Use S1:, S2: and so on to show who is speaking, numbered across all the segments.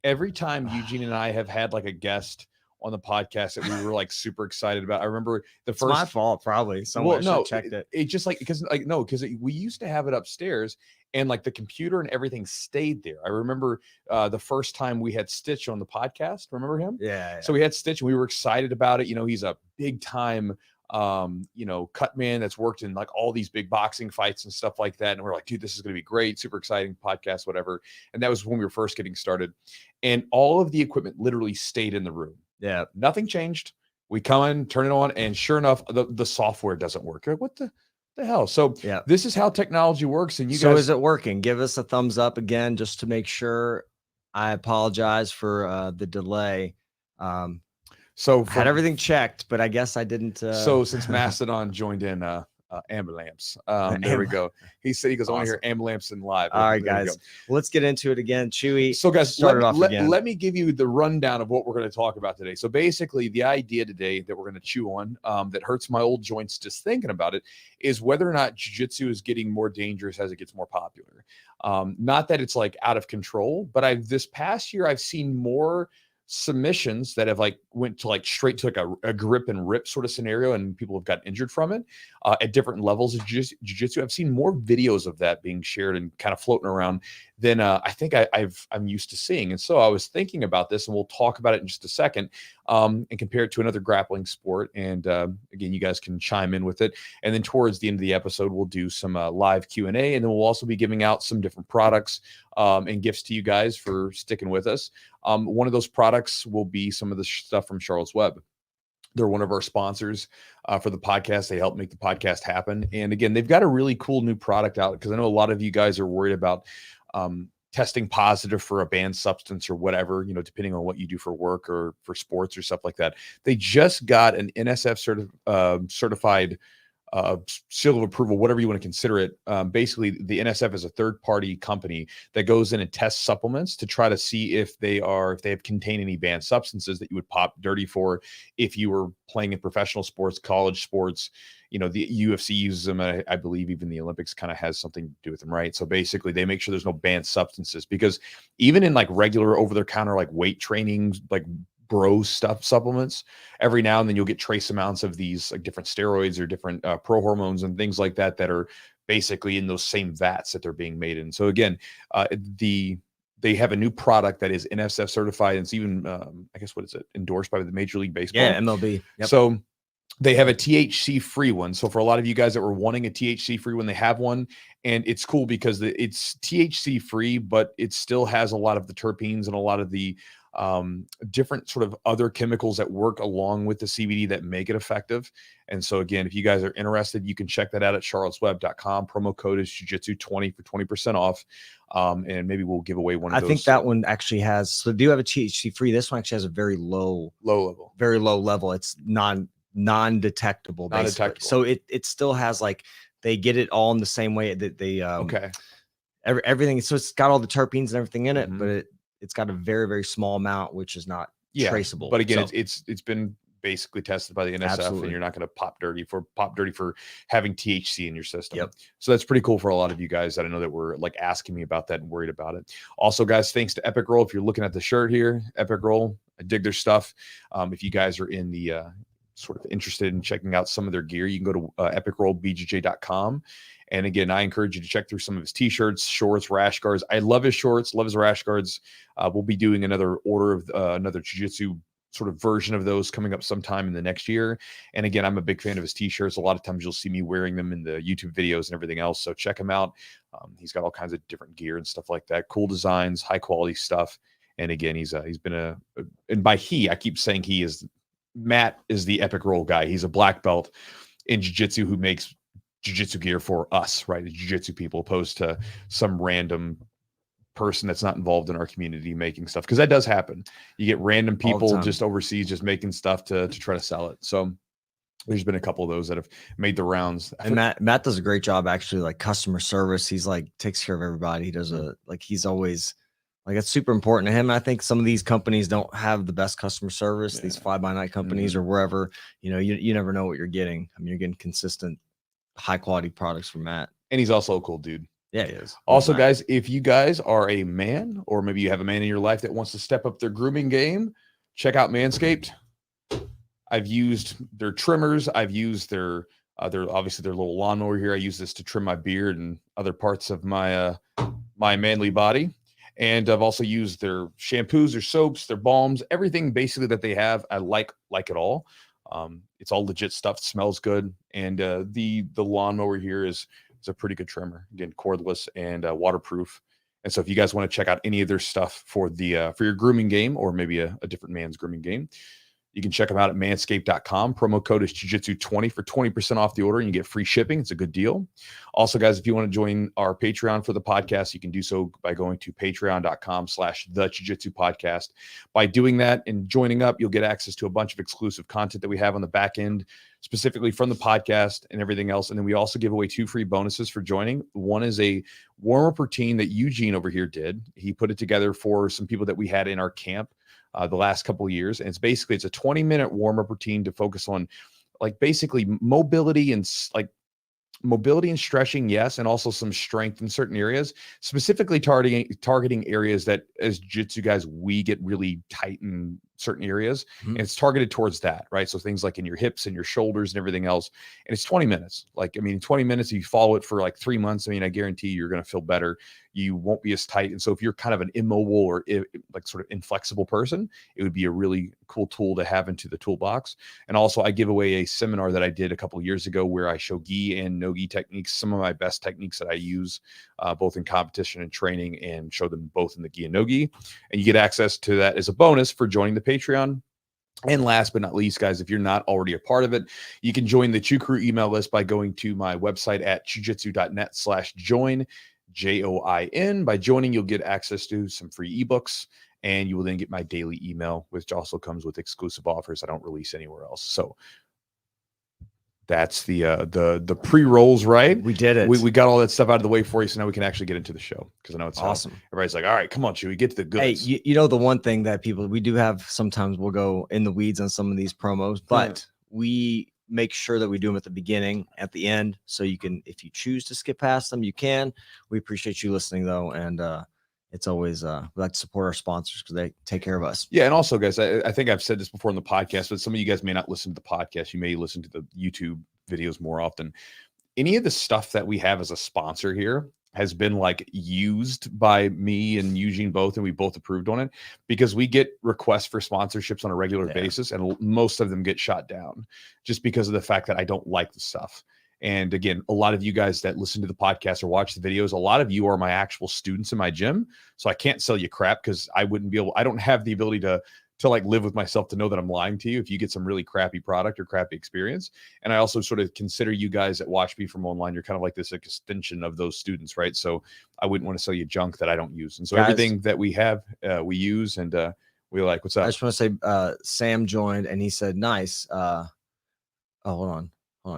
S1: every time Eugene and I have had like a guest on the podcast that we were like super excited about. I remember the
S2: It's my
S1: first
S2: fault, probably. Someone should have checked it.
S1: It just like because we used to have it upstairs and like the computer and everything stayed there. I remember the first time we had Stitch on the podcast. Remember him?
S2: Yeah.
S1: So we had Stitch and we were excited about it. You know, he's a big time cut man that's worked in like all these big boxing fights and stuff like that. And we're like, dude, this is going to be great. Super exciting podcast, whatever. And that was when we were first getting started. And all of the equipment literally stayed in the room.
S2: Yeah.
S1: Nothing changed. We come in, turn it on, and sure enough, the software doesn't work. Like, what the hell? So this is how technology works. And
S2: is it working? Give us a thumbs up again, just to make sure. I apologize for the delay.
S1: So
S2: had everything checked, but I guess I didn't.
S1: So since Mastodon joined in Ambulance, there we go. He said he goes, I want to hear Ambulance in live.
S2: All right, guys, let's get into it again. Chewy.
S1: So guys, let me give you the rundown of what we're going to talk about today. So basically the idea today that we're going to chew on that hurts my old joints just thinking about it is whether or not jiu-jitsu is getting more dangerous as it gets more popular. Not that it's like out of control, but this past year I've seen more submissions that have like went to like straight to like a grip and rip sort of scenario, and people have got injured from it at different levels of jiu-jitsu. I've seen more videos of that being shared and kind of floating around than I think I'm used to seeing. And so I was thinking about this, and we'll talk about it in just a second, and compare it to another grappling sport. And again, you guys can chime in with it. And then towards the end of the episode, we'll do some live Q&A, and then we'll also be giving out some different products and gifts to you guys for sticking with us. One of those products will be some of the stuff from Charles Web. They're one of our sponsors for the podcast. They help make the podcast happen. And again, they've got a really cool new product out, because I know a lot of you guys are worried about testing positive for a banned substance or whatever, depending on what you do for work or for sports or stuff like that. They just got an NSF certified seal of approval, whatever you want to consider it. Basically, the NSF is a third-party company that goes in and tests supplements to try to see if they have contained any banned substances that you would pop dirty for if you were playing in professional sports, college sports. The UFC uses them. I believe even the Olympics kind of has something to do with them, right? So basically, they make sure there's no banned substances, because even in like regular over-the-counter like weight training, like bro stuff supplements, every now and then you'll get trace amounts of these like different steroids or different pro hormones and things like that are basically in those same vats that they're being made in. So again, they have a new product that is NSF certified, and it's even I guess what is it, endorsed by the Major League Baseball?
S2: Yeah, MLB. Yep.
S1: So they have a THC free one. So for a lot of you guys that were wanting a THC free one, they have one, and it's cool because it's THC free, but it still has a lot of the terpenes and a lot of the different sort of other chemicals that work along with the CBD that make it effective. And so again, if you guys are interested, you can check that out at charlesweb.com. Promo code is Jiu-Jitsu20 for 20% off. And maybe we'll give away one of those.
S2: I think that one actually has, so do have a THC free. This one actually has a very low level, very low level. It's non-detectable. So it still has like, they get it all in the same way that they, everything. So it's got all the terpenes and everything in it, but it's got a very, very small amount, which is not traceable.
S1: But again, it's been basically tested by the NSF, and you're not going to pop dirty for having THC in your system.
S2: Yep.
S1: So that's pretty cool for a lot of you guys that I know that were like asking me about that and worried about it. Also, guys, thanks to Epic Roll. If you're looking at the shirt here, Epic Roll, I dig their stuff. If you guys are in the sort of interested in checking out some of their gear, you can go to epicrollbjj.com. And again, I encourage you to check through some of his t-shirts, shorts, rash guards. I love his shorts, love his rash guards. We'll be doing another order of another jiu-jitsu sort of version of those coming up sometime in the next year. And again, I'm a big fan of his t-shirts. A lot of times you'll see me wearing them in the YouTube videos and everything else. So check him out. He's got all kinds of different gear and stuff like that. Cool designs, high quality stuff. And again, he's been and by I keep saying Matt is the Epic Roll guy. He's a black belt in jiu-jitsu who makes jiu-jitsu gear for us, right? The jiu-jitsu people, opposed to some random person that's not involved in our community making stuff. Because that does happen. You get random people just overseas just making stuff to try to sell it. So there's been a couple of those that have made the rounds.
S2: And Matt does a great job, actually, like customer service. He's like takes care of everybody. He does he's always like, it's super important to him. And I think some of these companies don't have the best customer service. These fly-by-night companies or wherever, you never know what you're getting. I mean, you're getting consistent high quality products from Matt.
S1: And he's also a cool dude.
S2: Yeah, it is.
S1: Also, guys, if you guys are a man, or maybe you have a man in your life that wants to step up their grooming game, check out Manscaped. I've used their trimmers. I've used their obviously their little lawnmower here. I use this to trim my beard and other parts of my my manly body. And I've also used their shampoos, their soaps, their balms, everything basically that they have. I like it all. It's all legit stuff. Smells good. And the lawnmower here is a pretty good trimmer. Again, cordless and waterproof. And so if you guys want to check out any of their stuff for for your grooming game, or maybe a different man's grooming game, you can check them out at manscaped.com. Promo code is Chewjitsu20 for 20% off the order, and you get free shipping. It's a good deal. Also, guys, if you want to join our Patreon for the podcast, you can do so by going to patreon.com/the Chewjitsu Podcast. By doing that and joining up, you'll get access to a bunch of exclusive content that we have on the back end, specifically from the podcast and everything else. And then we also give away 2 free bonuses for joining. One is a warm-up routine that Eugene over here did. He put it together for some people that we had in our camp the last couple of years. And it's a 20-minute warm-up routine to focus on like basically mobility and stretching, yes, and also some strength in certain areas, specifically targeting areas that as jiu-jitsu guys, we get really tight in certain areas. And it's targeted towards that, right? So things like in your hips and your shoulders and everything else. And it's 20 minutes. Like, I mean, 20 minutes, if you follow it for like 3 months, I mean, I guarantee you're going to feel better. You won't be as tight. And so if you're kind of an immobile or like sort of inflexible person, it would be a really cool tool to have into the toolbox. And also I give away a seminar that I did a couple of years ago where I show gi and no gi techniques, some of my best techniques that I use both in competition and training, and show them both in the gi and no gi. And you get access to that as a bonus for joining the Patreon. And last but not least, guys, if you're not already a part of it, you can join the Chew Crew email list by going to my website at chewjitsu.net/join, JOIN. By joining, you'll get access to some free ebooks, and you will then get my daily email, which also comes with exclusive offers I don't release anywhere else. So that's the pre-rolls, right?
S2: We did it.
S1: We got all that stuff out of the way for you, so now we can actually get into the show, because I know it's
S2: awesome.
S1: Everybody's like, all right, come on, Chewy, get to the goods.
S2: Hey, you know, the one thing that we do have, sometimes we'll go in the weeds on some of these promos, but we make sure that we do them at the beginning, at the end, so you can, if you choose to skip past them, you can. We appreciate you listening though, and it's always we like to support our sponsors because they take care of us.
S1: Yeah, and also, guys, I think I've said this before in the podcast, but some of you guys may not listen to the podcast. You may listen to the YouTube videos more often. Any of the stuff that we have as a sponsor here has been like used by me and Eugene both, and we both approved on it, because we get requests for sponsorships on a regular basis, and most of them get shot down just because of the fact that I don't like the stuff. And again, a lot of you guys that listen to the podcast or watch the videos, a lot of you are my actual students in my gym. So I can't sell you crap, because I don't have the ability to like live with myself to know that I'm lying to you if you get some really crappy product or crappy experience. And I also sort of consider you guys that watch me from online, you're kind of like this extension of those students, right? So I wouldn't want to sell you junk that I don't use. And so guys, everything that we have, we use, and we like. What's up?
S2: I just want to say Sam joined and he said, nice. Oh, hold on.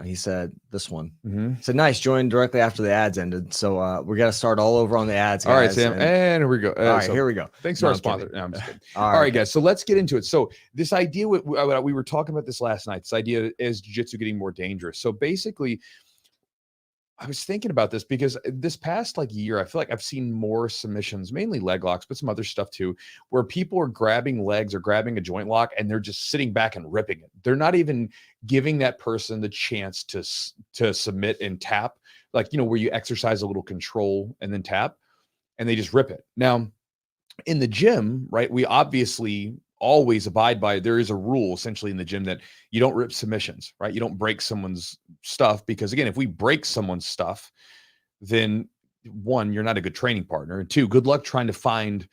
S2: He said this one. He said, nice, joined directly after the ads ended. So we got to start all over on the ads, guys.
S1: All right, Sam. And here we go.
S2: All right, here we go.
S1: Thanks to our sponsor. No, I'm just kidding. All right, guys. So let's get into it. So this idea, we were talking about this last night, this idea is jiu-jitsu getting more dangerous. So basically, I was thinking about this because this past year, I feel like I've seen more submissions, mainly leg locks, but some other stuff too, where people are grabbing legs or grabbing a joint lock and they're just sitting back and ripping it. They're not even giving that person the chance to submit and tap, where you exercise a little control and then tap, and they just rip it. Now, in the gym, right, we obviously always abide by, there is a rule essentially in the gym that you don't rip submissions, right? You don't break someone's stuff, because again, if we break someone's stuff, then one, you're not a good training partner, and two, good luck trying to find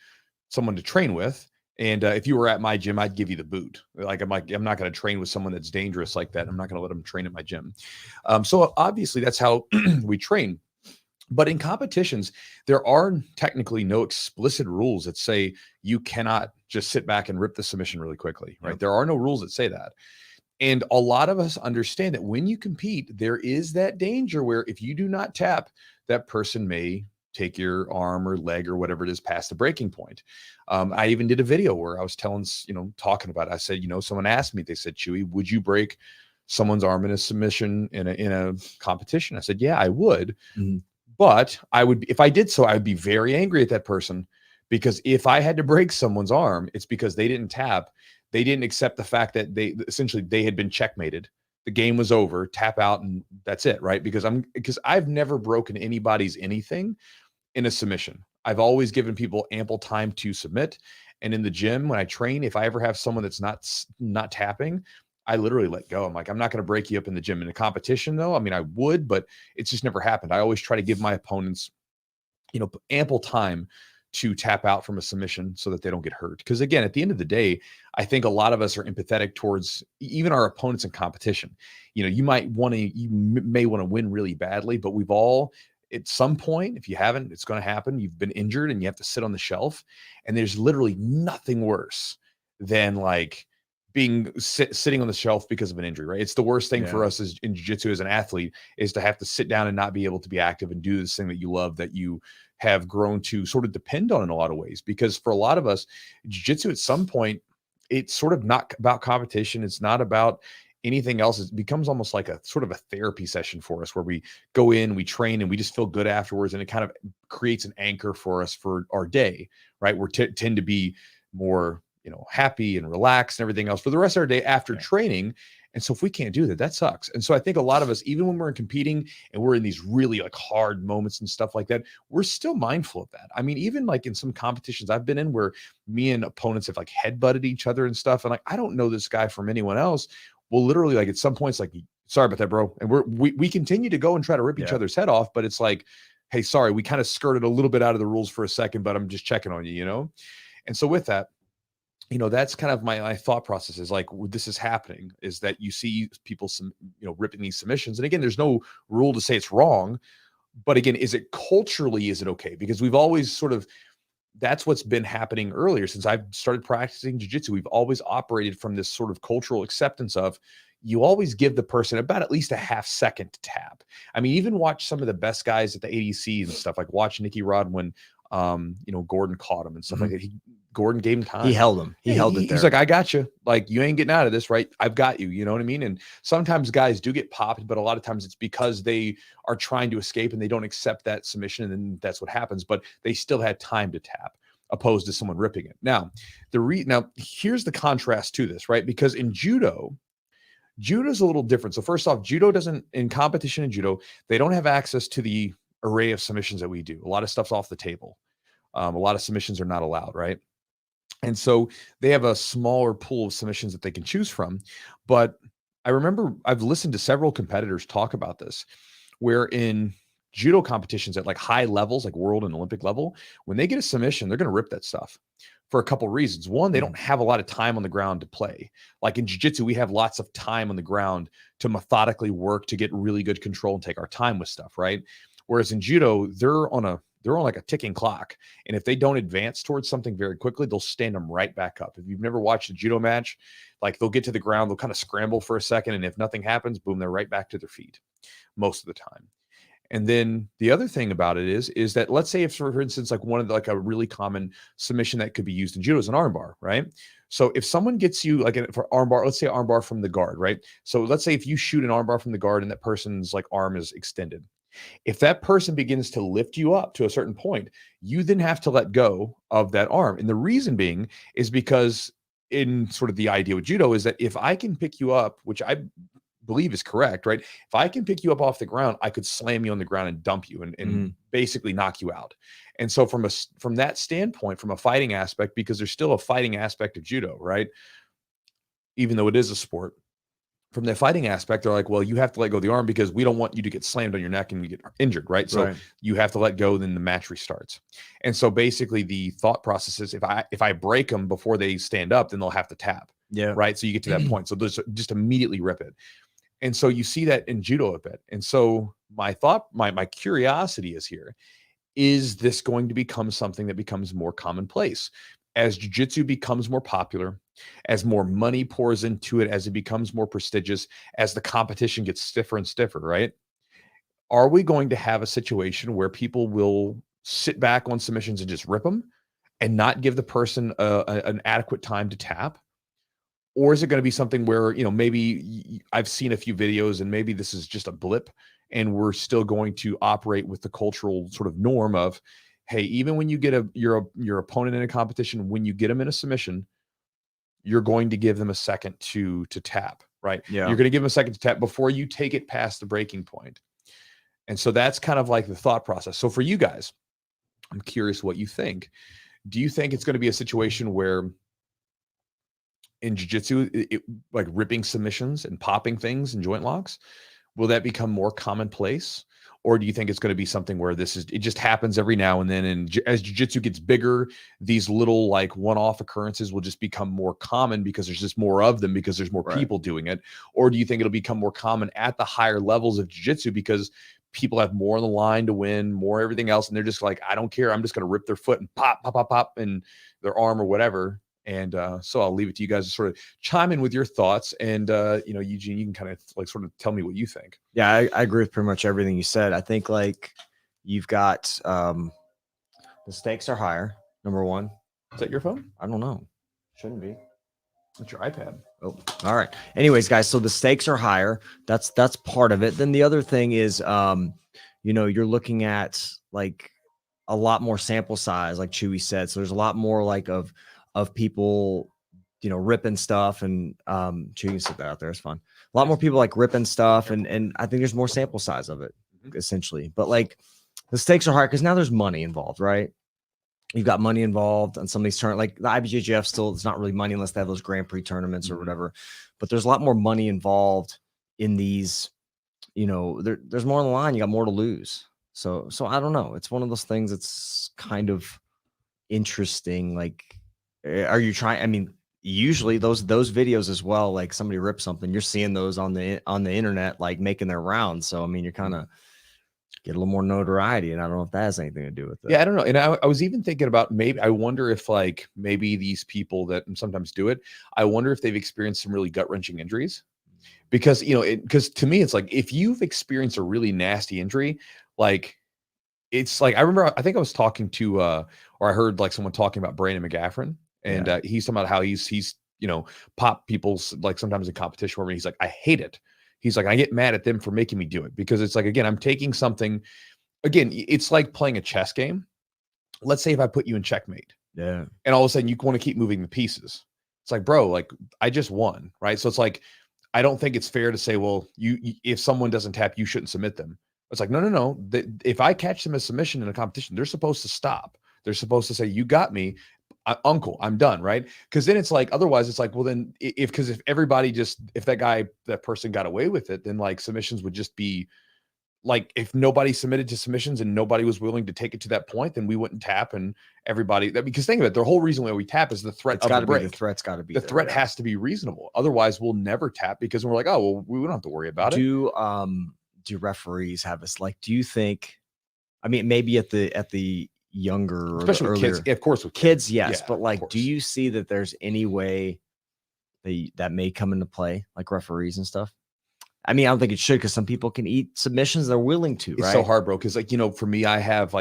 S1: someone to train with. And if you were at my gym, I'd give you the boot. I'm not going to train with someone that's dangerous like that. I'm not going to let them train at my gym. So obviously that's how we train. But in competitions, there are technically no explicit rules that say you cannot just sit back and rip the submission really quickly, right? There are no rules that say that. And a lot of us understand that when you compete, there is that danger where if you do not tap, that person may take your arm or leg or whatever it is past the breaking point. I even did a video where I was talking about it. I said, someone asked me, they said, Chewy, would you break someone's arm in a submission in a competition? I said, yeah, I would. But if I did so, I would be very angry at that person, because if I had to break someone's arm, it's because they didn't tap. They didn't accept the fact that they had been checkmated. The game was over, tap out, and that's it, right? Because I've never broken anybody's anything in a submission. I've always given people ample time to submit. And in the gym, when I train, if I ever have someone that's not tapping, I literally let go. I'm like, I'm not going to break you up in the gym. In a competition, though, I mean, I would, but it's just never happened. I always try to give my opponents, ample time to tap out from a submission so that they don't get hurt. Because again, at the end of the day, I think a lot of us are empathetic towards even our opponents in competition. You may want to win really badly, but we've all, at some point, if you haven't, it's going to happen. You've been injured and you have to sit on the shelf. And there's literally nothing worse than like being sitting on the shelf because of an injury, right? It's the worst thing for us in jiu-jitsu as an athlete, is to have to sit down and not be able to be active and do this thing that you love, that you have grown to sort of depend on in a lot of ways. Because for a lot of us, jiu-jitsu at some point, it's sort of not about competition. It's not about anything else. It becomes almost like a sort of a therapy session for us, where we go in, we train, and we just feel good afterwards. And it kind of creates an anchor for us for our day, right? We tend to be more, happy and relaxed and everything else for the rest of our day after training. And so if we can't do that, that sucks. And so I think a lot of us, even when we're competing and we're in these really like hard moments and stuff like that, we're still mindful of that. I mean, even like in some competitions I've been in where me and opponents have like headbutted each other and stuff. And like, I don't know this guy from anyone else. Well, literally, like at some points, like, sorry about that, bro. And we continue to go and try to rip each other's head off, but it's like, hey, sorry, we kind of skirted a little bit out of the rules for a second, but I'm just checking on you, And so with that, that's kind of my thought process, is like, this is happening, is that you see people, ripping these submissions. And again, there's no rule to say it's wrong, but again, is it okay? Because we've always sort of, that's what's been happening earlier since I've started practicing jiu-jitsu. We've always operated from this sort of cultural acceptance of, you always give the person about at least a half second to tap. I mean, even watch some of the best guys at the ADC and stuff, like watch Nicky Rod when, Gordon caught him and stuff like that. Gordon gave him time.
S2: He held him. He held it there.
S1: He's like, I got you. Like, you ain't getting out of this, right? I've got you. You know what I mean? And sometimes guys do get popped, but a lot of times it's because they are trying to escape and they don't accept that submission. And then that's what happens. But they still had time to tap, opposed to someone ripping it. Now, here's the contrast to this, right? Because in judo's a little different. So first off, in competition in judo, they don't have access to the array of submissions that we do. A lot of stuff's off the table. A lot of submissions are not allowed, right? And so they have a smaller pool of submissions that they can choose from. But I remember I've listened to several competitors talk about this, where in judo competitions at like high levels, like world and Olympic level, when they get a submission, they're going to rip that stuff for a couple of reasons. One, they don't have a lot of time on the ground to play. Like in jiu-jitsu, we have lots of time on the ground to methodically work, to get really good control and take our time with stuff, right? Whereas in judo, they're on like a ticking clock. And if they don't advance towards something very quickly, they'll stand them right back up. If you've never watched a judo match, like they'll get to the ground, they'll kind of scramble for a second. And if nothing happens, boom, they're right back to their feet most of the time. And then the other thing about it is that, let's say if, for instance, like one of the, like a really common submission that could be used in judo is an armbar, right? So if someone gets you like for armbar, let's say armbar from the guard, right? So let's say if you shoot an armbar from the guard and that person's like arm is extended, if that person begins to lift you up to a certain point, you then have to let go of that arm. And the reason being is because in sort of the idea with judo is that if I can pick you up, which I believe is correct, right? If I can pick you up off the ground, I could slam you on the ground and dump you and basically knock you out. And so from that standpoint, from a fighting aspect, because there's still a fighting aspect of judo, right? Even though it is a sport, from the fighting aspect, they're like, well, you have to let go of the arm because we don't want you to get slammed on your neck and you get injured, right? So you have to let go, then the match restarts. And so basically the thought process is if I break them before they stand up, then they'll have to tap. Yeah. Right. So you get to that point. So just immediately rip it. And so you see that in judo a bit. And so my curiosity is this going to become something that becomes more commonplace as jiu-jitsu becomes more popular, as more money pours into it, as it becomes more prestigious, as the competition gets stiffer and stiffer, right? Are we going to have a situation where people will sit back on submissions and just rip them and not give the person an adequate time to tap? Or is it going to be something where, maybe I've seen a few videos and maybe this is just a blip and we're still going to operate with the cultural sort of norm of, hey, even when you get your opponent in a competition, when you get them in a submission, you're going to give them a second to tap, right?
S2: Yeah.
S1: You're going to give them a second to tap before you take it past the breaking point. And so that's kind of like the thought process. So for you guys, I'm curious what you think. Do you think it's going to be a situation where in jiu-jitsu, like ripping submissions and popping things and joint locks, will that become more commonplace? Or do you think it's going to be something where it just happens every now and then, and as jiu-jitsu gets bigger, these little like one-off occurrences will just become more common because there's just more of them, because there's more people doing it? Or do you think it'll become more common at the higher levels of jiu-jitsu because people have more on the line to win, more everything else, and they're just like, I don't care, I'm just going to rip their foot and pop, pop, pop, pop in their arm or whatever? And so I'll leave it to you guys to sort of chime in with your thoughts. And, Eugene, you can kind of like sort of tell me what you think.
S2: Yeah, I agree with pretty much everything you said. I think like you've got the stakes are higher, number one.
S1: Is that your phone?
S2: I don't know. Shouldn't be.
S1: It's your iPad.
S2: Oh, all right. Anyways, guys, so the stakes are higher. That's part of it. Then the other thing is, you're looking at like a lot more sample size, like Chewy said. So there's a lot more like of people, ripping stuff, and Chewy can sit that out there. It's fun. A lot more people like ripping stuff, and I think there's more sample size of it, essentially. But like the stakes are higher because now there's money involved, right? You've got money involved on some of these tournaments, like the IBJJF. Still, it's not really money unless they have those Grand Prix tournaments or whatever. But there's a lot more money involved in these. There's more on the line. You got more to lose. So I don't know. It's one of those things that's kind of interesting. Like, are you trying? I mean, usually those videos as well. Like somebody rips something, you're seeing those on the internet, like making their rounds. So I mean, you're kind of get a little more notoriety, and I don't know if that has anything to do with it.
S1: Yeah, I don't know. And I was even thinking about I wonder if like maybe these people that sometimes do it, I wonder if they've experienced some really gut-wrenching injuries. Because, because to me, it's like, if you've experienced a really nasty injury, like, it's like, I think I was talking to, or I heard like someone talking about Brandon McGaffron, and he's talking about how he's popped people's, like sometimes in competition where he's like, I hate it. He's like, I get mad at them for making me do it, because it's like, again, I'm taking something, again, it's like playing a chess game. Let's say if I put you in checkmate, and all of a sudden you want to keep moving the pieces. It's like, bro, like I just won, right? So it's like, I don't think it's fair to say, well, you if someone doesn't tap, you shouldn't submit them. It's like, no. If I catch them as submission in a competition, they're supposed to stop. They're supposed to say, you got me, uncle, I'm done, right? Because then it's like, otherwise it's like, well, then if that person got away with it, then like submissions would just be like, if nobody submitted to submissions and nobody was willing to take it to that point, then we wouldn't tap, and because think of it, the whole reason why we tap is the threat of a break.
S2: The threat's got to be
S1: the threat has to be reasonable. Otherwise, we'll never tap, because we're like, oh, well, we don't have to worry about it.
S2: Do referees have this? Like, do you think? I mean, maybe at the younger,
S1: especially with kids, of course, with
S2: kids, yes. But like, do you see that there's any way that may come into play, like referees and stuff? I mean, I don't think it should, because some people can eat submissions. They're willing to, right?
S1: It's so hard, bro. Because like, for me, I have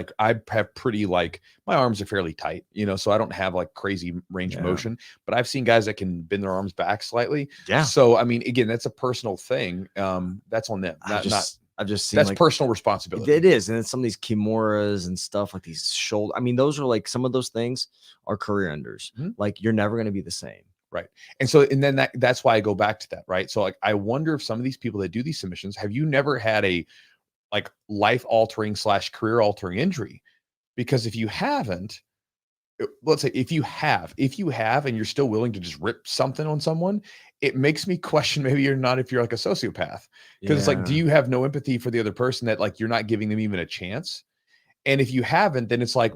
S1: pretty, like, my arms are fairly tight, so I don't have like crazy range of motion, but I've seen guys that can bend their arms back slightly. Yeah. So, I mean, again, that's a personal thing. That's on them. I've just seen that's like, personal responsibility.
S2: It is. And then some of these kimuras and stuff, like these shoulder. I mean, those are like, some of those things are career enders. Like, you're never going to be the same.
S1: Right. And so, and then that's why I go back to that. Right. So like, I wonder if some of these people that do these submissions, have you never had a like life altering / career altering injury? Because if you haven't, let's say if you have, and you're still willing to just rip something on someone, it makes me question, maybe you're not, if you're like a sociopath, because it's like, do you have no empathy for the other person, that like, you're not giving them even a chance? And if you haven't, then it's like,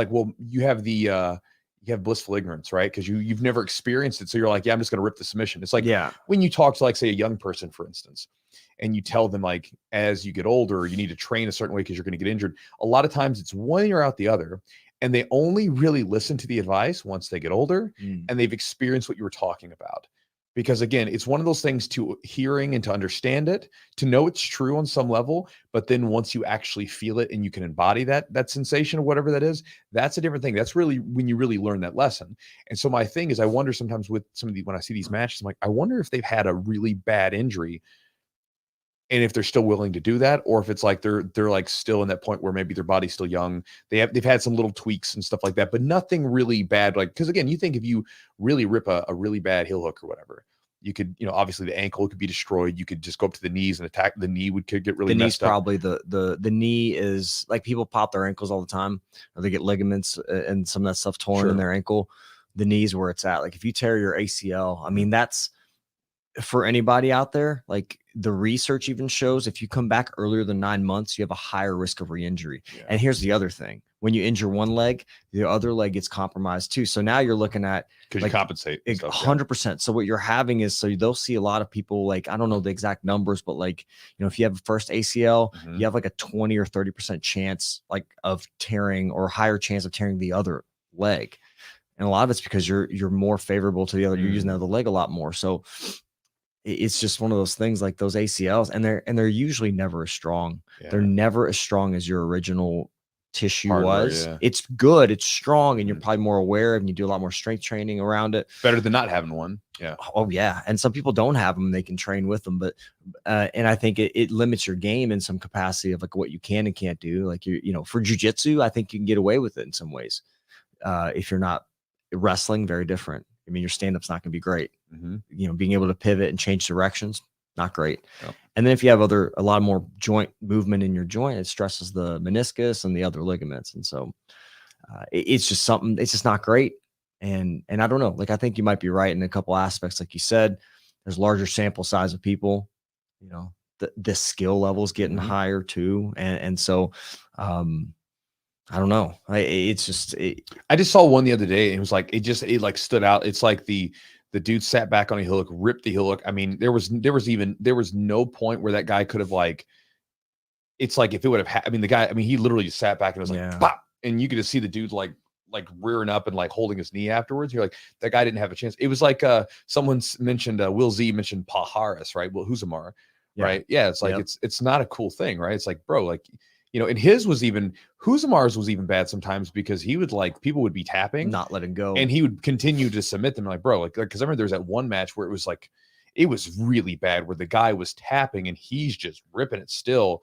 S1: well, you have you have blissful ignorance, right? Because you've never experienced it. So you're like, yeah, I'm just going to rip the submission. It's like, when you talk to, like, say, a young person, for instance, and you tell them, like, as you get older, you need to train a certain way because you're going to get injured. A lot of times it's one ear out the other, and they only really listen to the advice once they get older and they've experienced what you were talking about. Because again, it's one of those things, to hearing and to understand it, to know it's true on some level, but then once you actually feel it and you can embody that sensation or whatever that is, that's a different thing. That's really when you really learn that lesson. And so my thing is, I wonder sometimes with some of when I see these matches, I'm like, I wonder if they've had a really bad injury And if they're still willing to do that, or if it's like they're like still in that point where maybe their body's still young, they've had some little tweaks and stuff like that, but nothing really bad. Like, because again, you think if you really rip a really bad heel hook or whatever, you could, obviously the ankle could be destroyed. You could just go up to the knees and attack. The knee could get really messed up.
S2: Probably the knee is like, people pop their ankles all the time, or they get ligaments and some of that stuff torn in their ankle. The knee's where it's at. Like if you tear your ACL, I mean, that's, for anybody out there, like the research even shows if you come back earlier than 9 months, you have a higher risk of re-injury. Yeah. And here's the other thing. When you injure one leg, the other leg gets compromised too. So now you're looking at,
S1: because you compensate
S2: 100%. So what you're having is, so they'll see a lot of people, like, I don't know the exact numbers, but like, if you have a first ACL, you have like a 20 or 30% chance like of tearing, or higher chance of tearing the other leg. And a lot of it's because you're more favorable to the other. You're using the other leg a lot more. So it's just one of those things, like those ACLs, and they're usually never as strong. Yeah. They're never as strong as your original tissue was. Yeah. It's good, it's strong, and you're probably more aware, and you do a lot more strength training around it.
S1: Better than not having one. Yeah.
S2: Oh yeah. And some people don't have them, they can train with them, but and I think it limits your game in some capacity of like what you can and can't do. Like for jiu-jitsu, I think you can get away with it in some ways. If you're not wrestling, very different. I mean, your stand-up's not going to be great. Being able to pivot and change directions, not great. Yep. And then if you have a lot more joint movement in your joint, it stresses the meniscus and the other ligaments. And so it's just something, it's just not great. And I don't know, like, I think you might be right in a couple aspects. Like you said, there's larger sample size of people, the skill level's getting higher too. And so, I don't know. I
S1: just saw one the other day, and it was like, it like stood out. It's like the dude sat back on a heel hook, ripped the heel hook. I mean, there was no point where that guy could have, like, it's like if it would have, the guy, he literally just sat back and was like, pop, and you could just see the dude like rearing up and like holding his knee afterwards. You're like, that guy didn't have a chance. It was like someone mentioned, Will Z mentioned Paharis, right? Well, Huzamar, right? Yeah, it's like, it's not a cool thing, right? It's like, bro, like, and his was even, Huzamar's was even bad sometimes, because he would, like, people would be tapping,
S2: not letting go,
S1: and he would continue to submit them. Like, bro, like, because I remember there was that one match where it was like, it was really bad, where the guy was tapping and he's just ripping it still.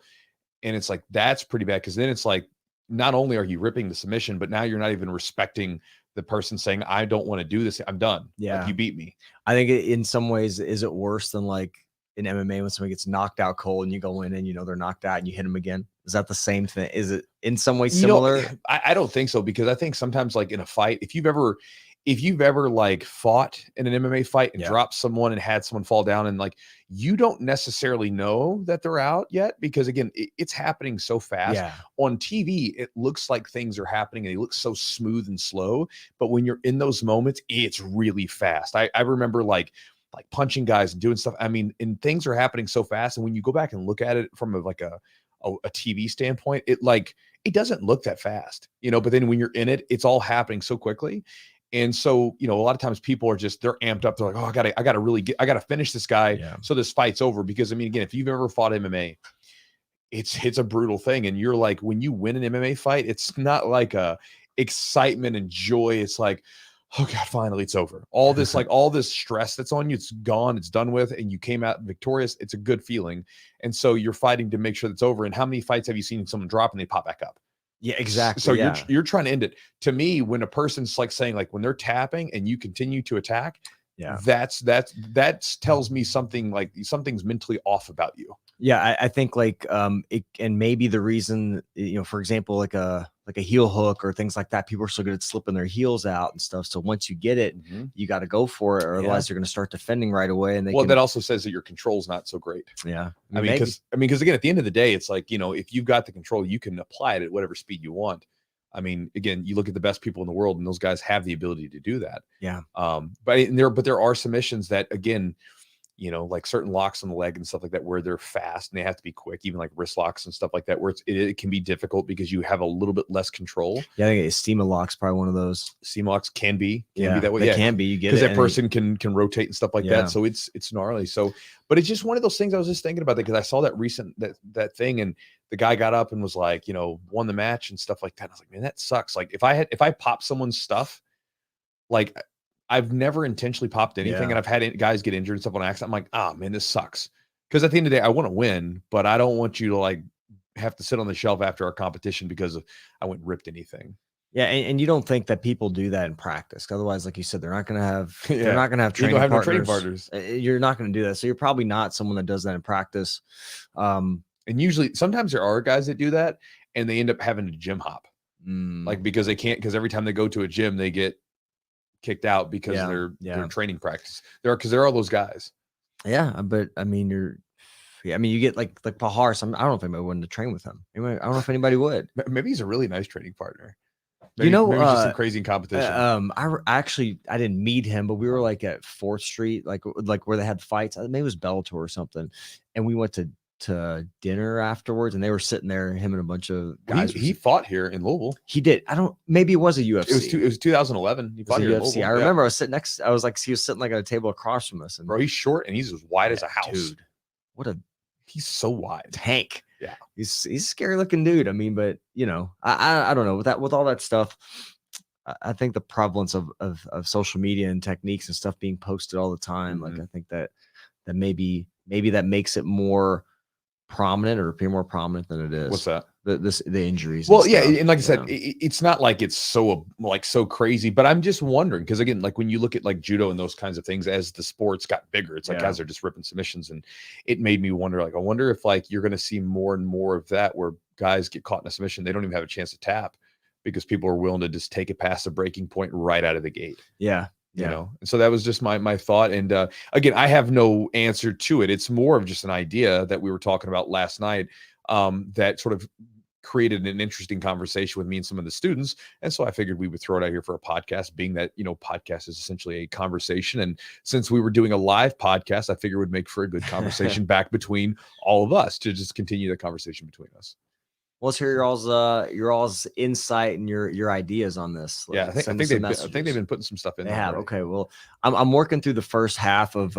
S1: And it's like, that's pretty bad. Cause then it's like, not only are you ripping the submission, but now you're not even respecting the person saying, I don't want to do this. I'm done.
S2: Yeah.
S1: Like, you beat me.
S2: I think in some ways, is it worse than like in MMA when somebody gets knocked out cold and you go in and they're knocked out and you hit them again? Is that the same thing? Is it in some way similar?
S1: I don't think so, because I think sometimes, like in a fight, if you've ever like fought in an MMA fight and dropped someone and had someone fall down, and like, you don't necessarily know that they're out yet, because again, it's happening so fast. Yeah. On TV, it looks like things are happening and they look so smooth and slow, but when you're in those moments, it's really fast. I remember like punching guys and doing stuff. And things are happening so fast. And when you go back and look at it from a TV standpoint, it doesn't look that fast, but then when you're in it, it's all happening so quickly. And so, a lot of times people are they're amped up. They're like, oh, I gotta finish this guy. Yeah. So this fight's over. Because again, if you've ever fought MMA, it's a brutal thing. And you're like, when you win an MMA fight, it's not like a excitement and joy. It's like, oh God, finally it's over. All this, like all this stress that's on you, it's gone, it's done with, and you came out victorious. It's a good feeling. And so you're fighting to make sure that's over. And how many fights have you seen someone drop and they pop back up?
S2: Yeah, exactly.
S1: So you're trying to end it. To me, when a person's like saying, like, when they're tapping and you continue to attack, that tells me something, like something's mentally off about you.
S2: Yeah, I think like it, and maybe the reason, for example, like a heel hook or things like that, people are so good at slipping their heels out and stuff. So once you get it, you got to go for it, or otherwise they're going to start defending right away. And
S1: that also says that your control's not so great.
S2: Yeah,
S1: because again, at the end of the day, it's like, if you've got the control, you can apply it at whatever speed you want. Again, you look at the best people in the world, and those guys have the ability to do that.
S2: Yeah.
S1: But there are submissions that, again, like certain locks on the leg and stuff like that, where they're fast and they have to be quick, even like wrist locks and stuff like that, where it can be difficult because you have a little bit less control.
S2: Yeah, I think Steam lock's probably one of those.
S1: Steam locks can be that way.
S2: It can be. You get it
S1: because that person can rotate and stuff like that. So it's gnarly. So, but it's just one of those things. I was just thinking about that because I saw that that thing, and the guy got up and was like, won the match and stuff like that. I was like, man, that sucks. Like if I pop someone's stuff, like, I've never intentionally popped anything, and I've had guys get injured and stuff on accident. I'm like, man, this sucks. Because at the end of the day, I want to win, but I don't want you to like have to sit on the shelf after our competition because I went and ripped anything.
S2: Yeah, and you don't think that people do that in practice? Otherwise, like you said, they're not going to have they're not going to have training partners. No training partners. You're not going to do that, so you're probably not someone that does that in practice.
S1: And usually, sometimes there are guys that do that, and they end up having to gym hop, like because they can't. Because every time they go to a gym, they get kicked out because their training practice. Because there are all those guys.
S2: Yeah, but I mean, you get like Pahar. I don't know if anybody wanted to train with him. I don't know if anybody would.
S1: Maybe he's a really nice training partner. Maybe, maybe just some crazy competition.
S2: I didn't meet him, but we were like at 4th Street, like where they had fights. Maybe it was Bellator or something, and we went to dinner afterwards, and they were sitting there, him and a bunch of guys.
S1: He fought here in Louisville.
S2: He did. Maybe it was a UFC.
S1: It was 2011. He fought here in Louisville.
S2: I remember I was sitting he was sitting like at a table across from us. And
S1: bro, he's short and he's as wide as a house.
S2: Dude,
S1: he's so wide.
S2: Tank.
S1: Yeah.
S2: He's a scary looking dude. I mean, but I don't know with all that stuff. I think the prevalence of social media and techniques and stuff being posted all the time. Like, I think that maybe that makes it more prominent or appear more prominent than it is.
S1: What's that?
S2: The injuries.
S1: Well, yeah, and like I said, it's not like it's so crazy, but I'm just wondering because again, like when you look at like judo and those kinds of things, as the sports got bigger, it's like guys are just ripping submissions, and it made me wonder. Like, I wonder if like you're going to see more and more of that where guys get caught in a submission, they don't even have a chance to tap because people are willing to just take it past the breaking point right out of the gate.
S2: Yeah.
S1: You know, and so that was just my thought. And again, I have no answer to it. It's more of just an idea that we were talking about last night that sort of created an interesting conversation with me and some of the students. And so I figured we would throw it out here for a podcast, being that, podcast is essentially a conversation. And since we were doing a live podcast, I figured it would make for a good conversation back between all of us to just continue the conversation between us.
S2: Well, let's hear your all's insight and your ideas on this.
S1: Yeah, I think they've been putting some stuff in.
S2: They have. Already. Okay, well, I'm working through the first half of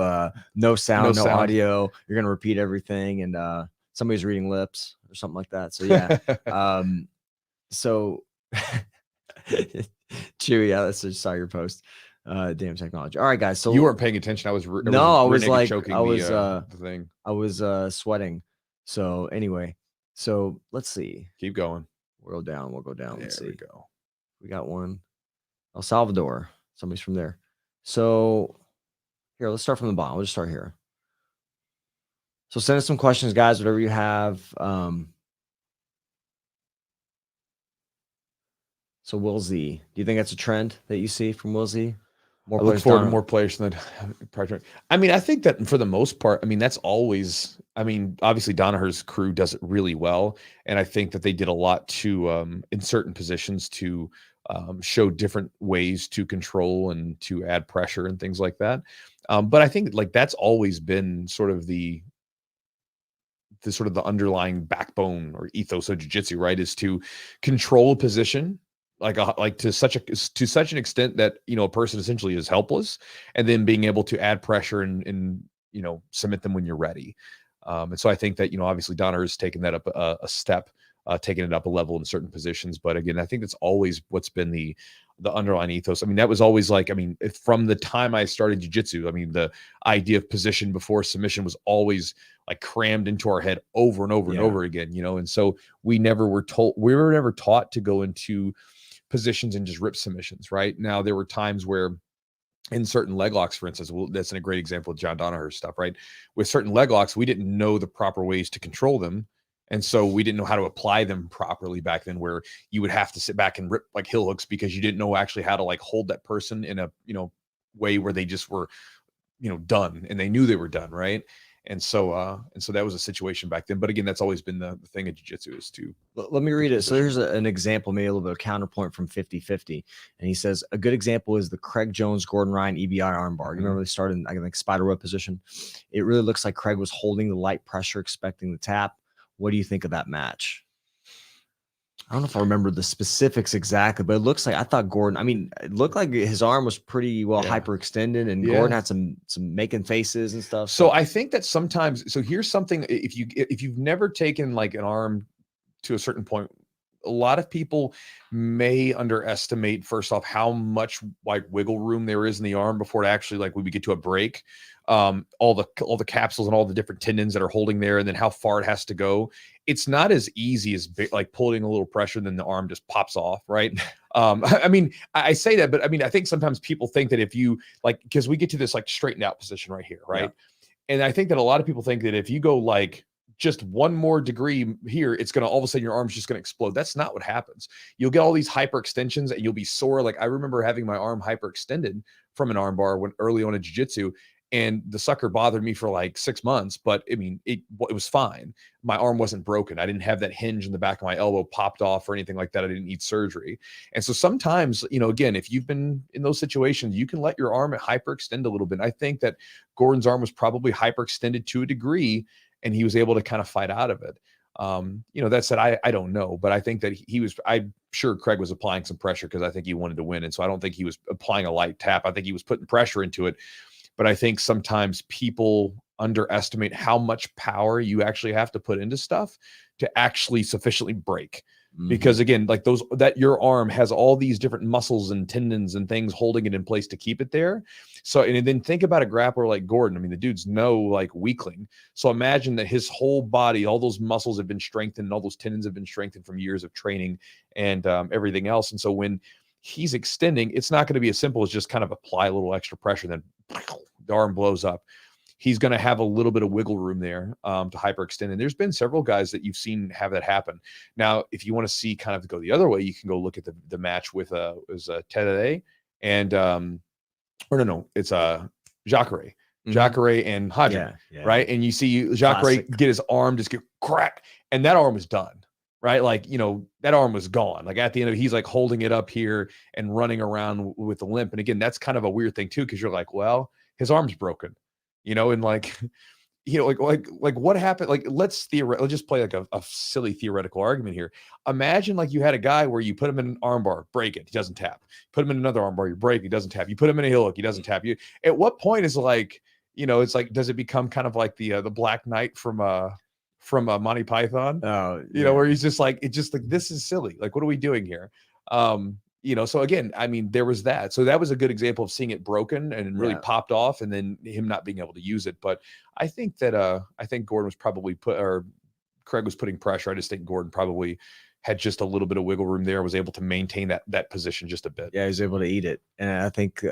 S2: no sound, no audio. You're gonna repeat everything, and somebody's reading lips or something like that. So yeah, so Chewy, I just saw your post. Damn technology. All right, guys. So
S1: you weren't paying attention. I was
S2: sweating. So anyway. So let's see.
S1: Keep going.
S2: We'll go down. Let's see.
S1: There we go.
S2: We got one. El Salvador. Somebody's from there. So here, let's start from the bottom. We'll just start here. So send us some questions, guys, whatever you have. So Will Z, do you think that's a trend that you see from Will Z?
S1: I look forward to more players than that. I mean, I think that for the most part, I mean, that's always, obviously Danaher's crew does it really well. And I think that they did a lot to, in certain positions to show different ways to control and to add pressure and things like that. But I think like that's always been sort of the underlying backbone or ethos of jiu-jitsu, right? Is to control a position like to such an extent that a person essentially is helpless, and then being able to add pressure and submit them when you're ready. And so I think that obviously Danaher has taken that up a step, taking it up a level in certain positions. But again, I think that's always what's been the underlying ethos. That was always from the time I started jiu-jitsu, the idea of position before submission was always like crammed into our head over and over and over again, and so we were never taught to go into positions and just rip submissions. Right now, there were times where in certain leg locks, for instance, that's a great example of John Danaher's stuff, right? With certain leg locks, we didn't know the proper ways to control them. And so we didn't know how to apply them properly back then, where you would have to sit back and rip like heel hooks because you didn't know actually how to like hold that person in a, way where they just were, done and they knew they were done. Right. And so that was a situation back then. But again, that's always been the thing of jiu-jitsu is to.
S2: Let me read it. So here's an example, maybe a little bit of counterpoint from 50-50. And he says, a good example is the Craig Jones, Gordon Ryan, EBI armbar. You remember they started in like spiderweb position. It really looks like Craig was holding the light pressure, expecting the tap. What do you think of that match? I don't know if I remember the specifics exactly, but it looks like I thought Gordon, it looked like his arm was pretty well hyperextended, and Gordon had some making faces and stuff.
S1: So I think that sometimes, so here's something, if you've never taken like an arm to a certain point, a lot of people may underestimate, first off, how much like wiggle room there is in the arm before it actually, like when we get to a break, all the capsules and all the different tendons that are holding there, and then how far it has to go. It's not as easy as like pulling a little pressure, then the arm just pops off, right? I mean, I say that, but I mean, I think sometimes people think that if you like, because we get to this like straightened out position right here, right? Yeah. And I think that a lot of people think that if you go like just one more degree here, it's going to, all of a sudden your arm's just going to explode. That's not what happens. You'll get all these hyperextensions and you'll be sore. Like I remember having my arm hyperextended from an arm bar when early on in jiu-jitsu, and the sucker bothered me for like 6 months, but I mean, it was fine. My arm wasn't broken. I didn't have that hinge in the back of my elbow popped off or anything like that. I didn't need surgery. And so sometimes, you know, again, if you've been in those situations, you can let your arm hyperextend a little bit. And I think that Gordon's arm was probably hyperextended to a degree, and he was able to kind of fight out of it. You know, that said, I don't know, but I think that I'm sure Craig was applying some pressure because I think he wanted to win. And so I don't think he was applying a light tap. I think he was putting pressure into it. But I think sometimes people underestimate how much power you actually have to put into stuff to actually sufficiently break. Because again, like that your arm has all these different muscles and tendons and things holding it in place to keep it there. So, and then think about a grappler like Gordon. I mean, the dude's no like weakling. So imagine that his whole body, all those muscles have been strengthened, and all those tendons have been strengthened from years of training and everything else. And so when he's extending, it's not going to be as simple as just kind of apply a little extra pressure, then the arm blows up. He's going to have a little bit of wiggle room there to hyperextend. And there's been several guys that you've seen have that happen. Now, if you want to see kind of go the other way, you can go look at the match with Tedere and it's Jacare. Jacare and Hadji, right? And you see Jacare get his arm just get crack, and that arm was done. Right. Like, you know, that arm was gone. Like at the end of it, he's like holding it up here and running around with the limp. And again, that's kind of a weird thing too, because you're like, well, his arm's broken, you know, and like, you know, like what happened? Like, let's just play like a silly theoretical argument here. Imagine like you had a guy where you put him in an arm bar, break it, he doesn't tap. Put him in another arm bar, you break, he doesn't tap. You put him in a heel hook, he doesn't tap. You at what point is like, you know, it's like, does it become kind of like the Black Knight from Monty Python, you know, where he's just like, it's just like, this is silly. Like, what are we doing here? You know, so again, I mean, there was that. So that was a good example of seeing it broken and really popped off, and then him not being able to use it. But I think that, I think Gordon was probably Craig was putting pressure. I just think Gordon probably had just a little bit of wiggle room there, was able to maintain that position just a bit.
S2: Yeah, he was able to eat it. And I think,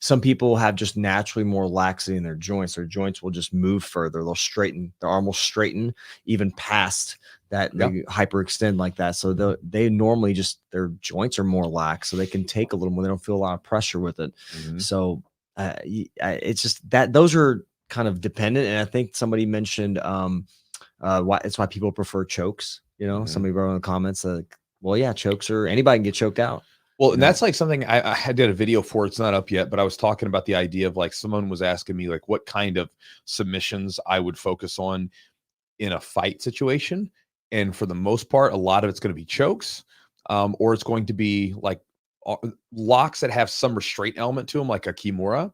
S2: some people have just naturally more laxity in their joints. Their joints will just move further. They'll straighten. Their arm will straighten even past that. They hyperextend like that. So they normally just, their joints are more lax, so they can take a little more. They don't feel a lot of pressure with it. So it's just that those are kind of dependent. And I think somebody mentioned it's why people prefer chokes. You know, somebody wrote in the comments like, well, yeah, chokes are, anybody can get choked out.
S1: Well, and that's like something I did a video for. It's not up yet, but I was talking about the idea of like, someone was asking me like what kind of submissions I would focus on in a fight situation. And for the most part, a lot of it's going to be chokes, or it's going to be like locks that have some restraint element to them, like a Kimura,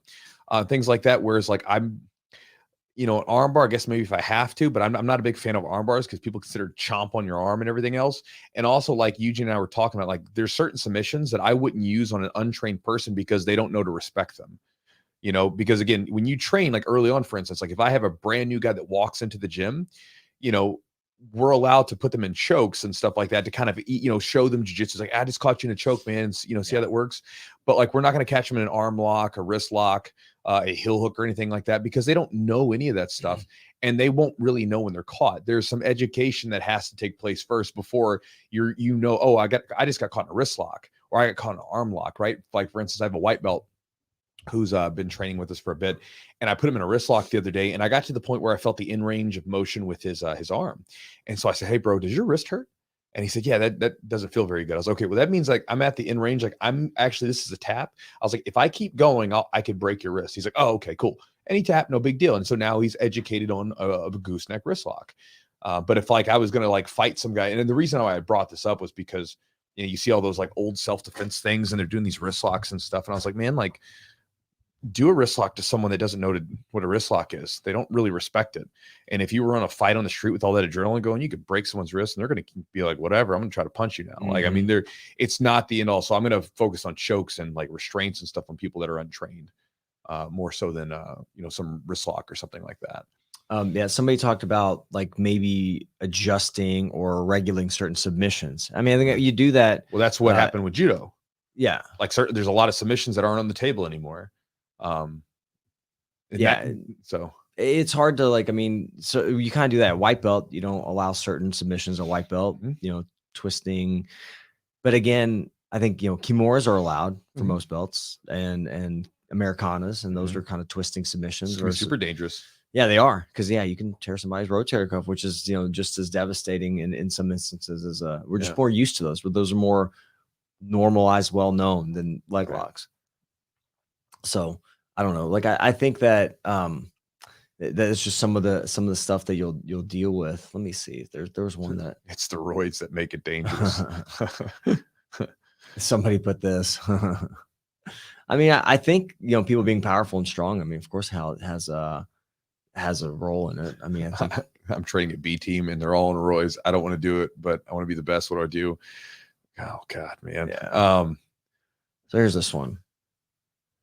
S1: things like that. Whereas like you know, an arm bar, I guess maybe if I have to, but I'm not a big fan of arm bars because people consider chomp on your arm and everything else. And also, like Eugene and I were talking about, like there's certain submissions that I wouldn't use on an untrained person because they don't know to respect them. You know, because again, when you train, like early on, for instance, like if I have a brand new guy that walks into the gym, you know, we're allowed to put them in chokes and stuff like that to kind of, you know, show them jujitsu. Like, I just caught you in a choke, man. You know, see how that works. But like, we're not going to catch them in an arm lock, a wrist lock, a heel hook or anything like that, because they don't know any of that stuff, and they won't really know when they're caught. There's some education that has to take place first before you know, oh, I just got caught in a wrist lock, or I got caught in an arm lock, right? Like for instance, I have a white belt who's been training with us for a bit, and I put him in a wrist lock the other day, and I got to the point where I felt the in range of motion with his arm. And so I said, hey bro, does your wrist hurt? And he said, yeah, that doesn't feel very good. I was okay. Well, that means like I'm at the in range. Like I'm actually, this is a tap. I was like, if I keep going, I could break your wrist. He's like, oh, okay, cool. And he tapped, no big deal. And so now he's educated on a gooseneck wrist lock. But if like I was going to like fight some guy, and then the reason why I brought this up was because, you know, you see all those like old self-defense things and they're doing these wrist locks and stuff. And I was like, man, like do a wrist lock to someone that doesn't know what a wrist lock is. They don't really respect it. And if you were on a fight on the street with all that adrenaline going, you could break someone's wrist and they're going to be like, whatever, I'm going to try to punch you now. Like, I mean, it's not the end all. So I'm going to focus on chokes and like restraints and stuff on people that are untrained, more so than, some wrist lock or something like that.
S2: Yeah, somebody talked about like maybe adjusting or regulating certain submissions. I mean, I think you do that.
S1: Well, that's what happened with judo.
S2: Yeah.
S1: Like there's a lot of submissions that aren't on the table anymore. So
S2: it's hard to like, I mean, so you kind of do that at white belt. You don't allow certain submissions at white belt, twisting. But again, I think, Kimuras are allowed for most belts and Americanas, and those are kind of twisting submissions.
S1: Super dangerous.
S2: Yeah, they are. Because you can tear somebody's rotator cuff, which is, just as devastating in some instances as we're just more used to those, but those are more normalized, well-known than leg locks. So I don't know. Like, I think that, that's just some of the stuff that you'll deal with. Let me see if there was one that
S1: it's the roids that make it dangerous.
S2: Somebody put this. I mean, I think, people being powerful and strong. I mean, of course, how it has a role in it. I mean, I think
S1: I'm training a B team and they're all on roids. I don't want to do it, but I want to be the best. What do I do? Oh God, man.
S2: Yeah. So here's this one.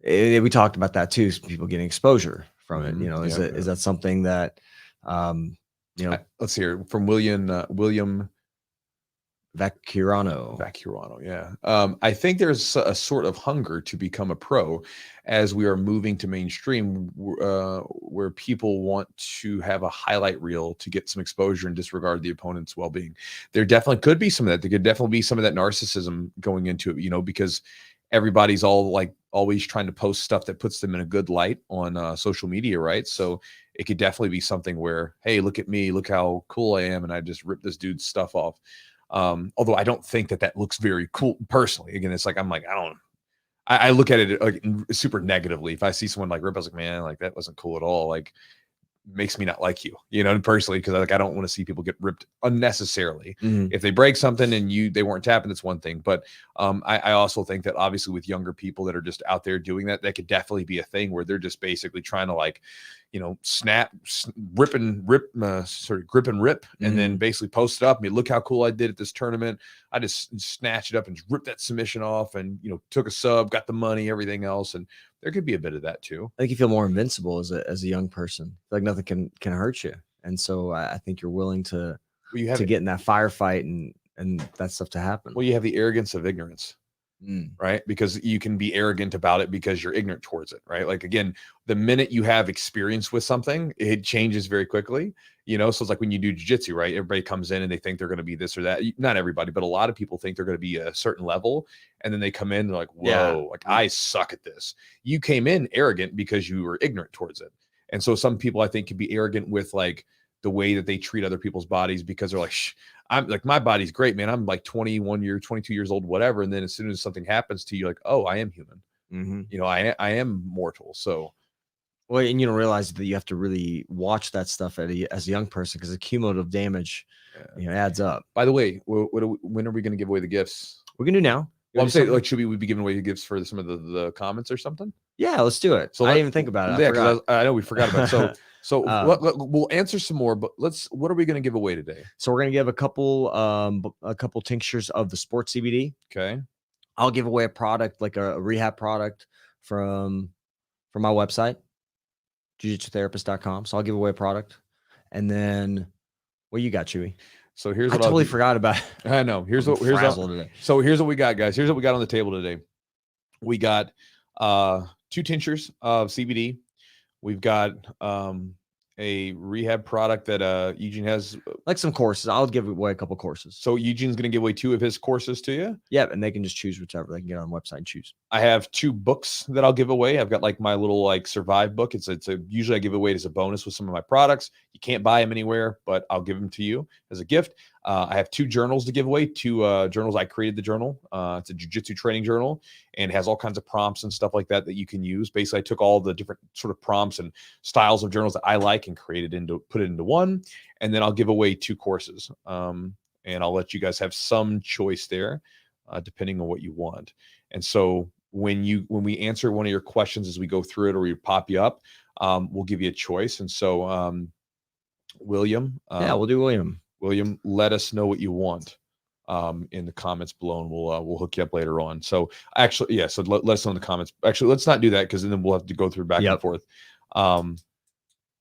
S2: We talked about that too. People getting exposure from it. Is that something that,
S1: let's hear from William
S2: Vacurano.
S1: Yeah. I think there's a sort of hunger to become a pro as we are moving to mainstream, where people want to have a highlight reel to get some exposure and disregard the opponent's well-being. There definitely could be some of that. There could definitely be some of that narcissism going into it, because everybody's always trying to post stuff that puts them in a good light on social media, right? So it could definitely be something where, hey, look at me, look how cool I am, and I just ripped this dude's stuff off. Although I don't think that looks very cool personally. Again, it's like I look at it like super negatively. If I see someone like rip, I was like, man, like that wasn't cool at all. Like, makes me not like you, personally, because I don't want to see people get ripped unnecessarily. If they break something and they weren't tapping, that's one thing. But I also think that obviously with younger people that are just out there doing that could definitely be a thing where they're just basically trying to grip and rip, and then basically post it up. I mean, look how cool I did at this tournament. I just snatched it up and just ripped that submission off and, took a sub, got the money, everything else. And there could be a bit of that too.
S2: I think you feel more invincible as a young person. Like nothing can hurt you. And so I think you're willing to get in that firefight and that stuff to happen.
S1: Well, you have the arrogance of ignorance. Right? Because you can be arrogant about it because you're ignorant towards it, right? Like, again, the minute you have experience with something, it changes very quickly, so it's like when you do jiu-jitsu, right? Everybody comes in and they think they're going to be this or that. Not everybody, but a lot of people think they're going to be a certain level, and then they come in and they're like, whoa, I suck at this. You came in arrogant because you were ignorant towards it. And so some people, I think, can be arrogant with like the way that they treat other people's bodies, because they're like, I'm like, my body's great, man. I'm like 22 years old, whatever. And then as soon as something happens to you, like, oh, I am human. I am mortal. So,
S2: well, and you don't realize that you have to really watch that stuff as a young person, because the cumulative damage, adds up.
S1: By the way, when are we going to give away the gifts?
S2: We can do now.
S1: Well, I'm saying, like, should we be giving away the gifts for some of the comments or something?
S2: Yeah, let's do it. So I didn't even think about it.
S1: Yeah, because I know we forgot about it. So we'll answer some more, but what are we going to give away today?
S2: So we're going to give a couple tinctures of the sports CBD.
S1: Okay.
S2: I'll give away a product, like a rehab product from my website, jujitsutherapist.com. So I'll give away a product. And then what you got, Chewy?
S1: So here's
S2: what I totally forgot about.
S1: I know. Here's what we got, guys. Here's what we got on the table today. We got 2 tinctures of CBD. We've got a rehab product that Eugene has,
S2: like some courses. I'll give away a couple courses.
S1: So Eugene's going to give away 2 of his courses to you.
S2: Yeah, and they can just choose whichever. They can get on the website and choose.
S1: I have 2 books that I'll give away. I've got like my little Survive book. Usually I give away as a bonus with some of my products. You can't buy them anywhere, but I'll give them to you as a gift. I have 2 journals to give away. 2 journals. I created the journal. It's a jiu-jitsu training journal, and has all kinds of prompts and stuff like that you can use. Basically, I took all the different sort of prompts and styles of journals that I like and put it into one. And then I'll give away 2 courses. And I'll let you guys have some choice there, depending on what you want. And so when we answer one of your questions as we go through it, or we pop you up, we'll give you a choice. And so, William,
S2: we'll do William.
S1: William, let us know what you want in the comments below, and we'll hook you up later on. So actually, yeah. So let us know in the comments. Actually, let's not do that, because then we'll have to go through back and forth.
S2: Why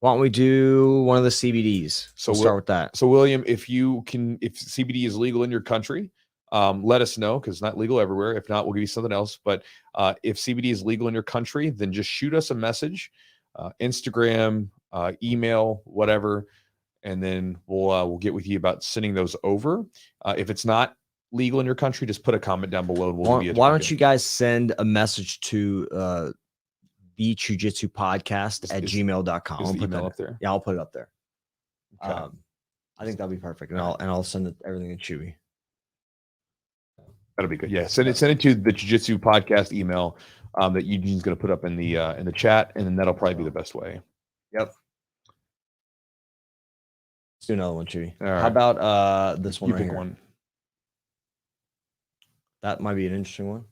S2: don't we do one of the CBDs? So we'll start with that.
S1: So William, if CBD is legal in your country, let us know, because it's not legal everywhere. If not, we'll give you something else. But if CBD is legal in your country, then just shoot us a message, Instagram, email, whatever, and then we'll get with you about sending those over. If it's not legal in your country, just put a comment down below. And
S2: why don't you guys send a message to the Chewjitsu Podcast at gmail.com.
S1: I'll put that up there.
S2: Yeah, I'll put it up there.
S1: Okay.
S2: I think that'll be perfect. And I'll send everything to Chewy.
S1: That'll be good. Yeah. Send it to the Chewjitsu Podcast email that Eugene's going to put up in the chat, and then that'll probably be the best way.
S2: Yep. Let's do another one, Chewy.
S1: Right.
S2: How about this one?
S1: You
S2: right
S1: pick
S2: here?
S1: one.
S2: That might be an interesting one.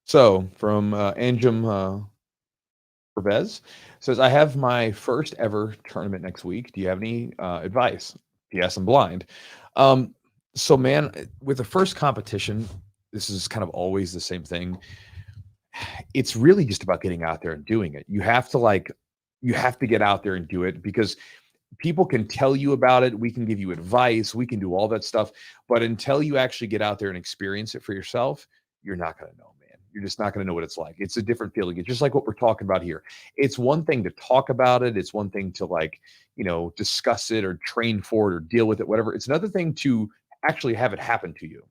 S1: So from Anjum Pervez says, I have my first ever tournament next week. Do you have any advice? Yes, I'm blind. So man, with the first competition, this is kind of always the same thing. It's really just about getting out there and doing it. You have to get out there and do it, because people can tell you about it. We can give you advice. We can do all that stuff. But until you actually get out there and experience it for yourself, you're not going to know, man. You're just not going to know what it's like. It's a different feeling. It's just like what we're talking about here. It's one thing to talk about it. It's one thing to discuss it or train for it or deal with it, whatever. It's another thing to actually have it happen to you.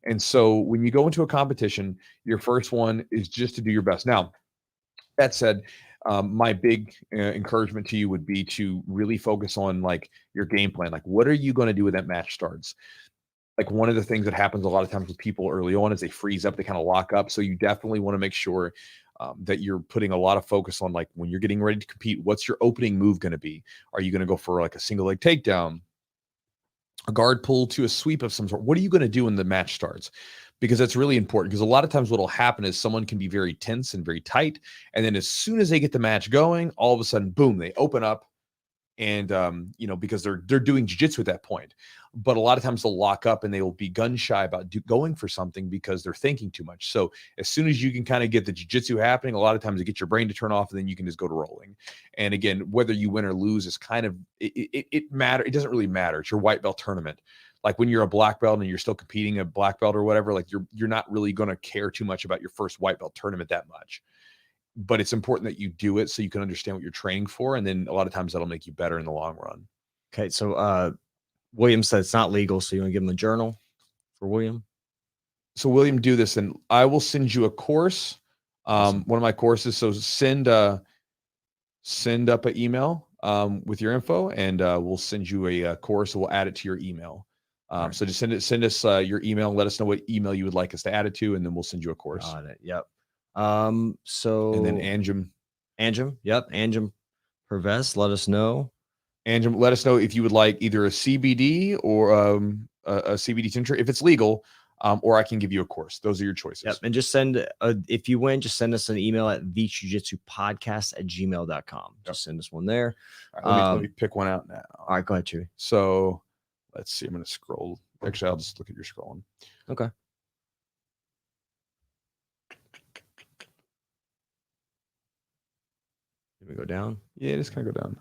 S1: And so when you go into a competition, your first one is just to do your best. Now, that said, my big encouragement to you would be to really focus on your game plan. What are you going to do when that match starts? One of the things that happens a lot of times with people early on is they freeze up, they kind of lock up. So you definitely want to make sure that you're putting a lot of focus on when you're getting ready to compete, what's your opening move going to be? Are you going to go for a single leg takedown, a guard pull to a sweep of some sort? What are you going to do when the match starts? Because that's really important, because a lot of times what will happen is someone can be very tense and very tight. And then as soon as they get the match going, all of a sudden, boom, they open up. And, because they're doing jiu-jitsu at that point. But a lot of times they'll lock up and they will be gun shy about going for something because they're thinking too much. So as soon as you can kind of get the jiu-jitsu happening, a lot of times you get your brain to turn off, and then you can just go to rolling. And again, whether you win or lose is kind of, it matter. It doesn't really matter. It's your white belt tournament. When you're a black belt and you're still competing at black belt or whatever, you're not really going to care too much about your first white belt tournament that much. But it's important that you do it so you can understand what you're training for. And then a lot of times that'll make you better in the long run.
S2: Okay. So William said it's not legal. So you want to give him a journal for William?
S1: So William, do this, and I will send you a course. One of my courses. So send up an email with your info, and we'll send you a course. We'll add it to your email. Right. So just send us your email and let us know what email you would like us to add it to, and then we'll send you a course.
S2: Got it. Yep. So
S1: and then Anjum.
S2: Yep. Anjum Pervez, let us know.
S1: Anjum, let us know if you would like either a CBD or a CBD tincture, if it's legal, or I can give you a course. Those are your choices.
S2: Yep. And just if you win, just send us an email at thechewjitsupodcast@gmail.com. Just send us one there.
S1: Right, let me pick one out now.
S2: All right, go ahead, Chewy.
S1: So let's see. I'm going to scroll. Actually, I'll just look at your scrolling.
S2: Okay. Did we go down?
S1: Yeah, just kind of go down.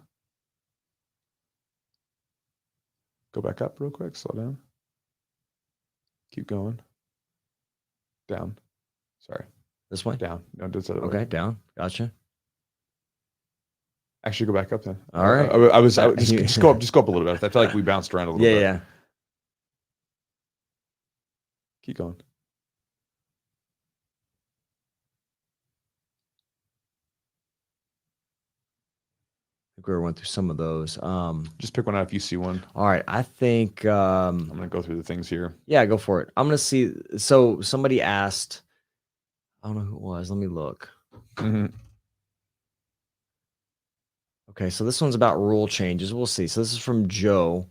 S1: Go back up real quick. Slow down. Keep going. Down. Sorry.
S2: This way?
S1: Down. No, just
S2: okay, down. Gotcha.
S1: Actually, go back up then.
S2: All right.
S1: Just go up a little bit. I feel like we bounced around a little bit.
S2: Yeah.
S1: Keep going.
S2: I think we went through some of those.
S1: Just pick one out if you see one.
S2: All right. I think
S1: I'm gonna go through the things here.
S2: Yeah, go for it. I'm gonna see. So somebody asked, I don't know who it was. Let me look.
S1: Mm-hmm.
S2: Okay, so this one's about rule changes. We'll see. So this is from Joe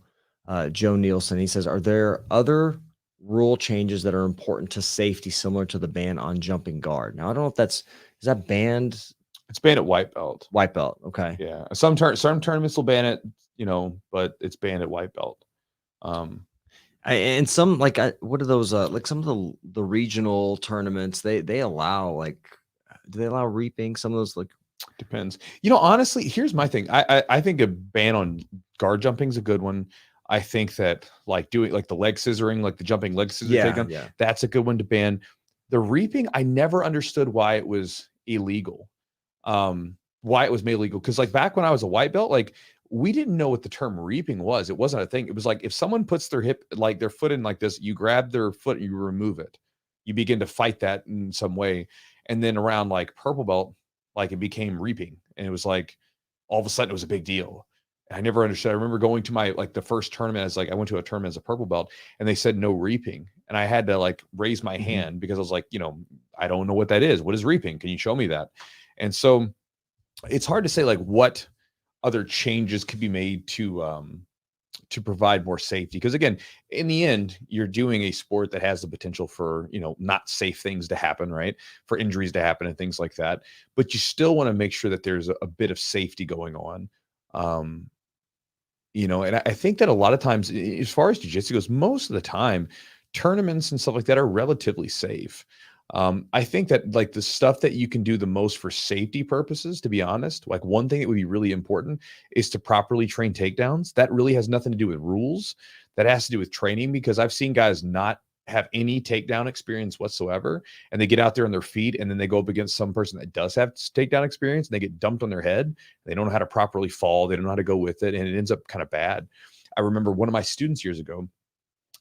S2: Nielsen. He says, are there other rule changes that are important to safety, similar to the ban on jumping guard. Now, I don't know if is that banned?
S1: It's banned at white belt.
S2: White belt. Okay.
S1: Yeah. Some tournaments will ban it, but it's banned at white belt.
S2: And some what are those? Like some of the regional tournaments, they allow do they allow reaping? Some of those
S1: depends. Honestly, here's my thing. I think a ban on guard jumping is a good one. I think that doing the leg scissoring, the jumping leg scissor takedown, that's a good one to ban. The reaping, I never understood why it was illegal. Why it was made illegal. Because back when I was a white belt, we didn't know what the term reaping was. It wasn't a thing. It was if someone puts their their foot in like this, you grab their foot and you remove it. You begin to fight that in some way. And then around purple belt, it became reaping. And it was all of a sudden it was a big deal. I never understood. I remember going to my the first tournament as I went to a tournament as a purple belt, and they said no reaping. And I had to raise my hand because I was I don't know what that is. What is reaping? Can you show me that? And so it's hard to say what other changes could be made to provide more safety. Because again, in the end, you're doing a sport that has the potential for, not safe things to happen, right? For injuries to happen and things like that. But you still want to make sure that there's a bit of safety going on. And I think that a lot of times, as far as jiu-jitsu goes, most of the time, tournaments and stuff like that are relatively safe. I think that the stuff that you can do the most for safety purposes, to be honest, one thing that would be really important is to properly train takedowns. That really has nothing to do with rules. That has to do with training, because I've seen guys not have any takedown experience whatsoever, and they get out there on their feet, and then they go up against some person that does have takedown experience, and they get dumped on their head. They don't know how to properly fall. They don't know how to go with it, and it ends up kind of bad. I remember one of my students years ago,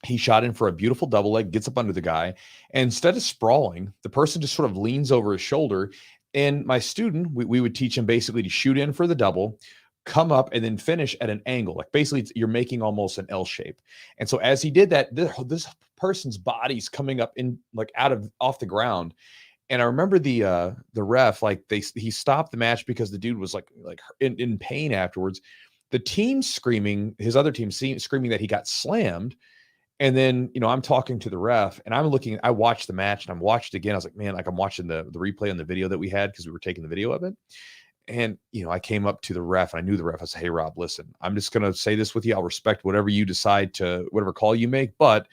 S1: he shot in for a beautiful double leg, gets up under the guy, and instead of sprawling, the person just sort of leans over his shoulder. And my student, we would teach him basically to shoot in for the double, come up, and then finish at an angle. Basically, you're making almost an L shape. And so as he did that, this person's body's coming up in off the ground. And I remember the ref, he stopped the match because the dude was in pain afterwards. The team screaming, his other team screaming that he got slammed. And then, I'm talking to the ref, and I watched the match, and I'm watching it again. I was like, man, I'm watching the replay on the video that we had, because we were taking the video of it. And, I came up to the ref, and I knew the ref. I said, hey, Rob, listen, I'm just going to say this with you. I'll respect whatever you decide whatever call you make, but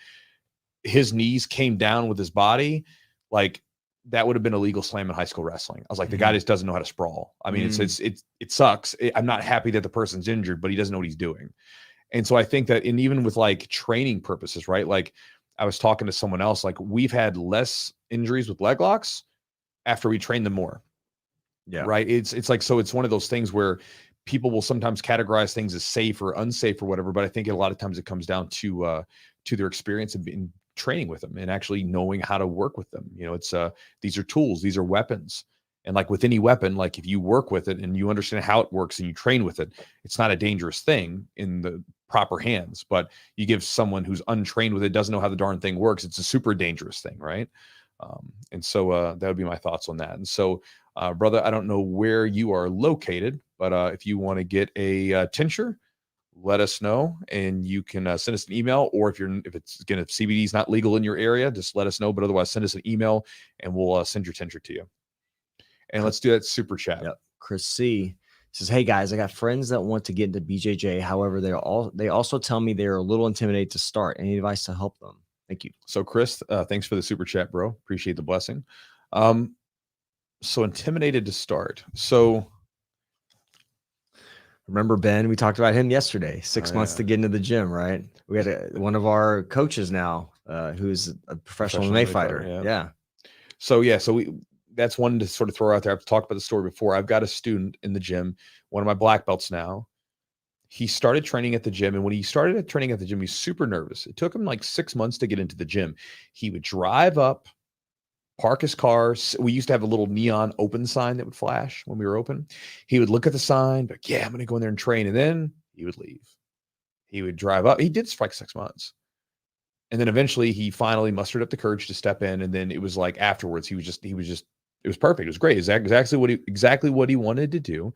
S1: his knees came down with his body. That would have been a legal slam in high school wrestling. I was like, the guy just doesn't know how to sprawl. I mean, it sucks. I'm not happy that the person's injured, but he doesn't know what he's doing. And so I think that, and even with training purposes, right? I was talking to someone else, we've had less injuries with leg locks after we train them more.
S2: Yeah.
S1: Right. It's so it's one of those things where people will sometimes categorize things as safe or unsafe or whatever. But I think a lot of times it comes down to their experience in training with them and actually knowing how to work with them. These are tools, these are weapons. And with any weapon, if you work with it and you understand how it works and you train with it, it's not a dangerous thing in the proper hands. But you give someone who's untrained with it, doesn't know how the darn thing works, it's a super dangerous thing, right? And so that would be my thoughts on that. And so, brother, I don't know where you are located, but if you want to get a tincture, let us know, and you can send us an email. Or if CBD is not legal in your area, just let us know. But otherwise, send us an email, and we'll send your tincture to you. And let's do that super chat.
S2: Yep. Chris C says, hey guys, I got friends that want to get into BJJ. However, they also tell me they're a little intimidated to start. Any advice to help them? Thank you.
S1: So Chris, thanks for the super chat, bro. Appreciate the blessing. So intimidated to start. So
S2: remember Ben, we talked about him yesterday, 6 months to get into the gym, right? We had one of our coaches now, who's a professional MMA fighter. Yeah.
S1: So that's one to sort of throw out there. I've talked about the story before. I've got a student in the gym, one of my black belts now. He started training at the gym. And when he started training at the gym, he's super nervous. It took him 6 months to get into the gym. He would drive up, park his car. We used to have a little neon open sign that would flash when we were open. He would look at the sign, but yeah, I'm going to go in there and train. And then he would leave. He would drive up. He did this for 6 months. And then eventually he finally mustered up the courage to step in. And then it was afterwards, he was just, it was perfect. It was great. Exactly what he wanted to do.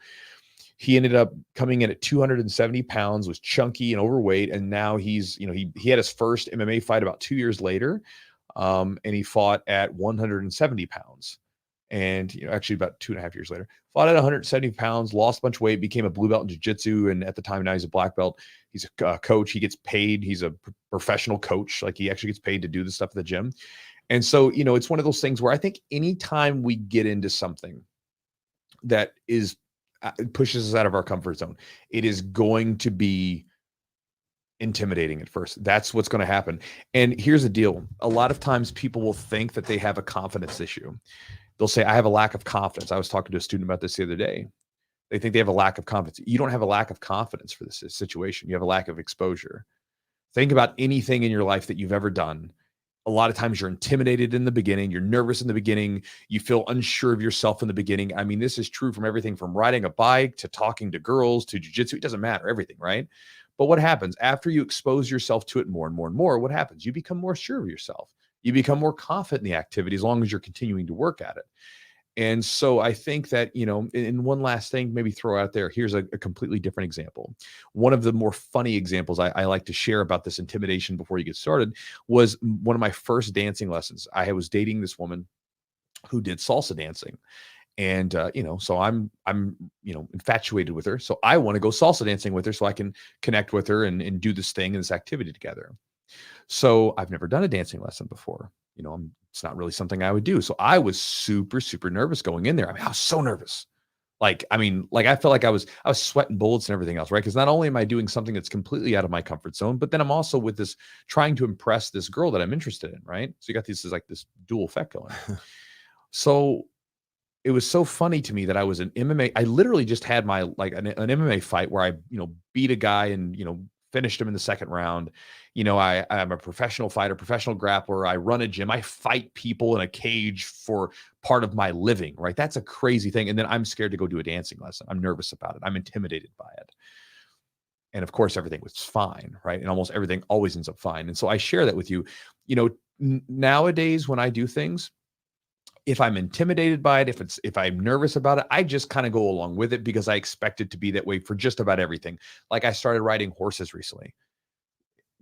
S1: He ended up coming in at 270 pounds, was chunky and overweight. And now he's, he had his first MMA fight about 2 years later. And he fought at 170 pounds. And, actually about 2.5 years later, fought at 170 pounds, lost a bunch of weight, became a blue belt in jiu-jitsu. And at the time, now he's a black belt. He's a coach. He gets paid. He's a professional coach. Like, he actually gets paid to do the stuff at the gym. And so, it's one of those things where I think anytime we get into something that pushes us out of our comfort zone, it is going to be intimidating at first. That's what's going to happen. And here's the deal. A lot of times people will think that they have a confidence issue. They'll say, I have a lack of confidence. I was talking to a student about this the other day. They think they have a lack of confidence. You don't have a lack of confidence for this situation. You have a lack of exposure. Think about anything in your life that you've ever done. A lot of times you're intimidated in the beginning. You're nervous in the beginning. You feel unsure of yourself in the beginning. I mean, this is true from everything from riding a bike to talking to girls to jiu-jitsu. It doesn't matter, everything, right? But what happens after you expose yourself to it more and more and more? What happens? You become more sure of yourself. You become more confident in the activity as long as you're continuing to work at it. And so I think that, and one last thing, maybe throw out there, here's a completely different example. One of the more funny examples I like to share about this intimidation before you get started was one of my first dancing lessons. I was dating this woman who did salsa dancing. And, so I'm infatuated with her. So I want to go salsa dancing with her so I can connect with her and do this thing and this activity together. So I've never done a dancing lesson before. It's not really something I would do. So I was super, super nervous going in there. I mean, I was so nervous. I felt like I was sweating bullets and everything else, right? Because not only am I doing something that's completely out of my comfort zone, but then I'm also with this, trying to impress this girl that I'm interested in, right? So you got this dual effect going. So it was so funny to me that I was an MMA. I literally just had my, an MMA fight where I, beat a guy and, finished him in the second round. I'm a professional fighter, professional grappler. I run a gym. I fight people in a cage for part of my living, right? That's a crazy thing. And then I'm scared to go do a dancing lesson. I'm nervous about it. I'm intimidated by it. And of course, everything was fine, right? And almost everything always ends up fine. And so I share that with you. Nowadays when I do things, if I'm intimidated by it, if I'm nervous about it, I just kind of go along with it because I expect it to be that way for just about everything. Like I started riding horses recently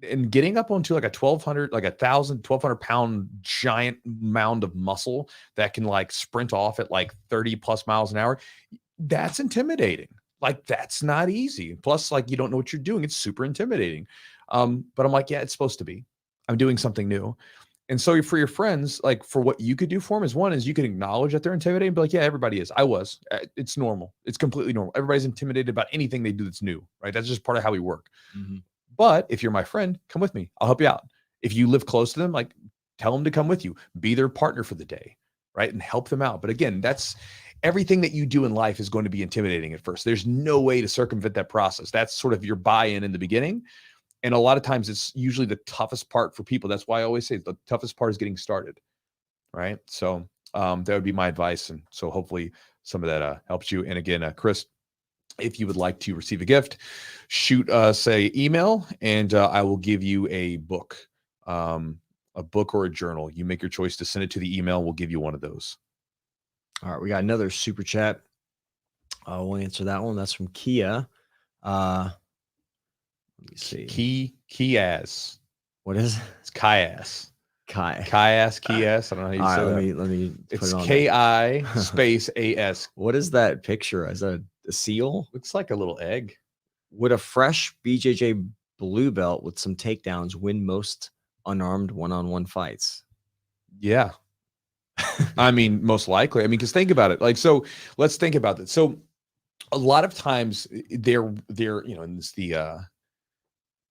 S1: and getting up onto like a 1,200 pound giant mound of muscle that can sprint off at 30 plus miles an hour. That's intimidating. That's not easy. Plus, you don't know what you're doing. It's super intimidating. But I'm like, yeah, it's supposed to be. I'm doing something new. And so for your friends, for what you could do for them is you can acknowledge that they're intimidated and be like, yeah, everybody is. I was. It's normal. It's completely normal. Everybody's intimidated about anything they do that's new, right? That's just part of how we work. Mm-hmm. But if you're my friend, come with me. I'll help you out. If you live close to them, tell them to come with you. Be their partner for the day, right? And help them out. But again, that's everything that you do in life is going to be intimidating at first. There's no way to circumvent that process. That's sort of your buy-in in the beginning. And a lot of times it's usually the toughest part for people. That's why I always say the toughest part is getting started, right? So that would be my advice. And so hopefully some of that helps you. And again, Chris, if you would like to receive a gift, shoot us an email and I will give you a book or a journal. You make your choice to send it to the email. We'll give you one of those.
S2: All right. We got another super chat. We'll answer that one. That's from Kia. Let me see.
S1: Kias.
S2: What is it?
S1: It's Kias. Kias. I don't know how you say that.
S2: Let me.
S1: It's Ki space AS.
S2: What is that picture? Is that a seal?
S1: Looks like a little egg.
S2: Would a fresh BJJ blue belt with some takedowns win most unarmed one-on-one fights?
S1: Yeah. I mean, most likely. I mean, because think about it. So let's think about this. So a lot of times they're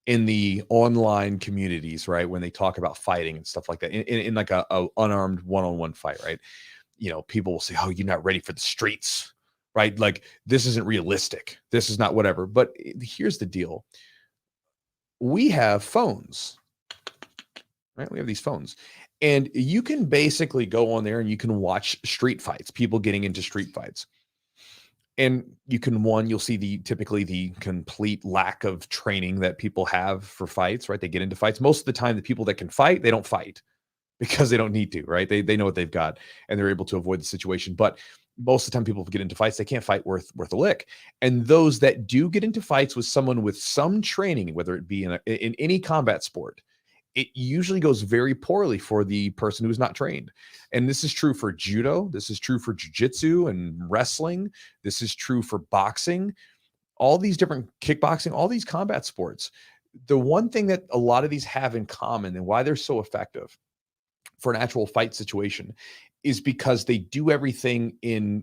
S1: in the online communities, right? When they talk about fighting and stuff like that, in a unarmed one-on-one fight, right? People will say, "Oh, you're not ready for the streets," right? This isn't realistic. This is not whatever. But here's the deal: we have phones, right? We have these phones, and you can basically go on there and you can watch street fights, people getting into street fights. And you'll see typically the complete lack of training that people have for fights, right? They get into fights. Most of the time, the people that can fight, they don't fight because they don't need to, right? They know what they've got and they're able to avoid the situation. But most of the time people get into fights, they can't fight worth a lick. And those that do get into fights with someone with some training, whether it be in any combat sport, it usually goes very poorly for the person who's not trained. And this is true for judo. This is true for jiu-jitsu and wrestling. This is true for boxing, all these different kickboxing, all these combat sports. The one thing that a lot of these have in common and why they're so effective for an actual fight situation is because they do everything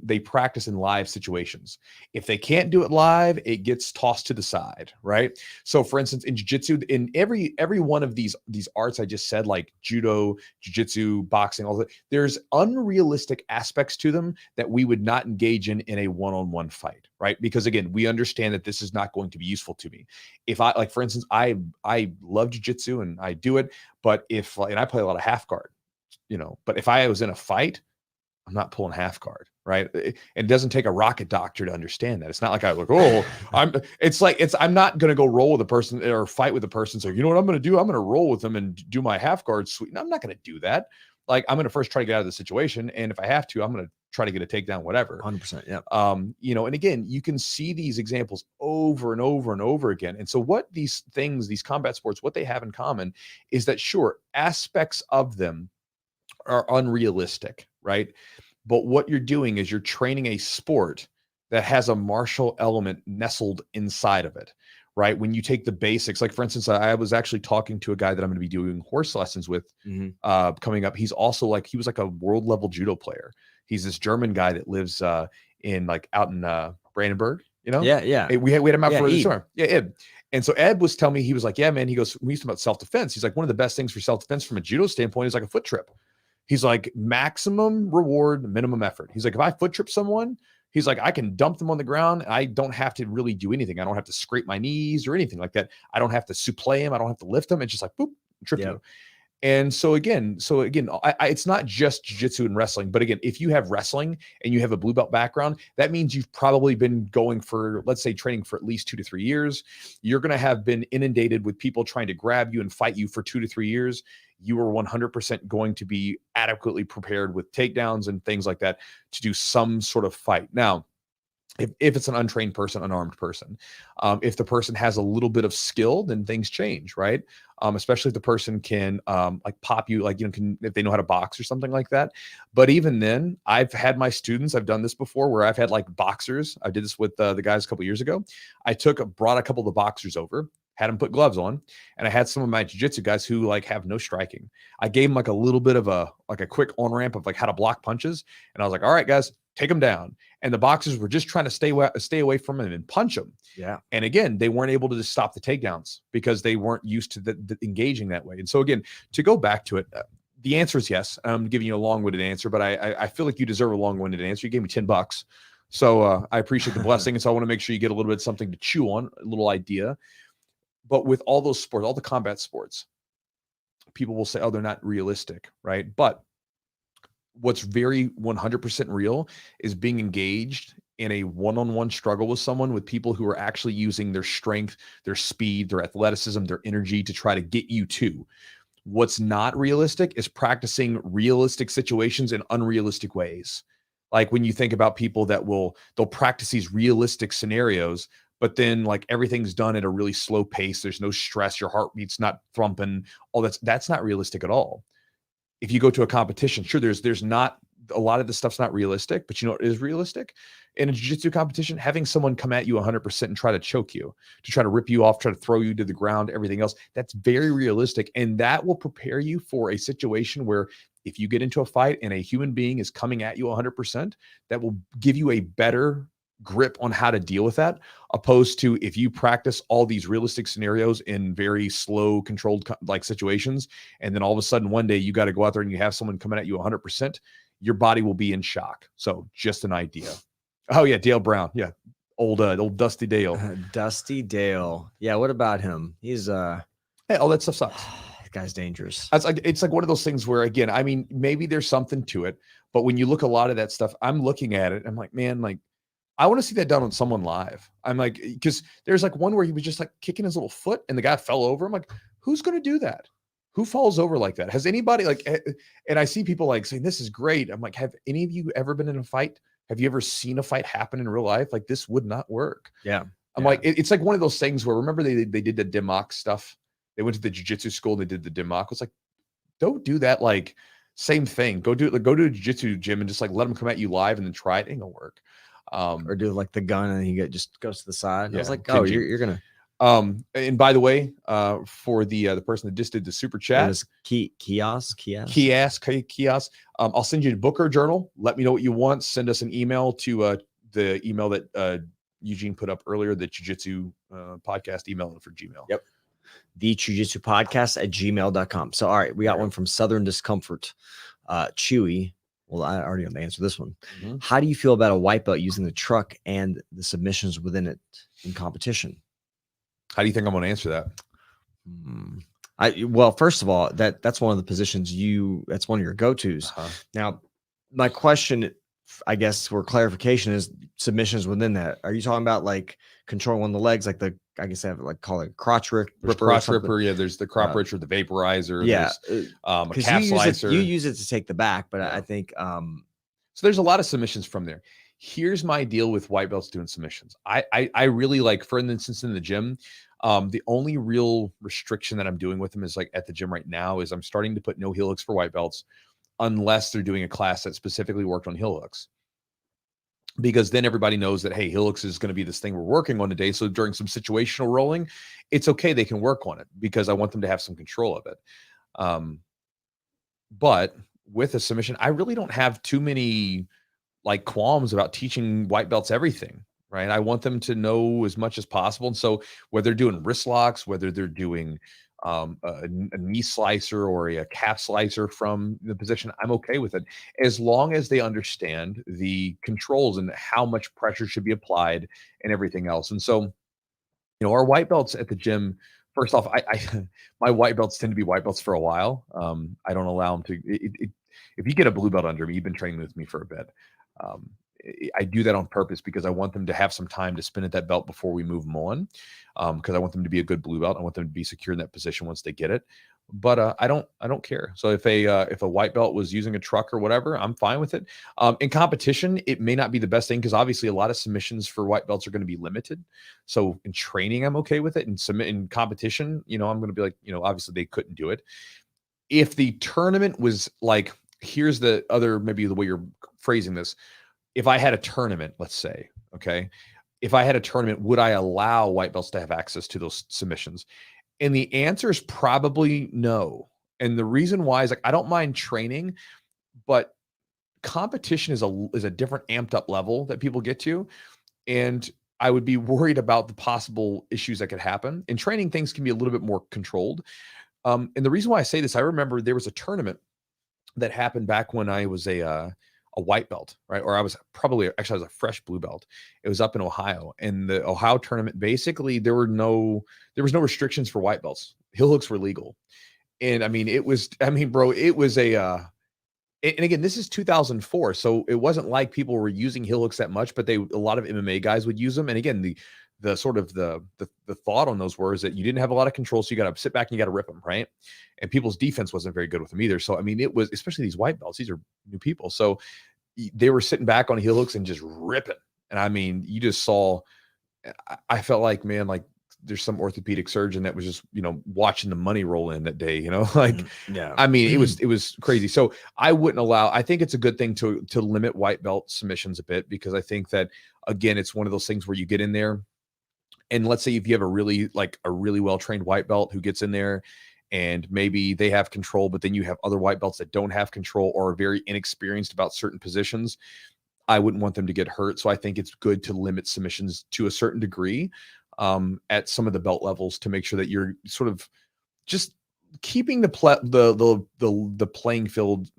S1: they practice in live situations. If they can't do it live, it gets tossed to the side, right? So for instance, in jiu-jitsu, in every one of these arts I just said, like judo, jiu-jitsu, boxing, all that, there's unrealistic aspects to them that we would not engage in a one-on-one fight, right? Because again, we understand that this is not going to be useful to me. If I, like, for instance, I love jiu-jitsu and I do it, but and I play a lot of half guard, but if I was in a fight, I'm not pulling half guard, right? It doesn't take a rocket doctor to understand that. It's not like I'm not going to go roll with a person or fight with a person. So you know what I'm going to do? I'm going to roll with them and do my half guard sweep. No, I'm not going to do that. Like, I'm going to first try to get out of the situation. And if I have to, I'm going to try to get a takedown, whatever.
S2: 100%. Yeah.
S1: And again, you can see these examples over and over and over again. And so what these combat sports, what they have in common is that, sure, aspects of them are unrealistic, right? But what you're doing is you're training a sport that has a martial element nestled inside of it, right? When you take the basics, like for instance, I was actually talking to a guy that I'm going to be doing horse lessons with coming up. He's also he was like a world level judo player. He's this German guy that lives out in Brandenburg,
S2: Yeah. Yeah.
S1: We had him out for the summer. Yeah. Ed. And so Ed was telling me, he was like, yeah, man, he goes, we used to talk about self-defense. He's like, one of the best things for self-defense from a judo standpoint is like a foot trip. He's like, maximum reward, minimum effort. He's like, if I foot trip someone, he's like, I can dump them on the ground. I don't have to really do anything. I don't have to scrape my knees or anything like that. I don't have to supplé him. I don't have to lift him. It's just like, boop, trip you. And so again, it's not just jiu-jitsu and wrestling, but again, if you have wrestling and you have a blue belt background, that means you've probably been going for, let's say, training for at least 2 to 3 years. You're going to have been inundated with people trying to grab you and fight you for 2 to 3 years. You are 100% going to be adequately prepared with takedowns and things like that to do some sort of fight. Now, if it's an untrained person, unarmed person, if the person has a little bit of skill, then things change, right? Especially if the person can pop you, if they know how to box or something like that. But even then, I've had my students, I've done this before where I've had boxers. I did this with the guys a couple years ago. I brought a couple of the boxers over, had them put gloves on, and I had some of my jiu-jitsu guys who have no striking. I gave them a little bit of a quick on-ramp of how to block punches. And I was like, all right, guys, take them down. And the boxers were just trying to stay away from him and punch him.
S2: Yeah.
S1: And again, they weren't able to just stop the takedowns because they weren't used to the engaging that way. And so again, to go back to it, the answer is yes. I'm giving you a long-winded answer, but I feel like you deserve a long-winded answer. You gave me $10. So I appreciate the blessing. And so I want to make sure you get a little bit of something to chew on, a little idea. But with all those sports, all the combat sports, people will say, oh, they're not realistic, right? But what's very 100% real is being engaged in a one-on-one struggle with someone, with people who are actually using their strength, their speed, their athleticism, their energy to try to get you to. What's not realistic is practicing realistic situations in unrealistic ways. Like when you think about people they'll practice these realistic scenarios, but then everything's done at a really slow pace. There's no stress. Your heartbeat's not thumping. All that's not realistic at all. If you go to a competition, sure, there's not a lot of this stuff's not realistic, but you know what is realistic? In a jiu-jitsu competition, having someone come at you 100% and try to choke you, to try to rip you off, try to throw you to the ground, everything else, that's very realistic. And that will prepare you for a situation where if you get into a fight and a human being is coming at you 100%, that will give you a better grip on how to deal with that, opposed to if you practice all these realistic scenarios in very slow, controlled situations, and then all of a sudden one day you got to go out there and you have someone coming at you 100%, your body will be in shock. So just an idea. Oh yeah, Dale Brown. Yeah, old Dusty Dale.
S2: Dusty Dale. Yeah, what about him? He's
S1: hey, all that stuff sucks.
S2: That guy's dangerous.
S1: It's like one of those things where, again, I mean, maybe there's something to it, but when you look a lot of that stuff, I'm looking at it, I'm like, man, I want to see that done on someone live. I'm like, because there's one where he was just kicking his little foot and the guy fell over. I'm like, who's going to do that? Who falls over like that? Has anybody like, and I see people like saying, this is great. I'm like, have any of you ever been in a fight? Have you ever seen a fight happen in real life? Like this would not work.
S2: Yeah.
S1: I'm like, it's like one of those things where remember they did the Dimmock stuff. They went to the jiu-jitsu school. And they did the Dimmock. It's like, don't do that. Like same thing. Go do a jiu-jitsu gym and just like let them come at you live and then try it. It ain't gonna work.
S2: Or do like the gun and he just goes to the side.
S1: Yeah,
S2: I was like, oh, you're gonna.
S1: And by the way, for the person that just did the super chat,
S2: kiosk.
S1: I'll send you a book or journal. Let me know what you want. Send us an email to the email that Eugene put up earlier, the Chewjitsu Podcast email for Gmail.
S2: Yep. The Chewjitsu Podcast at gmail.com. So, all right, we got one from Southern Discomfort. Chewy. Well, I already know the answer to this one. Mm-hmm. How do you feel about a white belt using the truck and the submissions within it in competition?
S1: How do you think I'm going to answer that?
S2: Well, first of all, that's one of the positions that's one of your go-tos. Now, my question, I guess, for clarification is submissions within that. Are you talking about like controlling one of the legs, like I guess I have like call it crotch ripper?
S1: Crotch ripper, yeah. There's the crotch ripper, the vaporizer.
S2: Yeah,
S1: a calf slicer.
S2: You use it to take the back, but I think
S1: so. There's a lot of submissions from there. Here's my deal with white belts doing submissions. I really like, for instance, in the gym, the only real restriction that I'm doing with them is like at the gym right now is I'm starting to put no heel hooks for white belts unless they're doing a class that specifically worked on heel hooks. Because then everybody knows that, hey, heel hooks is going to be this thing we're working on today. So during some situational rolling, it's okay. They can work on it because I want them to have some control of it. But with a submission, I really don't have too many like qualms about teaching white belts everything, right? I want them to know as much as possible. And so whether they're doing wrist locks, whether they're doing a knee slicer or a calf slicer from the position, I'm okay with it as long as they understand the controls and how much pressure should be applied and everything else. And so, our white belts at the gym, first off, my white belts tend to be white belts for a while. I don't allow them to, if you get a blue belt under me, you've been training with me for a bit. I do that on purpose because I want them to have some time to spin at that belt before we move them on. Because I want them to be a good blue belt. I want them to be secure in that position once they get it. But I don't care. So if a white belt was using a truck or whatever, I'm fine with it. In competition, it may not be the best thing because obviously a lot of submissions for white belts are going to be limited. So in training, I'm okay with it. And in competition, I'm going to be like, obviously they couldn't do it. If the tournament was like, here's the other, maybe the way you're phrasing this. If I had a tournament, let's say, okay, if I had a tournament, would I allow white belts to have access to those submissions? And the answer is probably no. And the reason why is like, I don't mind training, but competition is a different amped up level that people get to. And I would be worried about the possible issues that could happen. In training, things can be a little bit more controlled. And the reason why I say this, I remember there was a tournament that happened back when I was a white belt, right? Or I was a fresh blue belt. It was up in Ohio, and the Ohio tournament, basically there was no restrictions for white belts. Heel hooks were legal. And it was and again, this is 2004. So it wasn't like people were using heel hooks that much, but a lot of MMA guys would use them. And again, the sort of the thought on those were is that you didn't have a lot of control. So you got to sit back and you got to rip them. Right. And people's defense wasn't very good with them either. So, it was, especially these white belts, these are new people. So they were sitting back on heel hooks and just ripping. And you just saw, I felt like, man, like there's some orthopedic surgeon that was just, watching the money roll in that day,
S2: yeah.
S1: It was crazy. So I wouldn't allow, I think it's a good thing to limit white belt submissions a bit, because I think that, again, it's one of those things where you get in there and let's say if you have a really well-trained white belt who gets in there and maybe they have control, but then you have other white belts that don't have control or are very inexperienced about certain positions, I wouldn't want them to get hurt. So I think it's good to limit submissions to a certain degree at some of the belt levels to make sure that you're sort of just keeping the playing field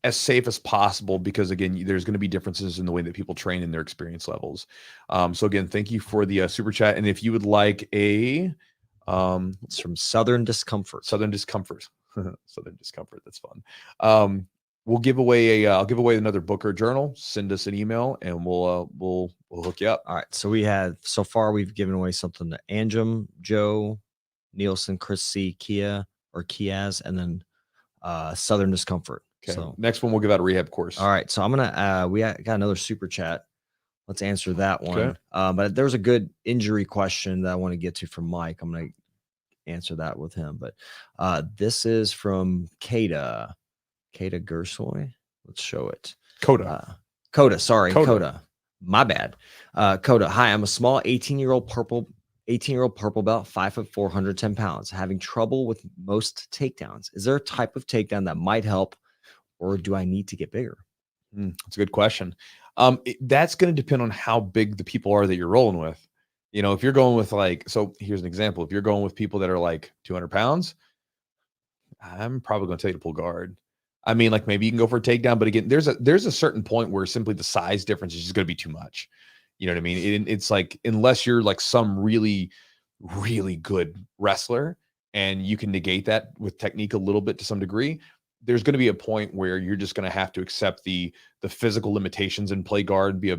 S1: as safe as possible, because again, there's going to be differences in the way that people train in their experience levels. So again, thank you for the super chat. And if you would like it's
S2: from Southern Discomfort.
S1: Southern Discomfort. That's fun. We'll give away I'll give away another book or journal. Send us an email and we'll hook you up.
S2: All right. So we've given away something to Anjum, Joe, Nielsen, Chris C, Kiaz, and then Southern Discomfort.
S1: Okay.
S2: So
S1: next one, we'll give out a rehab course.
S2: All right. So I'm gonna we got another super chat. Let's answer that one. Okay. But there was a good injury question that I want to get to from Mike. I'm gonna answer that with him. But this is from Kada Gersoy. Let's show it.
S1: Coda.
S2: Sorry, Coda. My bad. Coda. Hi, I'm a small 18-year-old purple belt, 5'4", 110 pounds, having trouble with most takedowns. Is there a type of takedown that might help, or do I need to get bigger?
S1: That's a good question. That's going to depend on how big the people are that you're rolling with. You know, if you're going with so here's an example. If you're going with people that are like 200 pounds, I'm probably going to tell you to pull guard. I mean, like maybe you can go for a takedown, but again, there's a certain point where simply the size difference is just going to be too much. You know what I mean? It's like, unless you're like some really, really good wrestler and you can negate that with technique a little bit to some degree, there's going to be a point where you're just going to have to accept the physical limitations and play guard and be a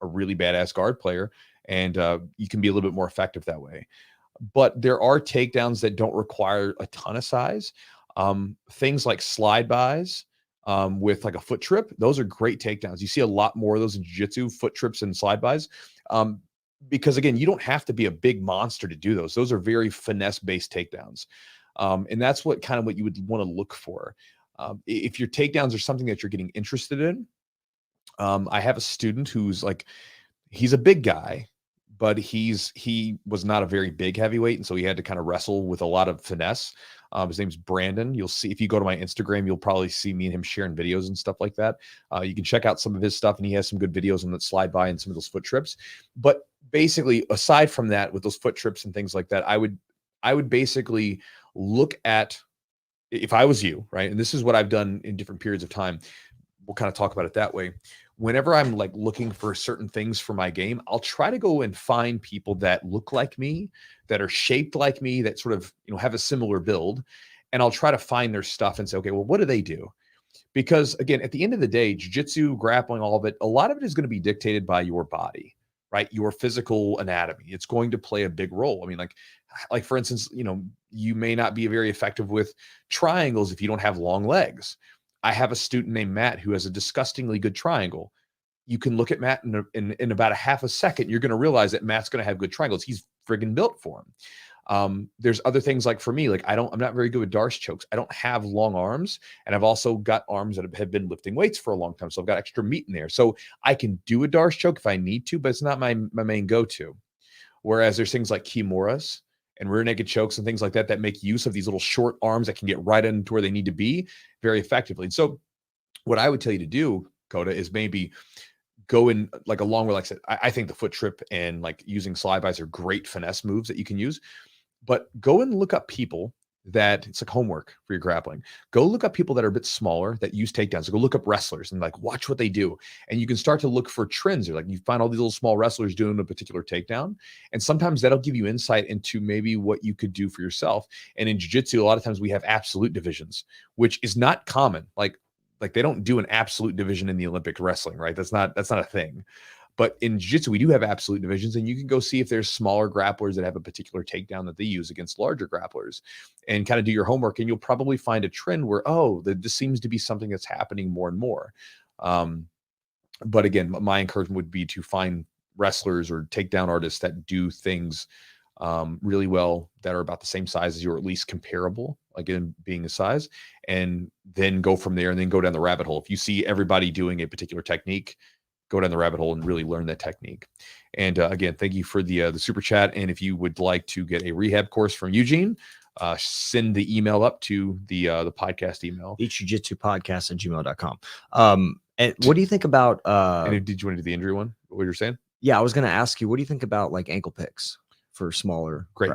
S1: really badass guard player. And you can be a little bit more effective that way. But there are takedowns that don't require a ton of size. Things like slide bys with like a foot trip, those are great takedowns. You see a lot more of those in jiu-jitsu, foot trips and slide bys. Because again, you don't have to be a big monster to do those. Those are very finesse-based takedowns. And that's what you would want to look for. If your takedowns are something that you're getting interested in, I have a student who's he's a big guy, but he was not a very big heavyweight. And so he had to kind of wrestle with a lot of finesse. His name's Brandon. You'll see, if you go to my Instagram, you'll probably see me and him sharing videos and stuff like that. You can check out some of his stuff, and he has some good videos on that slide by and some of those foot trips. But basically, aside from that, with those foot trips and things like that, I would basically look at, if I was you, right? And this is what I've done in different periods of time. We'll kind of talk about it that way. Whenever I'm looking for certain things for my game, I'll try to go and find people that look like me, that are shaped like me, that sort of, have a similar build. And I'll try to find their stuff and say, okay, well, what do they do? Because again, at the end of the day, jiu-jitsu, grappling, all of it, a lot of it is going to be dictated by your body, right? Your physical anatomy. It's going to play a big role. I mean, like for instance, you may not be very effective with triangles if you don't have long legs. I have a student named Matt who has a disgustingly good triangle. You can look at Matt in about a half a second. You're going to realize that Matt's going to have good triangles. He's friggin' built for them. There's other things like for me, I'm not very good with Darce chokes. I don't have long arms, and I've also got arms that have been lifting weights for a long time. So I've got extra meat in there. So I can do a Darce choke if I need to, but it's not my main go-to. Whereas there's things like Kimuras and rear naked chokes and things like that that make use of these little short arms that can get right into where they need to be very effectively. And so what I would tell you to do, Coda, is maybe go in along with, like I said, I think the foot trip and using slide bys are great finesse moves that you can use. But go and look up people that, it's like homework for your grappling. Go look up people that are a bit smaller that use takedowns. So go look up wrestlers and watch what they do. And you can start to look for trends. Or you find all these little small wrestlers doing a particular takedown. And sometimes that'll give you insight into maybe what you could do for yourself. And in jiu-jitsu, a lot of times we have absolute divisions, which is not common. Like they don't do an absolute division in the Olympic wrestling, right? That's not a thing. But in jiu-jitsu, we do have absolute divisions, and you can go see if there's smaller grapplers that have a particular takedown that they use against larger grapplers, and kind of do your homework, and you'll probably find a trend where, this seems to be something that's happening more and more. But again, my encouragement would be to find wrestlers or takedown artists that do things really well, that are about the same size as you, or at least comparable, again, being a size, and then go from there and then go down the rabbit hole. If you see everybody doing a particular technique, go down the rabbit hole and really learn that technique. And again, thank you for the super chat. And if you would like to get a rehab course from Eugene, send the email up to the podcast email.
S2: Chewjitsu@gmail.com. And what do you think about
S1: and did you want to do the injury one? What you're saying?
S2: Yeah, I was going to ask you, what do you think about ankle picks for smaller?
S1: Great.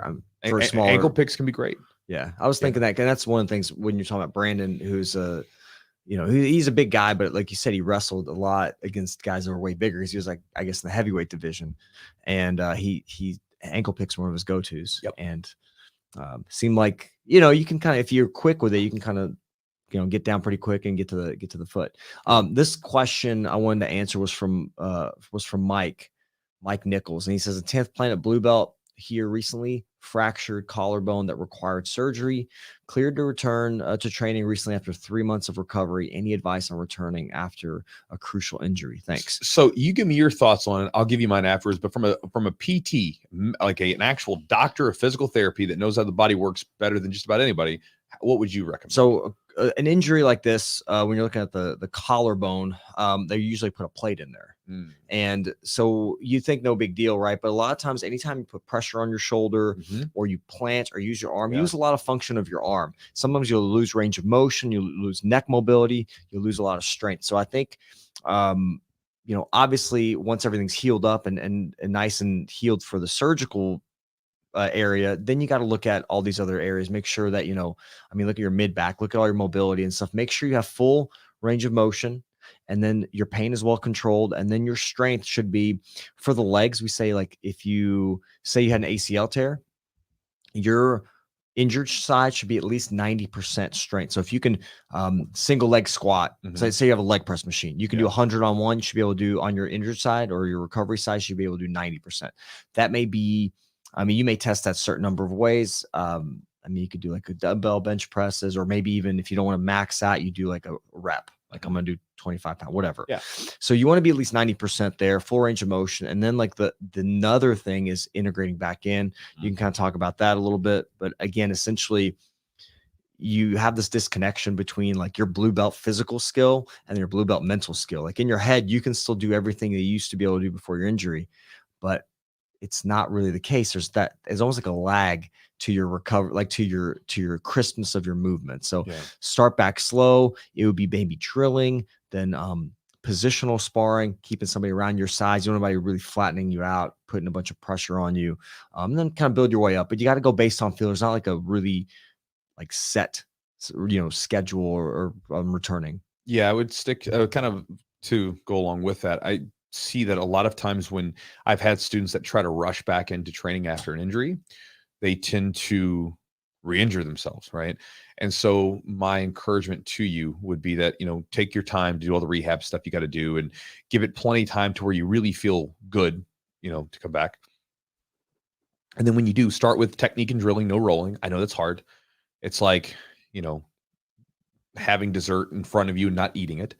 S1: For smaller ankle picks can be great.
S2: Yeah, I was thinking that, and that's one of the things when you're talking about Brandon, who's he's a big guy, but like you said, he wrestled a lot against guys that were way bigger, because he was I guess in the heavyweight division, and he ankle picks were one of his go-tos.
S1: Yep.
S2: And seemed like, you can kind of, if you're quick with it, you can kind of, get down pretty quick and get to the foot. This question I wanted to answer was from Mike Nichols, and he says, the 10th Planet Blue Belt here recently fractured collarbone that required surgery. Cleared to return to training recently after 3 months of recovery. Any advice on returning after a crucial injury? Thanks.
S1: So you give me your thoughts on it. I'll give you mine afterwards. But from a PT, like an actual doctor of physical therapy that knows how the body works better than just about anybody, what would you recommend?
S2: So an injury like this, when you're looking at the collarbone, they usually put a plate in there. And so you think no big deal, right? But a lot of times, anytime you put pressure on your shoulder or you plant or use your arm, use a lot of function of your arm. Sometimes you'll lose range of motion, you lose neck mobility, you lose a lot of strength. So I think, obviously once everything's healed up and nice and healed for the surgical area, then you got to look at all these other areas, make sure that, look at your mid back, look at all your mobility and stuff, make sure you have full range of motion, and then your pain is well controlled. And then your strength should be for the legs. We say, like, if you say you had an ACL tear, your injured side should be at least 90% strength. So if you can single leg squat, say you have a leg press machine, you can do 100 on one, you should be able to do on your injured side, or your recovery side, you should be able to do 90%. That may be, you may test that certain number of ways. You could do like a dumbbell bench presses, or maybe even if you don't want to max out, you do like a rep. Like I'm going to do 25 pounds, whatever. Yeah. So you want to be at least 90% there, full range of motion. And then like the another thing is integrating back in. You can kind of talk about that a little bit, but again, essentially you have this disconnection between like your blue belt physical skill and your blue belt mental skill. Like in your head, you can still do everything that you used to be able to do before your injury, but it's not really the case. There's almost like a lag to your recovery, like to your crispness of your movement. So start back slow. It would be maybe drilling, then positional sparring, keeping somebody around your size. You don't want anybody really flattening you out, putting a bunch of pressure on you, and then kind of build your way up. But you got to go based on feel. There's not like a really like set, schedule or returning.
S1: Yeah, I would stick kind of to go along with that. I see that a lot of times when I've had students that try to rush back into training after an injury, they tend to re-injure themselves, right? And so my encouragement to you would be that, take your time to do all the rehab stuff you got to do and give it plenty of time to where you really feel good, to come back. And then when you do, start with technique and drilling, no rolling. I know that's hard. It's like, having dessert in front of you and not eating it.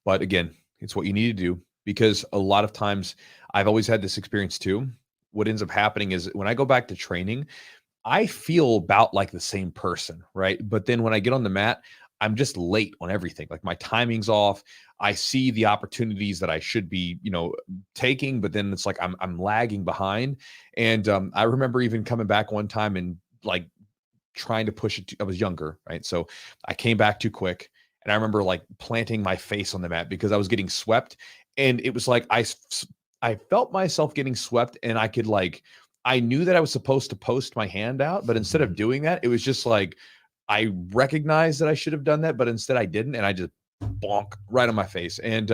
S1: But again, it's what you need to do, because a lot of times I've always had this experience too. What ends up happening is when I go back to training, I feel about like the same person, right? But then when I get on the mat, I'm just late on everything. Like my timing's off. I see the opportunities that I should be, taking, but then it's like I'm lagging behind. And I remember even coming back one time and like trying to push it. I was younger, right? So I came back too quick, and I remember like planting my face on the mat because I was getting swept, and it was like I felt myself getting swept, and I knew that I was supposed to post my hand out, but instead of doing that, it was just like, I recognized that I should have done that, but instead I didn't. And I just bonk right on my face. And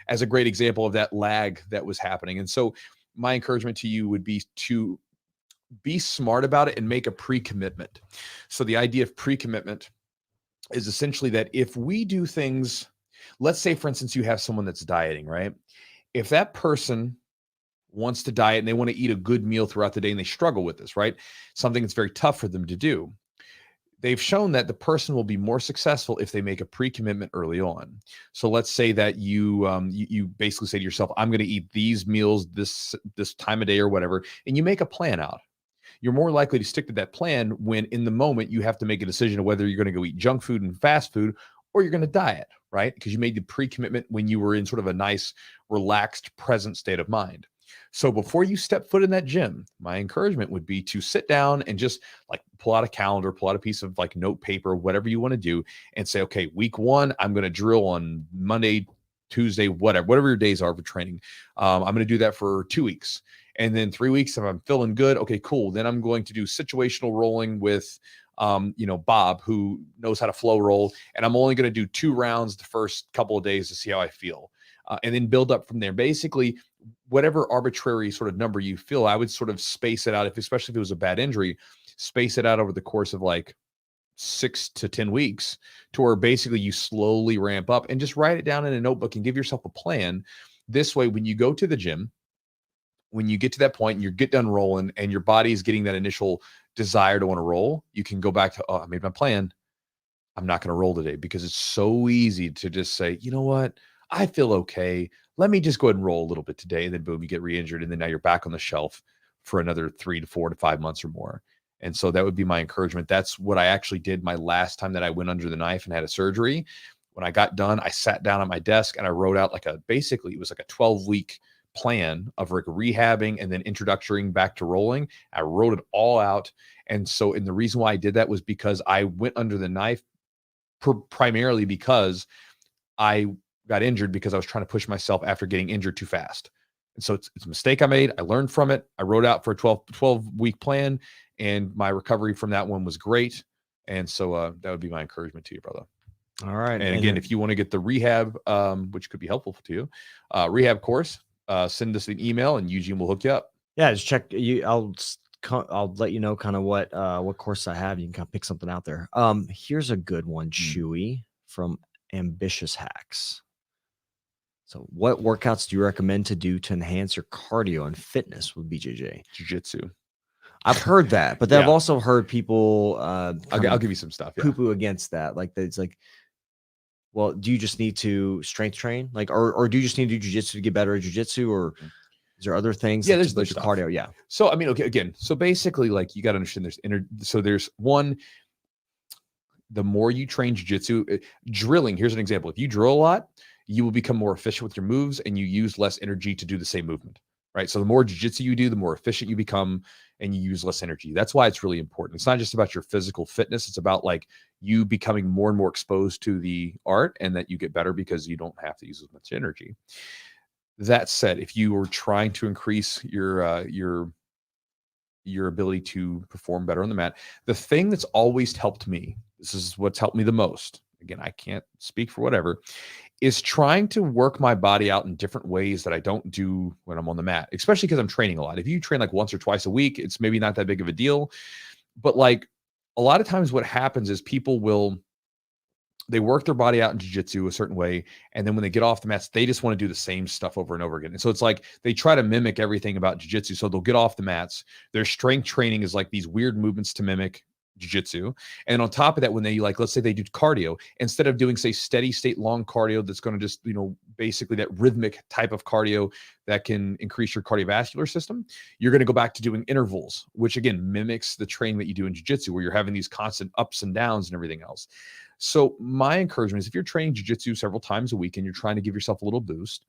S1: as a great example of that lag that was happening. And so my encouragement to you would be to be smart about it and make a pre-commitment. So the idea of pre-commitment is essentially that if we do things, let's say, for instance, you have someone that's dieting, right? If that person wants to diet and they want to eat a good meal throughout the day and they struggle with this, right? Something that's very tough for them to do. They've shown that the person will be more successful if they make a pre-commitment early on. So let's say that you basically say to yourself, I'm going to eat these meals this time of day or whatever, and you make a plan out. You're more likely to stick to that plan when in the moment you have to make a decision of whether you're going to go eat junk food and fast food or you're going to diet, right? Because you made the pre-commitment when you were in sort of a nice, relaxed, present state of mind. So before you step foot in that gym, my encouragement would be to sit down and just like pull out a calendar, pull out a piece of like note paper, whatever you want to do, and say, okay, week 1, I'm going to drill on Monday, Tuesday, whatever your days are for training. I'm going to do that for 2 weeks. And then 3 weeks, if I'm feeling good, okay, cool. Then I'm going to do situational rolling with, Bob, who knows how to flow roll. And I'm only going to do 2 rounds the first couple of days to see how I feel. And then build up from there. Basically, whatever arbitrary sort of number you feel, I would sort of space it out, especially if it was a bad injury, space it out over the course of like 6 to 10 weeks to where basically you slowly ramp up, and just write it down in a notebook and give yourself a plan. This way, when you go to the gym, when you get to that point and you get done rolling and your body is getting that initial desire to want to roll, you can go back to, oh, I made my plan. I'm not going to roll today, because it's so easy to just say, you know what? I feel okay. Let me just go ahead and roll a little bit today. And then boom, you get re-injured. And then now you're back on the shelf for another 3 to 4 to 5 months or more. And so that would be my encouragement. That's what I actually did my last time that I went under the knife and had a surgery. When I got done, I sat down at my desk and I wrote out basically it was like a 12-week plan of like rehabbing and then introductory back to rolling. I wrote it all out. And so, and the reason why I did that was because I went under the knife primarily because I got injured because I was trying to push myself after getting injured too fast. And so it's a mistake I made. I learned from it. I wrote out for a 12-week plan, and my recovery from that one was great. And so that would be my encouragement to you, brother.
S2: All right.
S1: And again, if you want to get the rehab, which could be helpful to you, rehab course, send us an email and Eugene will hook you up.
S2: Yeah, just check you. I'll let you know kind of what course I have. You can kind of pick something out there. Here's a good one, Chewy, from Ambitious Hacks. So what workouts do you recommend to do to enhance your cardio and fitness with BJJ?
S1: Jiu-jitsu.
S2: I've heard that, but I've also heard people
S1: I'll give you some stuff.
S2: Poo-poo against that. Like it's like, well, do you just need to strength train? Like, or do you just need to do jiu-jitsu to get better at jiu-jitsu, or is there other things?
S1: Yeah, there's
S2: like the cardio. Yeah.
S1: So I mean, okay, again, so basically, like, you got to understand there's one, the more you train jiu-jitsu, drilling, here's an example. If you drill a lot, you will become more efficient with your moves and you use less energy to do the same movement, right? So the more jiu-jitsu you do, the more efficient you become and you use less energy. That's why it's really important. It's not just about your physical fitness. It's about like you becoming more and more exposed to the art, and that you get better because you don't have to use as much energy. That said, if you were trying to increase your ability to perform better on the mat, the thing that's always helped me, this is what's helped me the most, again, I can't speak for whatever, is trying to work my body out in different ways that I don't do when I'm on the mat, especially because I'm training a lot. If you train like once or twice a week, it's maybe not that big of a deal. But like a lot of times what happens is people they work their body out in jiu-jitsu a certain way, and then when they get off the mats, they just want to do the same stuff over and over again. And so it's like they try to mimic everything about jiu-jitsu. So they'll get off the mats. Their strength training is like these weird movements to mimic jiu-jitsu. And on top of that, when they let's say they do cardio, instead of doing, say, steady state long cardio that's going to just, basically that rhythmic type of cardio that can increase your cardiovascular system, you're going to go back to doing intervals, which again mimics the training that you do in jiu-jitsu, where you're having these constant ups and downs and everything else. So my encouragement is, if you're training jiu-jitsu several times a week and you're trying to give yourself a little boost,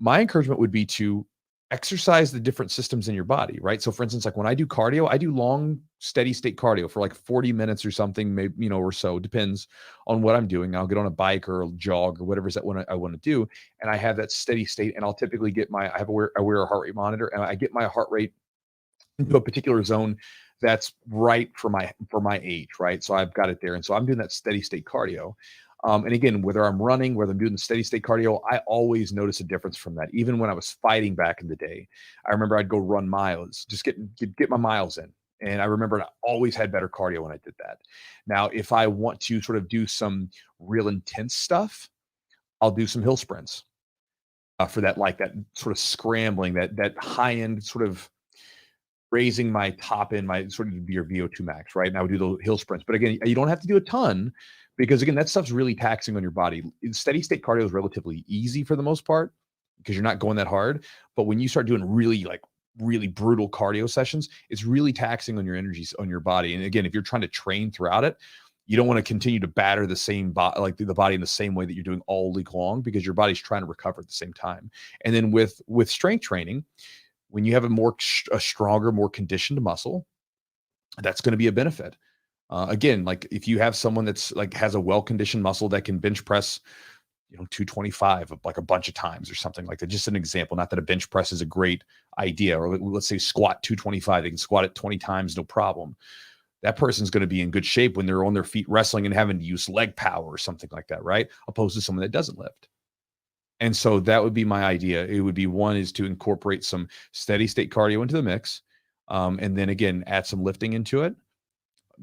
S1: my encouragement would be to exercise the different systems in your body, right? So for instance, like when I do cardio, I do long, steady state cardio for like 40 minutes or something, maybe, or so, depends on what I'm doing. I'll get on a bike or a jog or whatever is that I want to do. And I have that steady state, and I'll typically get I wear a heart rate monitor, and I get my heart rate into a particular zone that's right for my age, right? So I've got it there. And so I'm doing that steady state cardio. And again, whether I'm running, whether I'm doing the steady state cardio, I always notice a difference from that. Even when I was fighting back in the day, I remember I'd go run miles, just get my miles in. And I remember I always had better cardio when I did that. Now, if I want to sort of do some real intense stuff, I'll do some hill sprints for that, like that sort of scrambling, that high end sort of raising my top end, my sort of your VO2 max, right? And I would do those hill sprints. But again, you don't have to do a ton, because again, that stuff's really taxing on your body. Steady state cardio is relatively easy for the most part because you're not going that hard. But when you start doing really brutal cardio sessions, it's really taxing on your energies, on your body. And again, if you're trying to train throughout it, you don't want to continue to batter the same the body in the same way that you're doing all week long, because your body's trying to recover at the same time. And then with strength training, when you have a stronger, more conditioned muscle, that's going to be a benefit. Again, like if you have someone that's like has a well-conditioned muscle that can bench press, 225 like a bunch of times or something like that. Just an example, not that a bench press is a great idea, or let's say squat 225, they can squat it 20 times, no problem. That person's going to be in good shape when they're on their feet wrestling and having to use leg power or something like that, right? Opposed to someone that doesn't lift. And so that would be my idea. It would be, one is to incorporate some steady state cardio into the mix. And then again, add some lifting into it,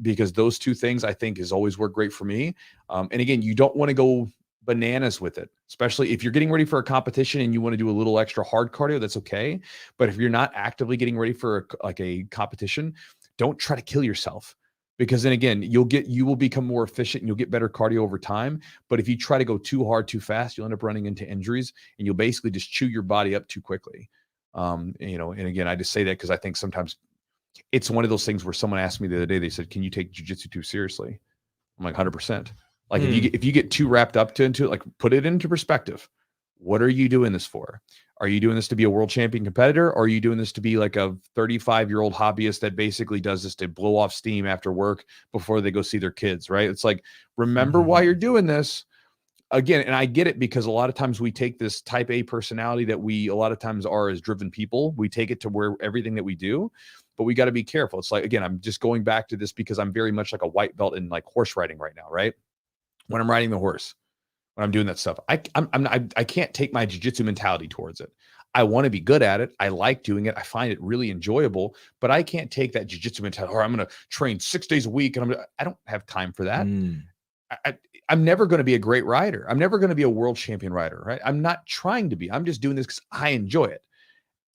S1: because those two things I think has always worked great for me. And again, you don't want to go bananas with it, especially if you're getting ready for a competition and you want to do a little extra hard cardio, that's okay. But if you're not actively getting ready for a competition, don't try to kill yourself, because then again, you will become more efficient and you'll get better cardio over time. But if you try to go too hard, too fast, you'll end up running into injuries and you'll basically just chew your body up too quickly. And again, I just say that because I think sometimes it's one of those things where someone asked me the other day, they said, can you take jiu-jitsu too seriously? I'm like 100%. Like if you get too wrapped up into it, like put it into perspective. What are you doing this for? Are you doing this to be a world champion competitor? Or are you doing this to be like a 35-year-old hobbyist that basically does this to blow off steam after work before they go see their kids, right? It's like, remember why you're doing this. Again, and I get it, because a lot of times we take this type A personality that we a lot of times are as driven people. We take it to where everything that we do, but we got to be careful. It's like, again, I'm just going back to this because I'm very much like a white belt in like horse riding right now, right? When I'm riding the horse, when I'm doing that stuff, I can't take my jiu-jitsu mentality towards it. I want to be good at it. I like doing it. I find it really enjoyable, but I can't take that jiu-jitsu mentality, or I'm going to train 6 days a week. And I don't have time for that. I'm never going to be a great rider. I'm never going to be a world champion rider, right? I'm not trying to be. I'm just doing this because I enjoy it.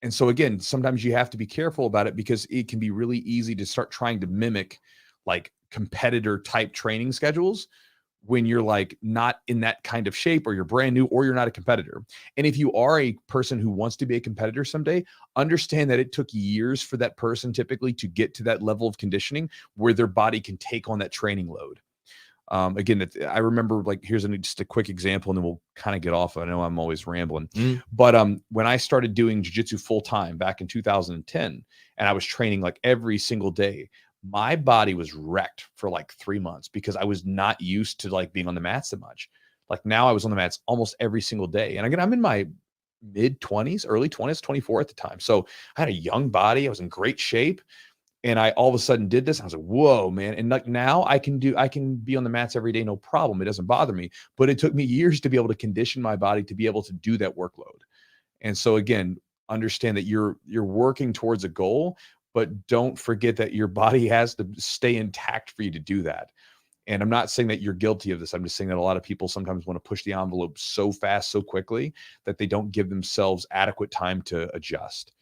S1: And so again, sometimes you have to be careful about it, because it can be really easy to start trying to mimic like competitor type training schedules when you're like not in that kind of shape, or you're brand new, or you're not a competitor. And if you are a person who wants to be a competitor someday, understand that it took years for that person typically to get to that level of conditioning where their body can take on that training load. Again, I remember, like, here's just a quick example, and then we'll kind of get off. I know I'm always rambling, but when I started doing jiu-jitsu full time back in 2010, and I was training like every single day, my body was wrecked for like 3 months because I was not used to like being on the mats that much. Like now I was on the mats almost every single day. And again, I'm in my mid 20s, early 20s, 24 at the time. So I had a young body. I was in great shape. And I all of a sudden did this. I was like, whoa, man. And like now I can be on the mats every day, no problem. It doesn't bother me. But it took me years to be able to condition my body to be able to do that workload. And so again, understand that you're working towards a goal, but don't forget that your body has to stay intact for you to do that. And I'm not saying that you're guilty of this. I'm just saying that a lot of people sometimes want to push the envelope so fast, so quickly, that they don't give themselves adequate time to adjust.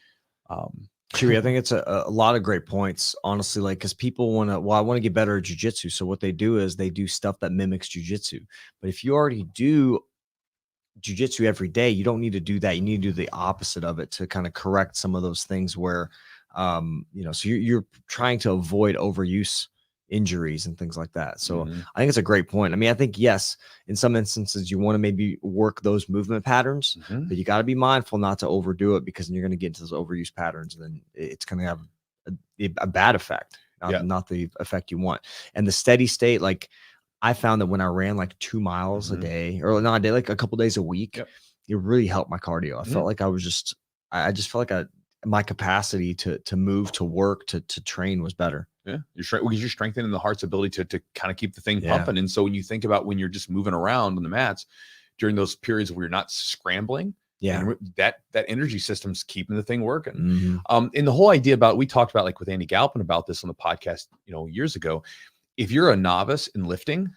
S2: Chewy, I think it's a lot of great points, honestly, like, because people want to, I want to get better at jiu-jitsu. So what they do is they do stuff that mimics jiu-jitsu. But if you already do jiu-jitsu every day, you don't need to do that. You need to do the opposite of it to kind of correct some of those things where, so you're trying to avoid overuse injuries and things like that. So I think it's a great point. I mean, I think, yes, in some instances you want to maybe work those movement patterns, but you got to be mindful not to overdo it, because then you're going to get into those overuse patterns, and then it's going to have a bad effect, not the effect you want. And the steady state, like, I found that when I ran like 2 miles a day, or not a day, like a couple days a week, it really helped my cardio. I felt like I just felt like my capacity to move, to work, to train was better.
S1: Yeah, you're strengthening the heart's ability to kind of keep the thing pumping. And so when you think about when you're just moving around on the mats during those periods where you're not scrambling, that energy system's keeping the thing working. And the whole idea about, we talked about, like with Andy Galpin about this on the podcast, years ago. If you're a novice in lifting,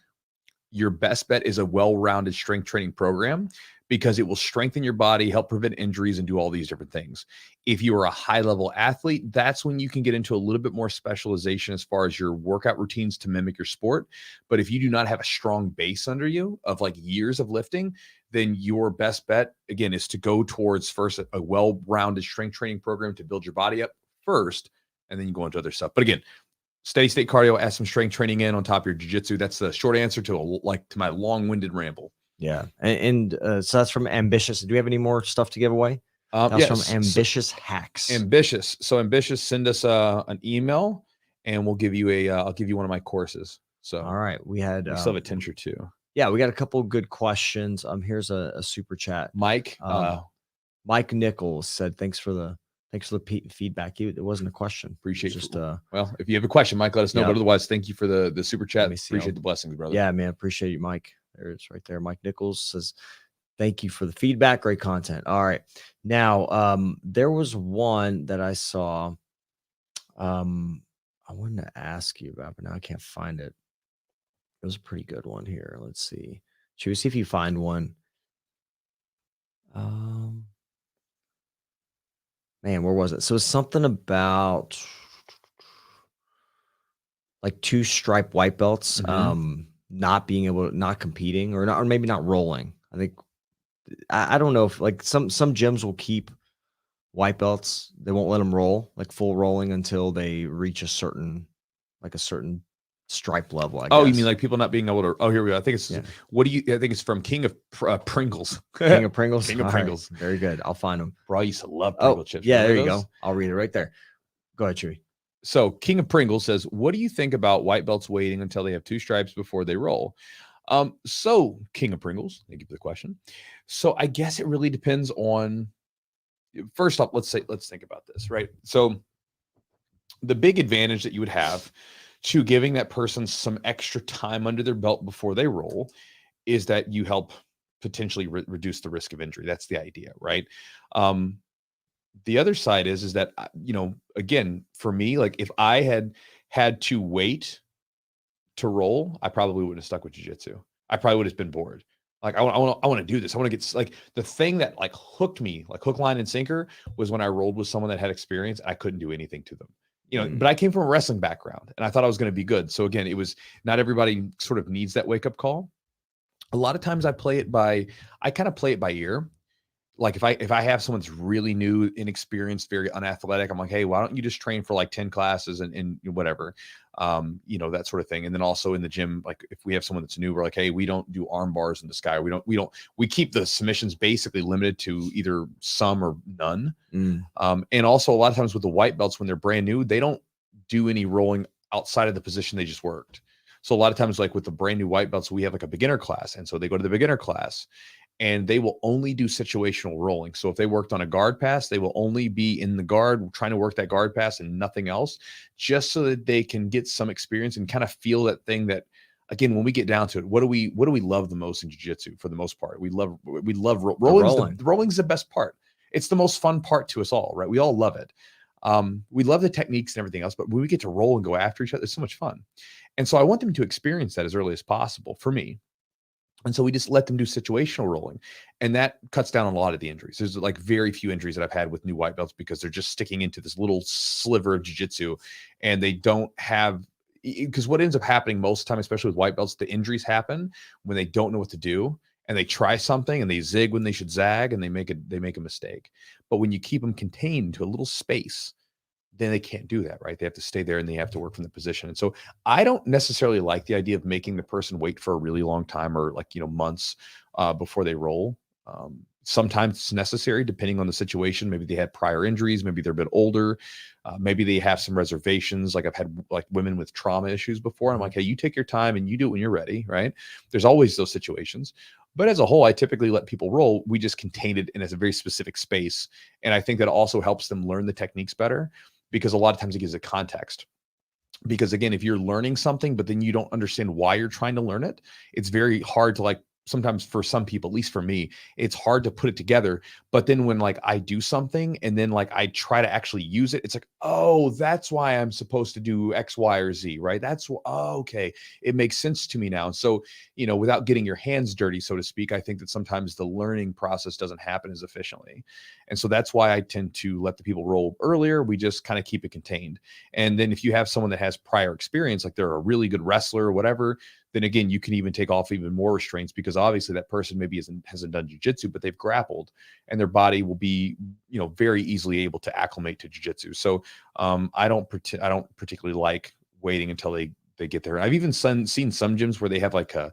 S1: your best bet is a well-rounded strength training program, because it will strengthen your body, help prevent injuries, and do all these different things. If you are a high-level athlete, that's when you can get into a little bit more specialization as far as your workout routines to mimic your sport. But if you do not have a strong base under you of like years of lifting, then your best bet, again, is to go towards first a well-rounded strength training program to build your body up first, and then you go into other stuff. But again, steady state cardio, add some strength training in on top of your jiu-jitsu. That's the short answer to my long-winded ramble.
S2: Yeah. And so that's from Ambitious. Do we have any more stuff to give away?
S1: Yes.
S2: From Ambitious Hacks.
S1: Ambitious. So Ambitious, send us an email, and we'll give you I'll give you one of my courses. So
S2: all right. We still
S1: have a tinge or two.
S2: Yeah, we got a couple of good questions. Here's a super chat.
S1: Mike
S2: Nichols said, thanks for the feedback. It wasn't a question.
S1: Appreciate it. Well, if you have a question, Mike, let us know. But otherwise, thank you for the super chat. Appreciate the blessings, brother.
S2: Yeah, man. Appreciate you, Mike. There it's right there. Mike Nichols says, thank you for the feedback. Great content. All right. Now, there was one that I saw. I wanted to ask you about, but now I can't find it. It was a pretty good one here. Let's see. Should we see if you find one? Man, where was it? So it's something about like 2 stripe white belts, not being able to, not competing or maybe not rolling. I think, I don't know if like some gyms will keep white belts. They won't let them roll, like full rolling, until they reach a certain stripe level, I guess.
S1: You mean like people not being able to? Oh, here we go. I think it's I think it's from King of Pringles.
S2: King of Pringles.
S1: King of Pringles.
S2: Right. Very good. I'll find them.
S1: Bro, I used to love Pringle chips.
S2: Yeah, there you go. I'll read it right there. Go ahead, Chewy.
S1: So King of Pringles says, "What do you think about white belts waiting until they have 2 stripes before they roll?" So King of Pringles, thank you for the question. So I guess it really depends on. First off, let's think about this, right? So the big advantage that you would have to giving that person some extra time under their belt before they roll is that you help potentially reduce the risk of injury. That's the idea, right? The other side is that, again, for me, like if I had to wait to roll, I probably wouldn't have stuck with jiu-jitsu. I probably would have been bored. Like I want to do this. I want to get, like, the thing that like hooked me, like hook, line, and sinker, was when I rolled with someone that had experience. I couldn't do anything to them. But I came from a wrestling background and I thought I was going to be good. So again, it was not everybody sort of needs that wake up call. A lot of times I kind of play it by ear. Like if I have someone that's really new, inexperienced, very unathletic, I'm like, hey, why don't you just train for like 10 classes and whatever, that sort of thing. And then also in the gym, like if we have someone that's new, we're like, hey, we don't do arm bars in the sky. We keep the submissions basically limited to either some or none. And also a lot of times with the white belts, when they're brand new, they don't do any rolling outside of the position they just worked. So a lot of times, like with the brand new white belts, we have like a beginner class. And so they go to the beginner class and they will only do situational rolling. So if they worked on a guard pass, they will only be in the guard trying to work that guard pass and nothing else, just so that they can get some experience and kind of feel that thing that, again, when we get down to it, what do we love the most in jiu-jitsu for the most part? We love rolling. Rolling's the best part. It's the most fun part to us all, right? We all love it. We love the techniques and everything else, but when we get to roll and go after each other, it's so much fun. And so I want them to experience that as early as possible for me. And so we just let them do situational rolling, and that cuts down on a lot of the injuries. There's like very few injuries that I've had with new white belts because they're just sticking into this little sliver of jiu-jitsu, and they don't have, because what ends up happening most of the time, especially with white belts, the injuries happen when they don't know what to do and they try something and they zig when they should zag and they make a mistake. But when you keep them contained to a little space, then they can't do that, right? They have to stay there and they have to work from the position. And so I don't necessarily like the idea of making the person wait for a really long time or like, months before they roll. Sometimes it's necessary depending on the situation. Maybe they had prior injuries. Maybe they're a bit older. Maybe they have some reservations. Like I've had like women with trauma issues before. I'm like, hey, you take your time and you do it when you're ready, right? There's always those situations. But as a whole, I typically let people roll. We just contain it in a very specific space. And I think that also helps them learn the techniques better, because a lot of times it gives a context. Because again, if you're learning something, but then you don't understand why you're trying to learn it, it's very hard to, like, sometimes for some people, at least for me, it's hard to put it together. But then when like I do something and then like I try to actually use it, it's like, oh, that's why I'm supposed to do X, Y, or Z, right? Okay. It makes sense to me now. And so, without getting your hands dirty, so to speak, I think that sometimes the learning process doesn't happen as efficiently. And so that's why I tend to let the people roll earlier. We just kind of keep it contained. And then if you have someone that has prior experience, like they're a really good wrestler or whatever, then again, you can even take off even more restraints, because obviously that person maybe hasn't done jiu-jitsu, but they've grappled, and their body will be, very easily able to acclimate to jiu-jitsu. So I don't particularly like waiting until they get there. I've even seen some gyms where they have like a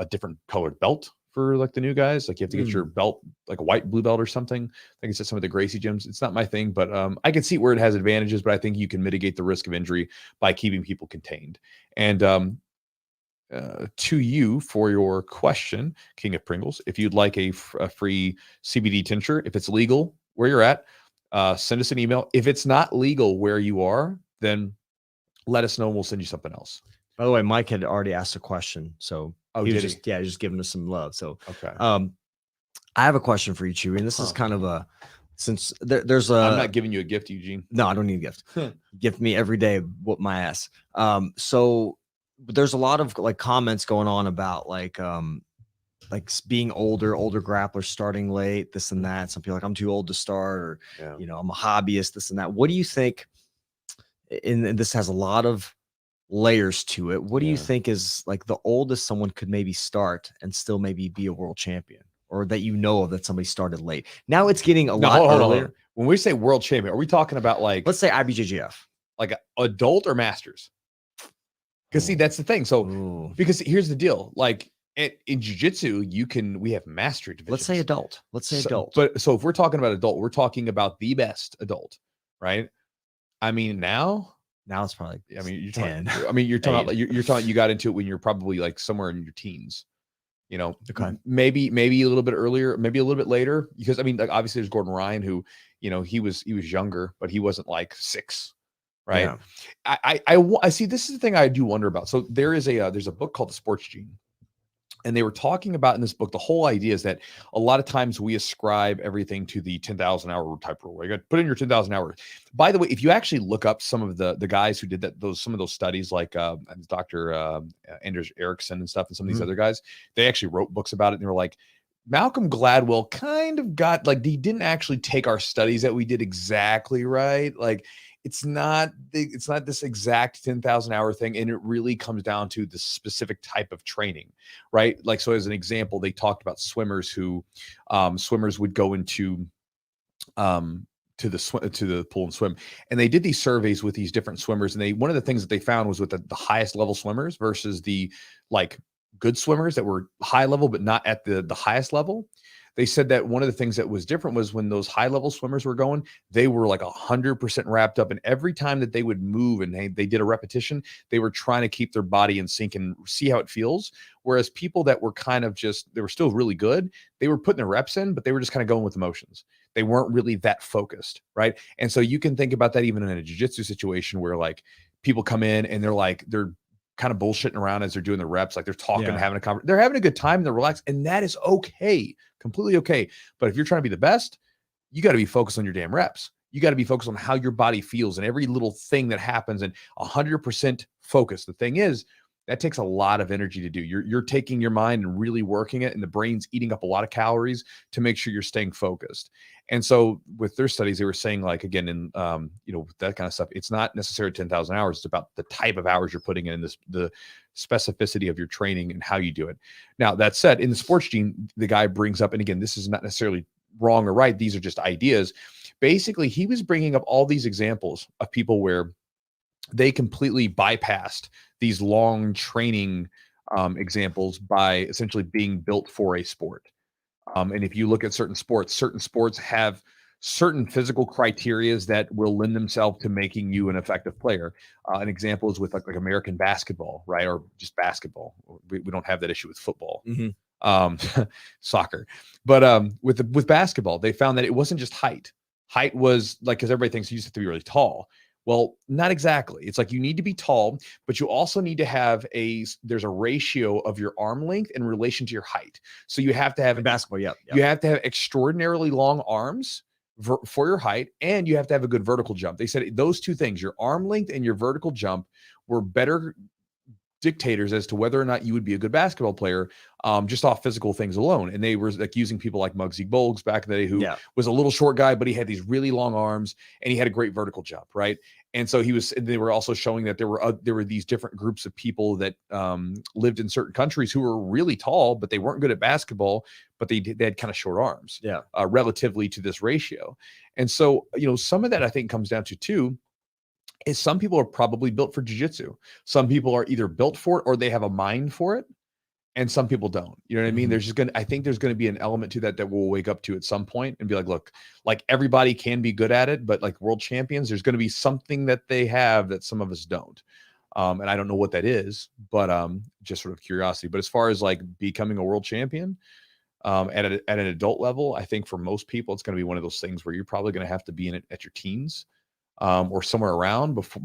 S1: different colored belt for like the new guys. Like you have to get your belt, like a white, blue belt or something. I think it's at some of the Gracie gyms. It's not my thing, but I can see where it has advantages, but I think you can mitigate the risk of injury by keeping people contained. And to you for your question, King of Pringles, if you'd like a free CBD tincture, if it's legal where you're at, send us an email. If it's not legal where you are, then let us know and we'll send you something else.
S2: By the way, Mike had already asked a question, so
S1: he was
S2: just giving us some love. So
S1: okay,
S2: I have a question for you, Chewy, and this is kind of since there's a.
S1: I'm not giving you a gift, Eugene.
S2: No, I don't need a gift. Gift me every day, whoop my ass. So there's a lot of like comments going on about like being older grapplers starting late, this and that. Some people are like, I'm too old to start, or I'm a hobbyist, this and that. What do you think? And this has a lot of layers to it. What do you think is like the oldest someone could maybe start and still maybe be a world champion, or that of that somebody started late? Now it's getting a lot earlier.
S1: When we say world champion, are we talking about like,
S2: let's say IBJJF,
S1: like adult or masters? Because see, that's the thing. So because here's the deal, like in jiu-jitsu, we have mastery divisions.
S2: Let's say adult. Adult.
S1: But so if we're talking about adult, we're talking about the best adult, right? I mean, now
S2: it's probably,
S1: I mean, you're
S2: 10.
S1: You're talking about, you're talking, you got into it when you're probably like somewhere in your teens, maybe a little bit earlier, maybe a little bit later, because I mean, like obviously there's Gordon Ryan who, he was younger, but he wasn't like 6. Right. Yeah. I see. This is the thing I do wonder about. So there's a book called The Sports Gene, and they were talking about in this book, the whole idea is that a lot of times we ascribe everything to the 10,000 hour type rule. You got to put in your 10,000 hours. By the way, if you actually look up some of the guys who did some of those studies, like Dr. Anders Ericsson and stuff, and some of these other guys, they actually wrote books about it. And they were like, Malcolm Gladwell kind of got like, he didn't actually take our studies that we did exactly right. Like, it's not this exact 10,000 hour thing. And it really comes down to the specific type of training, right? Like, so as an example, they talked about swimmers who, swimmers would go into, to the pool and swim. And they did these surveys with these different swimmers. And one of the things that they found was with the highest level swimmers versus the like good swimmers that were high level, but not at the highest level. They said that one of the things that was different was when those high level swimmers were going, they were like 100% wrapped up. And every time that they would move and they did a repetition, they were trying to keep their body in sync and see how it feels. Whereas people that were kind of they were still really good, they were putting their reps in, but they were just kind of going with emotions. They weren't really that focused. Right. And so you can think about that even in a jiu-jitsu situation where like people come in and they're kind of bullshitting around as they're doing the reps. Like they're talking, having a conversation, they're having a good time, they're relaxed, and that is okay. Completely okay. But if you're trying to be the best, you got to be focused on your damn reps. You got to be focused on how your body feels and every little thing that happens, and 100% focus. The thing is, that takes a lot of energy to do. You're taking your mind and really working it, and the brain's eating up a lot of calories to make sure you're staying focused. And so with their studies, they were saying, like, again, in that kind of stuff, it's not necessarily 10,000 hours. It's about the type of hours you're putting in, the specificity of your training and how you do it. Now, that said, in the Sports Gene, the guy brings up, and again, this is not necessarily wrong or right. These are just ideas. Basically, he was bringing up all these examples of people where they completely bypassed these long training examples by essentially being built for a sport. And if you look at certain sports have certain physical criterias that will lend themselves to making you an effective player. An example is with like American basketball, right? Or just basketball. We don't have that issue with football, soccer. But with basketball, they found that it wasn't just height. Height was like, because everybody thinks you used to be really tall. Well, not exactly. It's like you need to be tall, but you also need to have there's a ratio of your arm length in relation to your height. So you have to have
S2: in basketball. Yeah.
S1: You have to have extraordinarily long arms for your height, and you have to have a good vertical jump. They said those two things, your arm length and your vertical jump, were better dictators as to whether or not you would be a good basketball player, just off physical things alone. And they were like using people like Muggsy Bogues back in the day, who was a little short guy, but he had these really long arms and he had a great vertical jump, right? And so they were also showing that there were these different groups of people that lived in certain countries who were really tall, but they weren't good at basketball, but they had kind of short arms, relatively to this ratio. And so, some of that I think comes down to too, is some people are probably built for jiu-jitsu. Some people are either built for it or they have a mind for it, and some people don't. You know what I mean? I think there's going to be an element to that we'll wake up to at some point and be like, look, like everybody can be good at it, but like world champions, there's going to be something that they have that some of us don't. And I don't know what that is, but just sort of curiosity. But as far as like becoming a world champion, at an adult level, I think for most people, it's going to be one of those things where you're probably going to have to be in it at your teens. Or somewhere around before,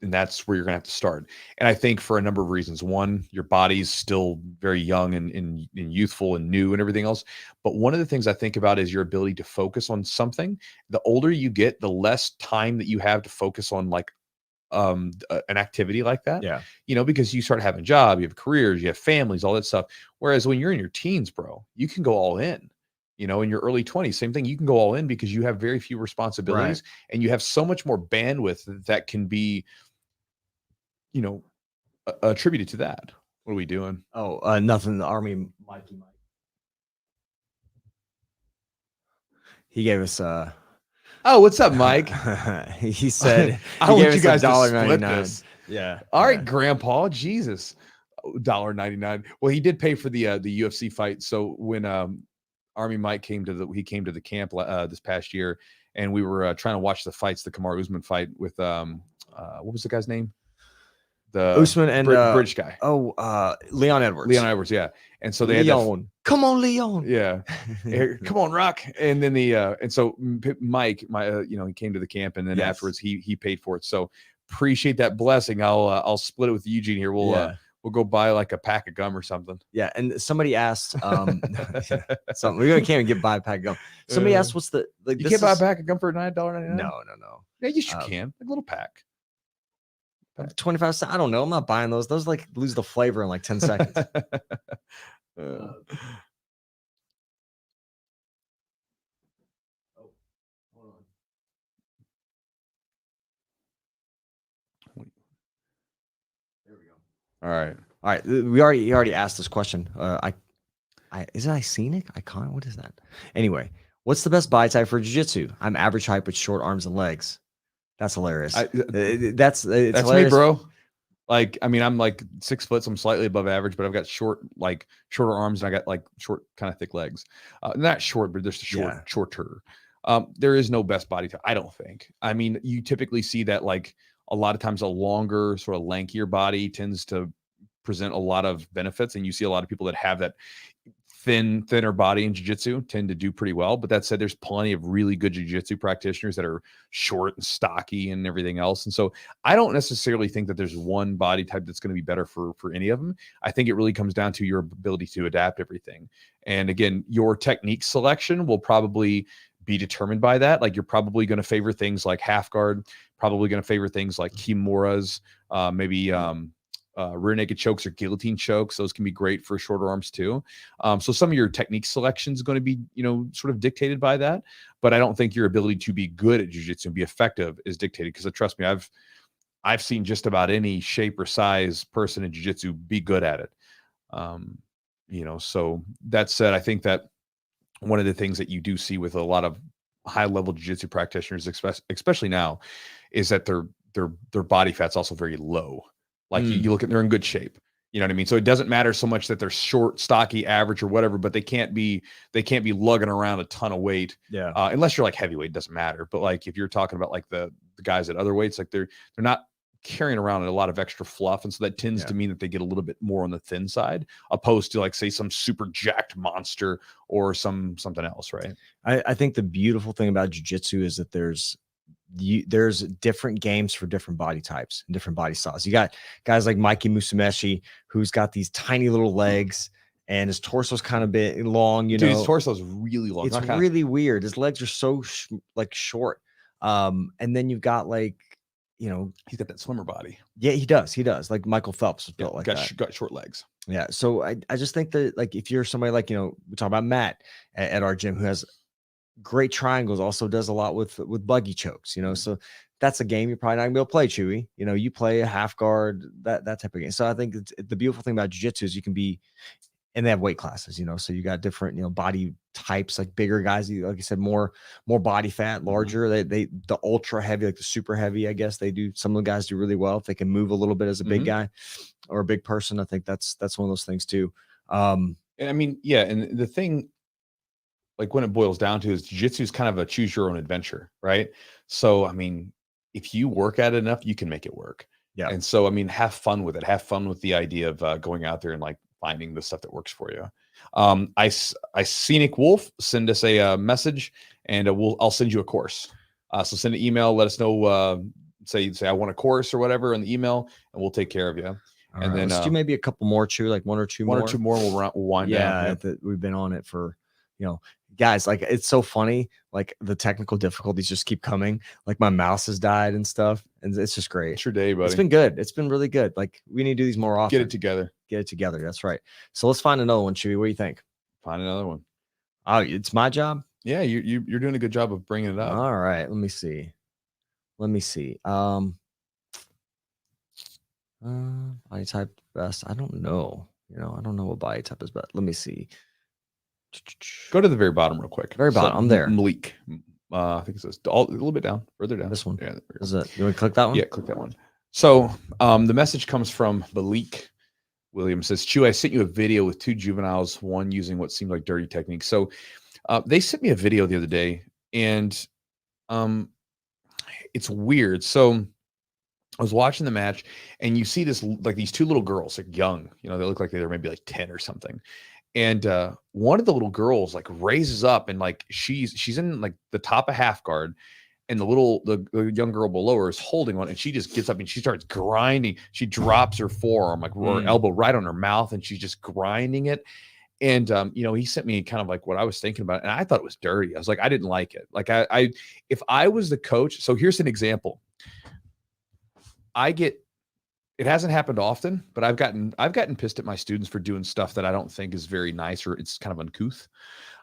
S1: and that's where you're gonna have to start. And I think for a number of reasons. One, your body's still very young and youthful and new and everything else. But one of the things I think about is your ability to focus on something. The older you get, the less time that you have to focus on like an activity like that.
S2: Yeah.
S1: You know, because you start having a job, you have careers, you have families, all that stuff. Whereas when you're in your teens, bro, you can go all in. You know, in your early 20s, same thing. You can go all in because you have very few responsibilities and you have so much more bandwidth that can be, you know, attributed to that. What are we doing?
S2: Oh, nothing. The Army Mikey Mike. He gave us
S1: oh, what's up, Mike?
S2: he said
S1: I want you guys to split this.
S2: Yeah.
S1: All right, Grandpa. Jesus. $1.99. Well, he did pay for the UFC fight. So when Army Mike came to the camp this past year, and we were trying to watch the fights, the Kamaru Usman fight with what was the guy's name? The
S2: Usman and
S1: British guy.
S2: Leon Edwards.
S1: Leon Edwards, yeah. And so they
S2: Leon. Come on, Leon.
S1: Yeah. Come on, Rock. And then and so Mike, he came to the camp, and then afterwards he paid for it. So appreciate that blessing. I'll split it with Eugene here. We'll go buy like a pack of gum or something.
S2: Yeah. And somebody asked, something we can't even buy a pack of gum. Somebody asked, what's the
S1: you can't buy a pack of gum for $9.99?
S2: No.
S1: Yeah, yes, you can. Like a little pack.
S2: 25 cents. I don't know. I'm not buying those. Those like lose the flavor in like 10 seconds.
S1: Hold on. There we go. All right.
S2: We already asked this question. Is it Icenic? Icon? What is that? Anyway, what's the best body type for jiu-jitsu? I'm average height with short arms and legs. That's hilarious. That's hilarious.
S1: Me, bro. Like, I mean, I'm like 6 foot, so I'm slightly above average, but I've got shorter arms, and I got like short, kind of thick legs. Not short, but just shorter. There is no best body type, I don't think. I mean, you typically see that like a lot of times a longer, sort of lankier body tends to present a lot of benefits, and you see a lot of people that have that thinner body in jiu-jitsu tend to do pretty well. But that said, there's plenty of really good jiu-jitsu practitioners that are short and stocky and everything else. And so I don't necessarily think that there's one body type that's going to be better for any of them. I think it really comes down to your ability to adapt everything. And again, your technique selection will probably be determined by that. Like, you're probably going to favor things like half guard, probably going to favor things like kimuras, maybe rear naked chokes or guillotine chokes. Those can be great for shorter arms too. So some of your technique selection is going to be, sort of dictated by that. But I don't think your ability to be good at jiu-jitsu and be effective is dictated, because trust me, I've seen just about any shape or size person in jiu-jitsu be good at it. So that said, I think that one of the things that you do see with a lot of high-level jiu-jitsu practitioners, especially now, is that their body fat's also very low. Like you look at, they're in good shape. You know what I mean? So it doesn't matter so much that they're short, stocky, average, or whatever, but they can't be lugging around a ton of weight.
S2: Yeah.
S1: Unless you're like heavyweight, it doesn't matter. But like if you're talking about like the guys at other weights, like they're not carrying around a lot of extra fluff, and so that tends to mean that they get a little bit more on the thin side, opposed to like, say, some super jacked monster or something else, right?
S2: I think the beautiful thing about jiu-jitsu is that there's different games for different body types and different body styles. You got guys like Mikey Musumeci, who's got these tiny little legs, and his torso's kind of bit long. Dude,
S1: his torso's really long.
S2: It's really weird. His legs are so short. And then you've got he's got that swimmer body. Yeah, he does. Like Michael Phelps was built like that.
S1: Got short legs.
S2: Yeah. So I just think that, like, if you're somebody like, we talk about Matt at our gym, who has great triangles, also does a lot with buggy chokes, so that's a game you're probably not gonna be able to play, Chewy. You play a half guard, that type of game. So I think the beautiful thing about jiu-jitsu is you can be, and they have weight classes, so you got different, body types, like bigger guys, like you said, more body fat, larger. They the ultra heavy, like the super heavy, I guess they do. Some of the guys do really well if they can move a little bit as a big guy or a big person. I think that's one of those things too. And
S1: I mean, yeah, and the thing, like, when it boils down to, is jiu-jitsu is kind of a choose your own adventure, right? So, I mean, if you work at it enough, you can make it work.
S2: Yeah.
S1: And so, I mean, have fun with it. Have fun with the idea of going out there and like finding the stuff that works for you. I Scenic Wolf, send us a message, and I'll send you a course. So send an email, let us know, say I want a course or whatever in the email, and we'll take care of you.
S2: All and right, then let's do maybe a couple more, Chew, like one or two more.
S1: We'll wind down.
S2: Yeah, we've been on it for guys, like, it's so funny. Like, the technical difficulties just keep coming. Like, my mouse has died and stuff, and it's just great.
S1: It's your day, buddy.
S2: It's been good. It's been really good. Like, we need to do these more often.
S1: Get it together.
S2: That's right. So let's find another one, Chewy. What do you think?
S1: Find another one.
S2: Oh, it's my job.
S1: Yeah, you're doing a good job of bringing it up.
S2: All right, let me see. Body type best. I don't know. I don't know what body type is best. Let me see.
S1: Go to the very bottom real quick.
S2: Very bottom. I'm there.
S1: Malik. I think it says a little bit down, further down.
S2: This one.
S1: Yeah.
S2: Is it? You want to click that one?
S1: Yeah, click that one. So the message comes from Malik Williams. Says, Chew, I sent you a video with 2 juveniles, one using what seemed like dirty techniques. So they sent me a video the other day, and it's weird. So I was watching the match, and you see this, like, these 2 little girls, like, young, they look like they're maybe like 10 or something. And one of the little girls, like, raises up, and, like, she's in, like, the top of half guard, and the young girl below her is holding one, and she just gets up and she starts grinding. She drops her forearm, like, her elbow right on her mouth, and she's just grinding it. And he sent me kind of like what I was thinking about, and I thought it was dirty. I was like, I didn't like it. Like, if I was the coach, so here's an example. It hasn't happened often, but I've gotten pissed at my students for doing stuff that I don't think is very nice, or it's kind of uncouth.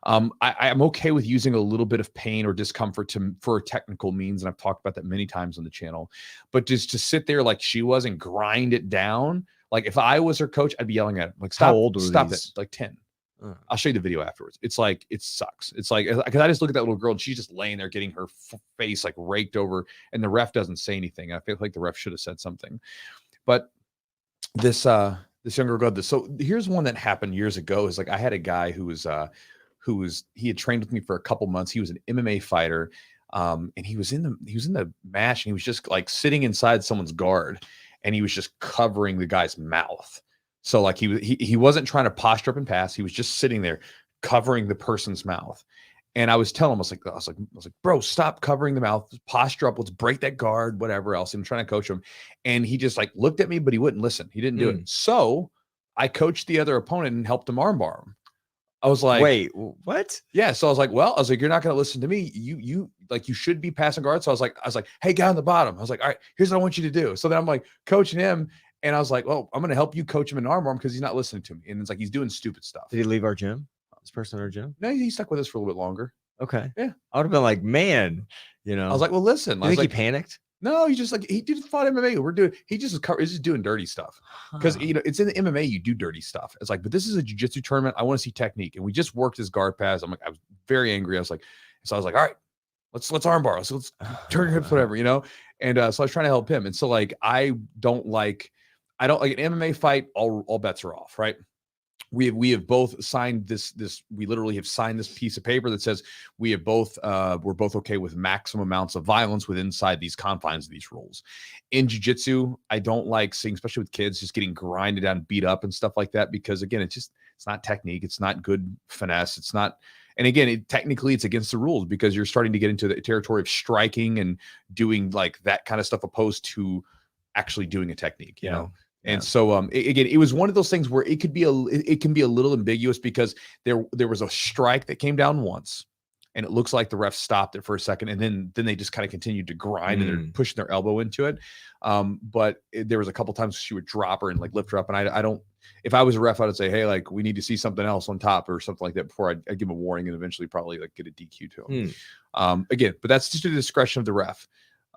S1: I'm okay with using a little bit of pain or discomfort for technical means, and I've talked about that many times on the channel. But just to sit there like she was and grind it down, like, if I was her coach, I'd be yelling at him, like, stop,
S2: how old
S1: stop it, like 10. I'll show you the video afterwards. It's like, it sucks. It's like, because I just look at that little girl, and she's just laying there getting her face like raked over, and the ref doesn't say anything. I feel like the ref should have said something. But this younger girl, so here's one that happened years ago. Is like, I had a guy who he had trained with me for a couple months. He was an MMA fighter, and he was in the match, and he was just like sitting inside someone's guard, and he was just covering the guy's mouth. So, like, he wasn't trying to posture up and pass. He was just sitting there covering the person's mouth. And I was telling him, I was like, bro, stop covering the mouth, posture up, let's break that guard, whatever else. I'm trying to coach him. And he just, like, looked at me, but he wouldn't listen. He didn't do it. So I coached the other opponent and helped him armbar him. I was like,
S2: wait, what?
S1: Yeah. So I was like, you're not going to listen to me. You should be passing guard. So I was like, hey, guy on the bottom. I was like, all right, here's what I want you to do. So then I'm like coaching him. And I was like, well, I'm going to help you coach him and armbar him because he's not listening to me. And it's like, he's doing stupid stuff.
S2: Did he leave our gym? This person in our gym?
S1: No, he stuck with us for a little bit longer.
S2: Okay.
S1: Yeah.
S2: I would have been like, man, I
S1: was like, well, listen.
S2: I think he panicked.
S1: No, he just, like, he did fought MMA. He's just doing dirty stuff. Because, it's in the MMA, you do dirty stuff. It's like, but this is a jiu-jitsu tournament. I want to see technique. And we just worked his guard pass. I was very angry. I was like, all right, let's armbar. Let's turn your hips, whatever, And so I was trying to help him. And so, like, I don't like an MMA fight. All bets are off, right? We have both signed this. We literally have signed this piece of paper that says we have both we're both okay with maximum amounts of violence within inside these confines of these rules. In jiu-jitsu, I don't like seeing, especially with kids, just getting grinded down, beat up, and stuff like that, because, again, it's not technique, it's not good finesse, it's not. And again, technically, it's against the rules because you're starting to get into the territory of striking and doing, like, that kind of stuff, opposed to actually doing a technique, you know. And so, again, it was one of those things where it can be a little ambiguous, because there was a strike that came down once, and it looks like the ref stopped it for a second, and then they just kind of continued to grind and they're pushing their elbow into it. But there was a couple times she would drop her and, like, lift her up, and I don't. If I was a ref, I would say, hey, like, we need to see something else on top or something like that before I give a warning, and eventually probably, like, get a DQ to him. Again, but that's just the discretion of the ref.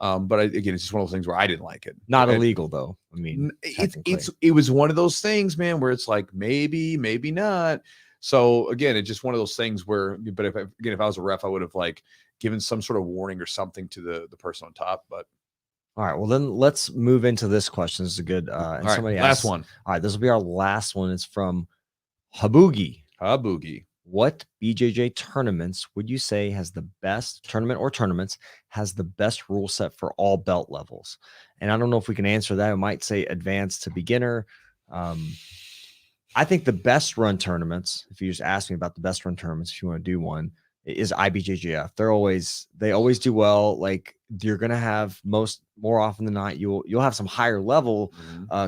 S1: But again, it's just one of those things where I didn't like it.
S2: Not illegal, though. I mean,
S1: it was one of those things, man, where it's like, maybe not. So again, it's just one of those things where, but if I was a ref, I would have, like, given some sort of warning or something to the person on top. But
S2: all right, well, then let's move into this question. This is a good and
S1: all right, last one.
S2: All right, this will be our last one. It's from Habugi. What BJJ tournaments would you say has the best tournaments has the best rule set for all belt levels? And I don't know if we can answer that. I might say advanced to beginner. I think the best run tournaments, if you just ask me about the best run tournaments, if you want to do one, is IBJJF. They always do well. Like, you're going to have more often than not, you'll have some higher level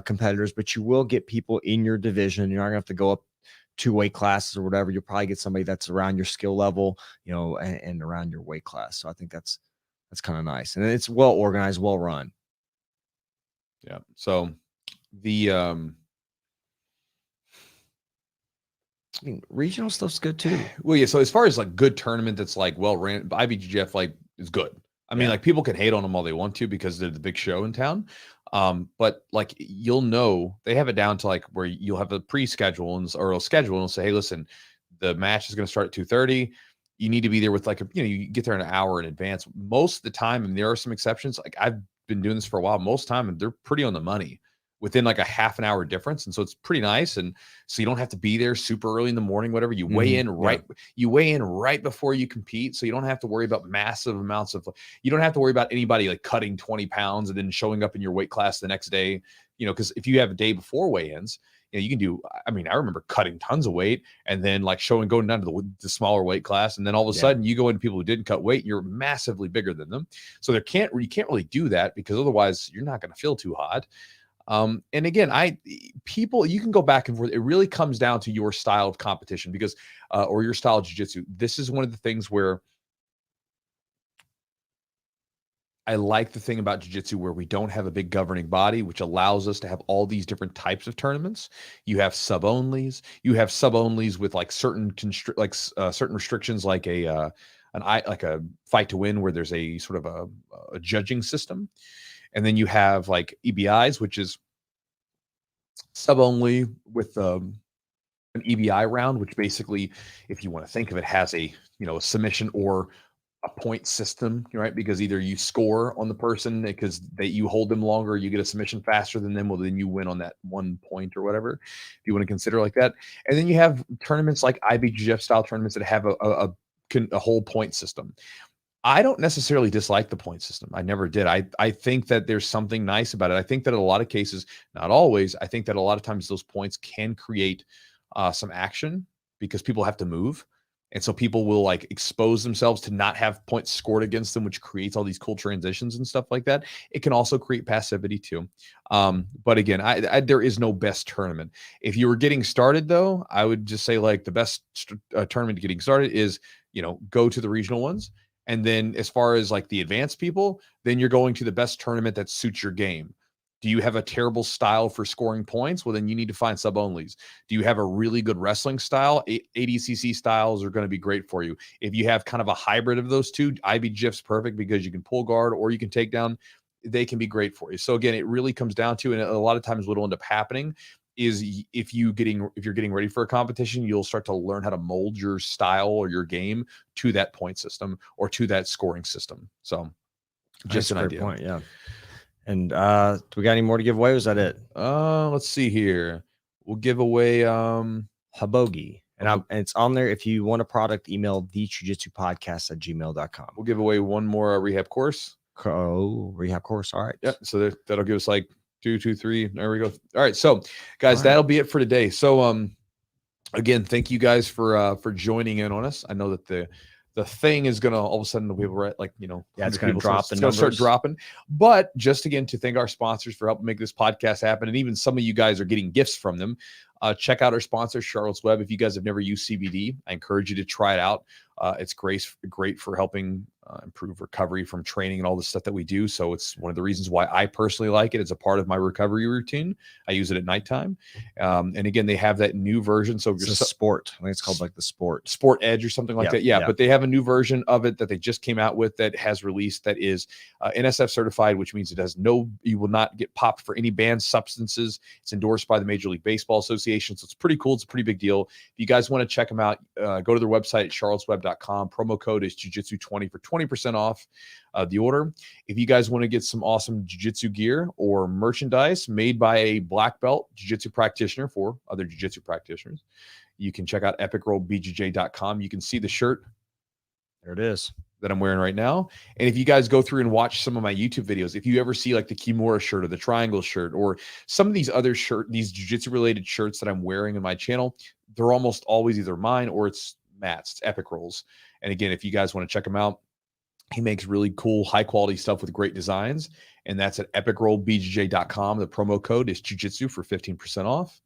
S2: competitors, but you will get people in your division. You're not going to have to go up 2 weight classes or whatever, you'll probably get somebody that's around your skill level, you know, and around your weight class. So I think that's kind of nice. And it's well organized, well run.
S1: Yeah. So the I
S2: mean, regional stuff's good too.
S1: Well, yeah. So as far as like good tournament that's like well ran, IBJJF like is good. I mean, like people can hate on them all they want to because they're the big show in town. But like you'll know they have it down to like where you'll have a pre-schedule or a schedule and say, hey, listen, the match is going to start at 2:30. You need to be there with like you get there an hour in advance. Most of the time, and there are some exceptions. Like I've been doing this for a while. Most time, and they're pretty on the money within like a half an hour difference. And so it's pretty nice. And so you don't have to be there super early in the morning, whatever. You weigh in you weigh in right before you compete. So you don't have to worry about massive amounts of, you don't have to worry about anybody like cutting 20 pounds and then showing up in your weight class the next day, because if you have a day before weigh-ins, you can do, I mean, I remember cutting tons of weight and then like going down to the smaller weight class. And then all of a sudden you go into people who didn't cut weight, you're massively bigger than them. So you can't really do that because otherwise you're not going to feel too hot. And again, you can go back and forth. It really comes down to your style of competition because, or your style of jiu-jitsu. This is one of the things where I like the thing about jiu-jitsu where we don't have a big governing body, which allows us to have all these different types of tournaments. You have sub-onlys. You have sub-onlys with like certain restrictions, like a fight to win, where there's a sort of a judging system. And then you have like EBIs, which is sub-only with an EBI round, which basically, if you want to think of it, has a submission or a point system, right? Because either you score on the person because you hold them longer, you get a submission faster than them, well, then you win on that 1 point or whatever, if you want to consider like that. And then you have tournaments like IBJJF style tournaments that have a whole point system. I don't necessarily dislike the point system. I never did. I think that there's something nice about it. I think that in a lot of cases, not always, I think that a lot of times those points can create some action because people have to move. And so people will like expose themselves to not have points scored against them, which creates all these cool transitions and stuff like that. It can also create passivity too. But again, there is no best tournament. If you were getting started though, I would just say like the best tournament getting started is, go to the regional ones. And then as far as like the advanced people, then you're going to the best tournament that suits your game. Do you have a terrible style for scoring points? Well, then you need to find sub-onlys. Do you have a really good wrestling style? ADCC styles are going to be great for you. If you have kind of a hybrid of those two, IBJJF's perfect because you can pull guard or you can take down. They can be great for you. So again, it really comes down to, and a lot of times what'll end up happening is if you're getting ready for a competition, you'll start to learn how to mold your style or your game to that point system or to that scoring system. So just an idea.
S2: Point, yeah. And do we got any more to give away? Or is that it?
S1: Let's see here. We'll give away
S2: Habogi. And it's on there. If you want a product, email thechujitsupodcast@gmail.com.
S1: We'll give away one more rehab course.
S2: Oh, rehab course. All right.
S1: Yeah. So that'll give us like 2, 2, 3. There we go. All right. So guys, that'll be it for today. So again, thank you guys for joining in on us. I know that the thing is going to all of a sudden we were at like,
S2: it's going to drop.
S1: It's going to start dropping. But just again, to thank our sponsors for helping make this podcast happen. And even some of you guys are getting gifts from them. Check out our sponsor, Charlotte's Web. If you guys have never used CBD, I encourage you to try it out. It's great for helping improve recovery from training and all the stuff that we do. So it's one of the reasons why I personally like it. It's a part of my recovery routine. I use it at nighttime. And again, they have that new version. So
S2: it's a sport. I think it's called like the Sport
S1: Edge or something like that. Yeah. But they have a new version of it that they just came out with that has released that is NSF certified, which means you will not get popped for any banned substances. It's endorsed by the Major League Baseball Association. So it's pretty cool. It's a pretty big deal. If you guys want to check them out, go to their website at charlottesweb.com. Promo code is Jiu-Jitsu20 for 20% off the order. If you guys want to get some awesome jiu-jitsu gear or merchandise made by a black belt jiu-jitsu practitioner for other jiu-jitsu practitioners, you can check out epicrollbjj.com. You can see the shirt.
S2: There it is.
S1: That I'm wearing right now. And if you guys go through and watch some of my YouTube videos, if you ever see like the Kimura shirt or the triangle shirt or some of these other these jiu-jitsu related shirts that I'm wearing in my channel, they're almost always either mine or it's Matt's. It's Epic Rolls. And again, if you guys want to check him out, he makes really cool, high quality stuff with great designs. And that's at epicrollbjj.com. The promo code is Jiu-Jitsu for 15% off.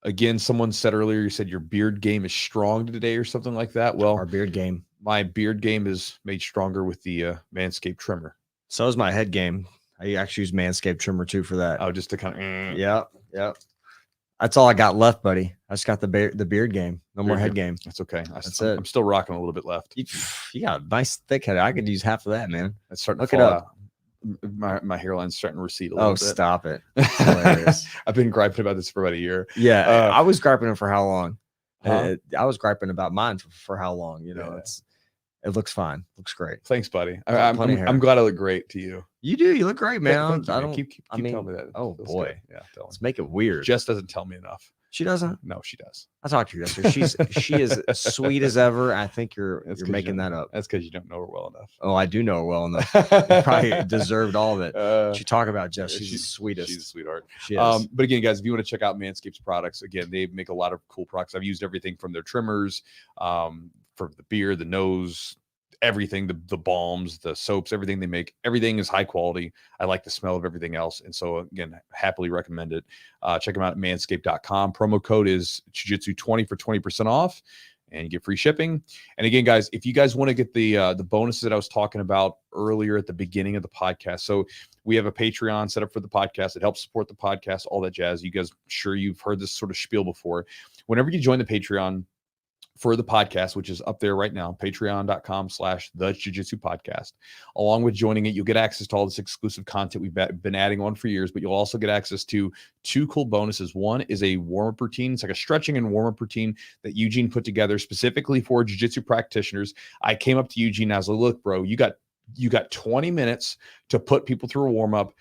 S1: Again, someone said earlier, you said your beard game is strong today or something like that. Well,
S2: our beard game.
S1: My beard game is made stronger with the Manscaped trimmer.
S2: So is my head game. I actually use Manscaped trimmer too for that.
S1: Oh, just to kind of.
S2: Yeah. That's all I got left, buddy. I just got the beard game. No more head game.
S1: That's okay.
S2: That's it.
S1: I'm still rocking a little bit left.
S2: You got a nice thick head. I could use half of that, man.
S1: It's starting to fall out. My hairline's starting to recede a little bit.
S2: Oh, stop it. That's hilarious.
S1: I've been griping about this for about a year.
S2: Yeah. I was griping it for how long? I was griping about mine for how long? You know, it looks fine. Looks great.
S1: Thanks, buddy. I'm glad I look great to you.
S2: You do. You look great, man.
S1: I don't keep telling me that.
S2: Oh boy.
S1: Good. Yeah.
S2: Let's make it weird.
S1: Jess doesn't tell me enough.
S2: She doesn't?
S1: No, she does.
S2: I talked to her yesterday. She is as sweet as ever. I think you're making that up.
S1: That's because you don't know her well enough.
S2: Oh, I do know her well enough. You probably deserved all of it. She talk about Jess. She's the sweetest.
S1: She's a sweetheart.
S2: She is.
S1: But again, guys, if you want to check out Manscaped's products, again, they make a lot of cool products. I've used everything from their trimmers, for the beard, the nose, everything, the balms, the soaps, everything they make, everything is high quality. I like the smell of everything else. And so again, happily recommend it. Check them out at manscaped.com. Promo code is Chewjitsu20 for 20% off and you get free shipping. And again, guys, if you guys want to get the bonuses that I was talking about earlier at the beginning of the podcast. So we have a Patreon set up for the podcast. It helps support the podcast, all that jazz. You guys, sure you've heard this sort of spiel before. Whenever you join the Patreon for the podcast, which is up there right now, patreon.com/the Chewjitsu Podcast. Along with joining it, you'll get access to all this exclusive content we've been adding on for years, but you'll also get access to 2 cool bonuses. One is a warm-up routine. It's like a stretching and warm-up routine that Eugene put together specifically for jiu-jitsu practitioners. I came up to Eugene and I was like, look, bro, you got 20 minutes to put people through a warm-up.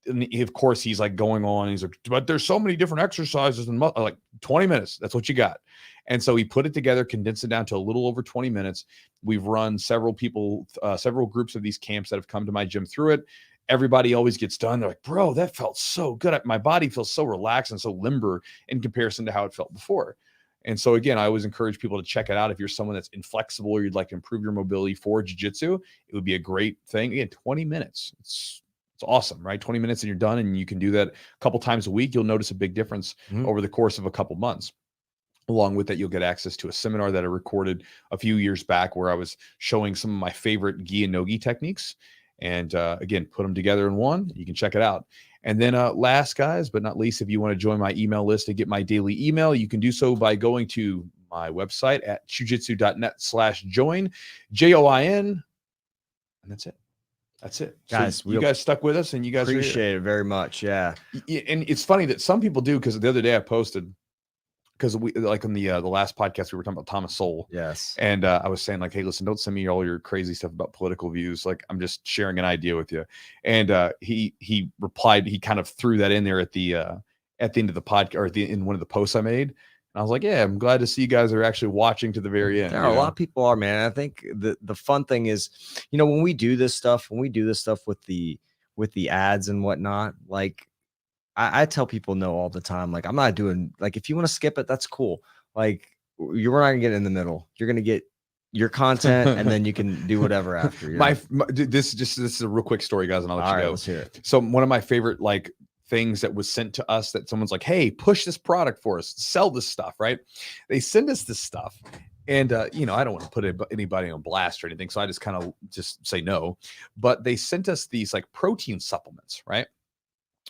S1: And of course, he's like going on. He's like, but there's so many different exercises and like 20 minutes. That's what you got. And so he put it together, condensed it down to a little over 20 minutes. We've run several groups of these camps that have come to my gym through it. Everybody always gets done. They're like, bro, that felt so good. My body feels so relaxed and so limber in comparison to how it felt before. And so again, I always encourage people to check it out. If you're someone that's inflexible or you'd like to improve your mobility for jiu-jitsu, it would be a great thing. Again, 20 minutes. It's awesome, right? 20 minutes and you're done, and you can do that a couple times a week. You'll notice a big difference over the course of a couple months. Along with that, you'll get access to a seminar that I recorded a few years back where I was showing some of my favorite gi and no-gi techniques. And again, put them together in one. You can check it out. And then last, guys, but not least, if you want to join my email list and get my daily email, you can do so by going to my website at chewjitsu.net/join, JOIN. And that's it. That's it, guys. So you guys stuck with us, and you guys
S2: appreciate it very much. Yeah.
S1: And it's funny that some people do, because the other day I posted, because we like on the last podcast we were talking about Thomas Sowell.
S2: Yes.
S1: And I was saying like, hey, listen, don't send me all your crazy stuff about political views. Like, I'm just sharing an idea with you. And he replied. He kind of threw that in there at the end of the podcast, or in one of the posts I made. And I was like, yeah, I'm glad to see you guys are actually watching to the very end.
S2: There are a lot of people are, man. I think the fun thing is, when we do this stuff with the ads and whatnot, like I tell people no all the time. Like, I'm not doing, like, if you want to skip it, that's cool. Like, you're not gonna get in the middle. You're gonna get your content, and then you can do whatever after.
S1: This is a real quick story, guys, and I'll let you go.
S2: Let's hear it.
S1: So one of my favorite things that was sent to us, that someone's like, hey, push this product for us, sell this stuff, right? They send us this stuff, and I don't want to put anybody on blast or anything, so I just kind of just say no. But they sent us these like protein supplements, right?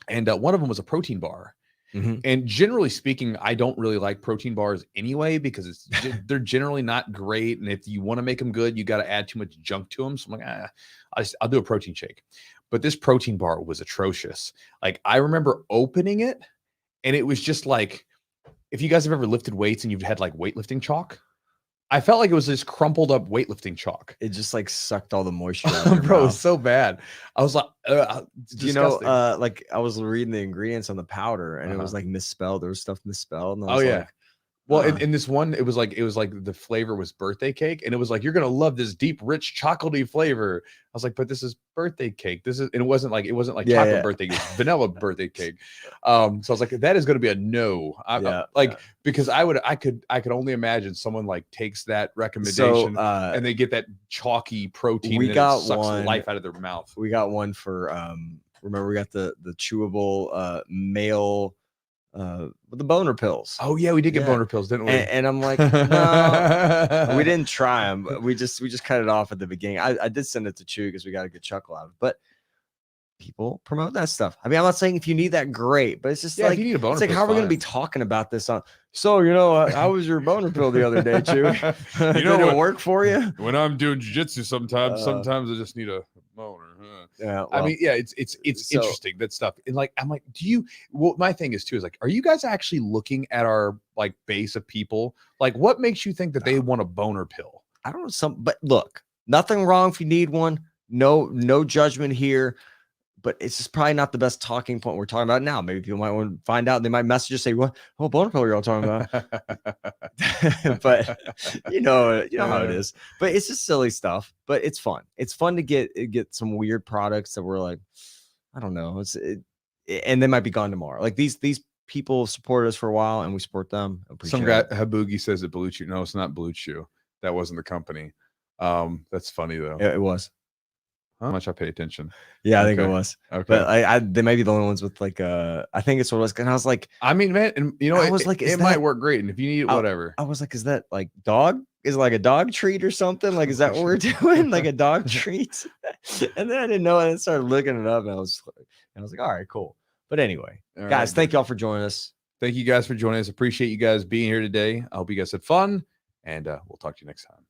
S1: And one of them was a protein bar.
S2: Mm-hmm.
S1: And generally speaking, I don't really like protein bars anyway, because they're generally not great. And if you want to make them good, you got to add too much junk to them. So I'm like, I'll do a protein shake. But this protein bar was atrocious. Like, I remember opening it, and it was just like, if you guys have ever lifted weights and you've had like weightlifting chalk, I felt like it was this crumpled up weightlifting chalk.
S2: It just like sucked all the moisture out of your
S1: bro,
S2: mouth.
S1: it's so bad. I was like,
S2: like I was reading the ingredients on the powder, and it was like misspelled. There was stuff misspelled. And I was like,
S1: well, in this one, it was like the flavor was birthday cake, and it was like, you're gonna love this deep, rich, chocolatey flavor. I was like, but this is birthday cake. And it wasn't like chocolate birthday cake, vanilla birthday cake. So I was like, that is gonna be a no. Because I could only imagine someone like takes that recommendation and they get that chalky protein.
S2: We got
S1: sucks the life out of their mouth.
S2: We got one for remember we got the chewable male the boner pills.
S1: Oh yeah, we did get boner pills, didn't we?
S2: And I'm like, no, we didn't try them. But we just cut it off at the beginning. I did send it to Chew because we got a good chuckle out of it. But people promote that stuff. I mean, I'm not saying if you need that, great, but it's just like,
S1: if you need a boner
S2: it's like, how are we going to be talking about this on? So, how was your boner pill the other day, Chew? Did it work for you?
S1: When I'm doing jiu-jitsu, sometimes I just need a boner.
S2: Yeah. Well,
S1: I mean, yeah, it's interesting, that stuff. And like, I'm like, my thing is too, is like, are you guys actually looking at our like base of people? Like, what makes you think that they want a boner pill?
S2: I don't know, but look, nothing wrong if you need one. No judgment here. But it's just probably not the best talking point we're talking about now. Maybe people might want to find out. They might message us, say, "What? Oh, boner pill you're all talking about?" But you know how it is. But it's just silly stuff. But it's fun. It's fun to get some weird products that we're like, I don't know. And they might be gone tomorrow. Like these people support us for a while, and we support them.
S1: Some guy Habugi says it Blue Chew. No, it's not Blue Chew. That wasn't the company. That's funny though.
S2: Yeah, it was.
S1: How much I pay attention?
S2: Yeah, I think it was.
S1: Okay,
S2: but they may be the only ones with like I think it's what it was. And I was like,
S1: I mean, man, and
S2: I was like,
S1: it might work great, and if you need it, whatever.
S2: I was like, is that like dog? Is it like a dog treat or something? Like, is that what we're doing? Like a dog treat? And then I didn't know, and I started looking it up, and I was like, all right, cool. But anyway, guys, thank y'all for joining us.
S1: Thank you guys for joining us. Appreciate you guys being here today. I hope you guys had fun, and we'll talk to you next time.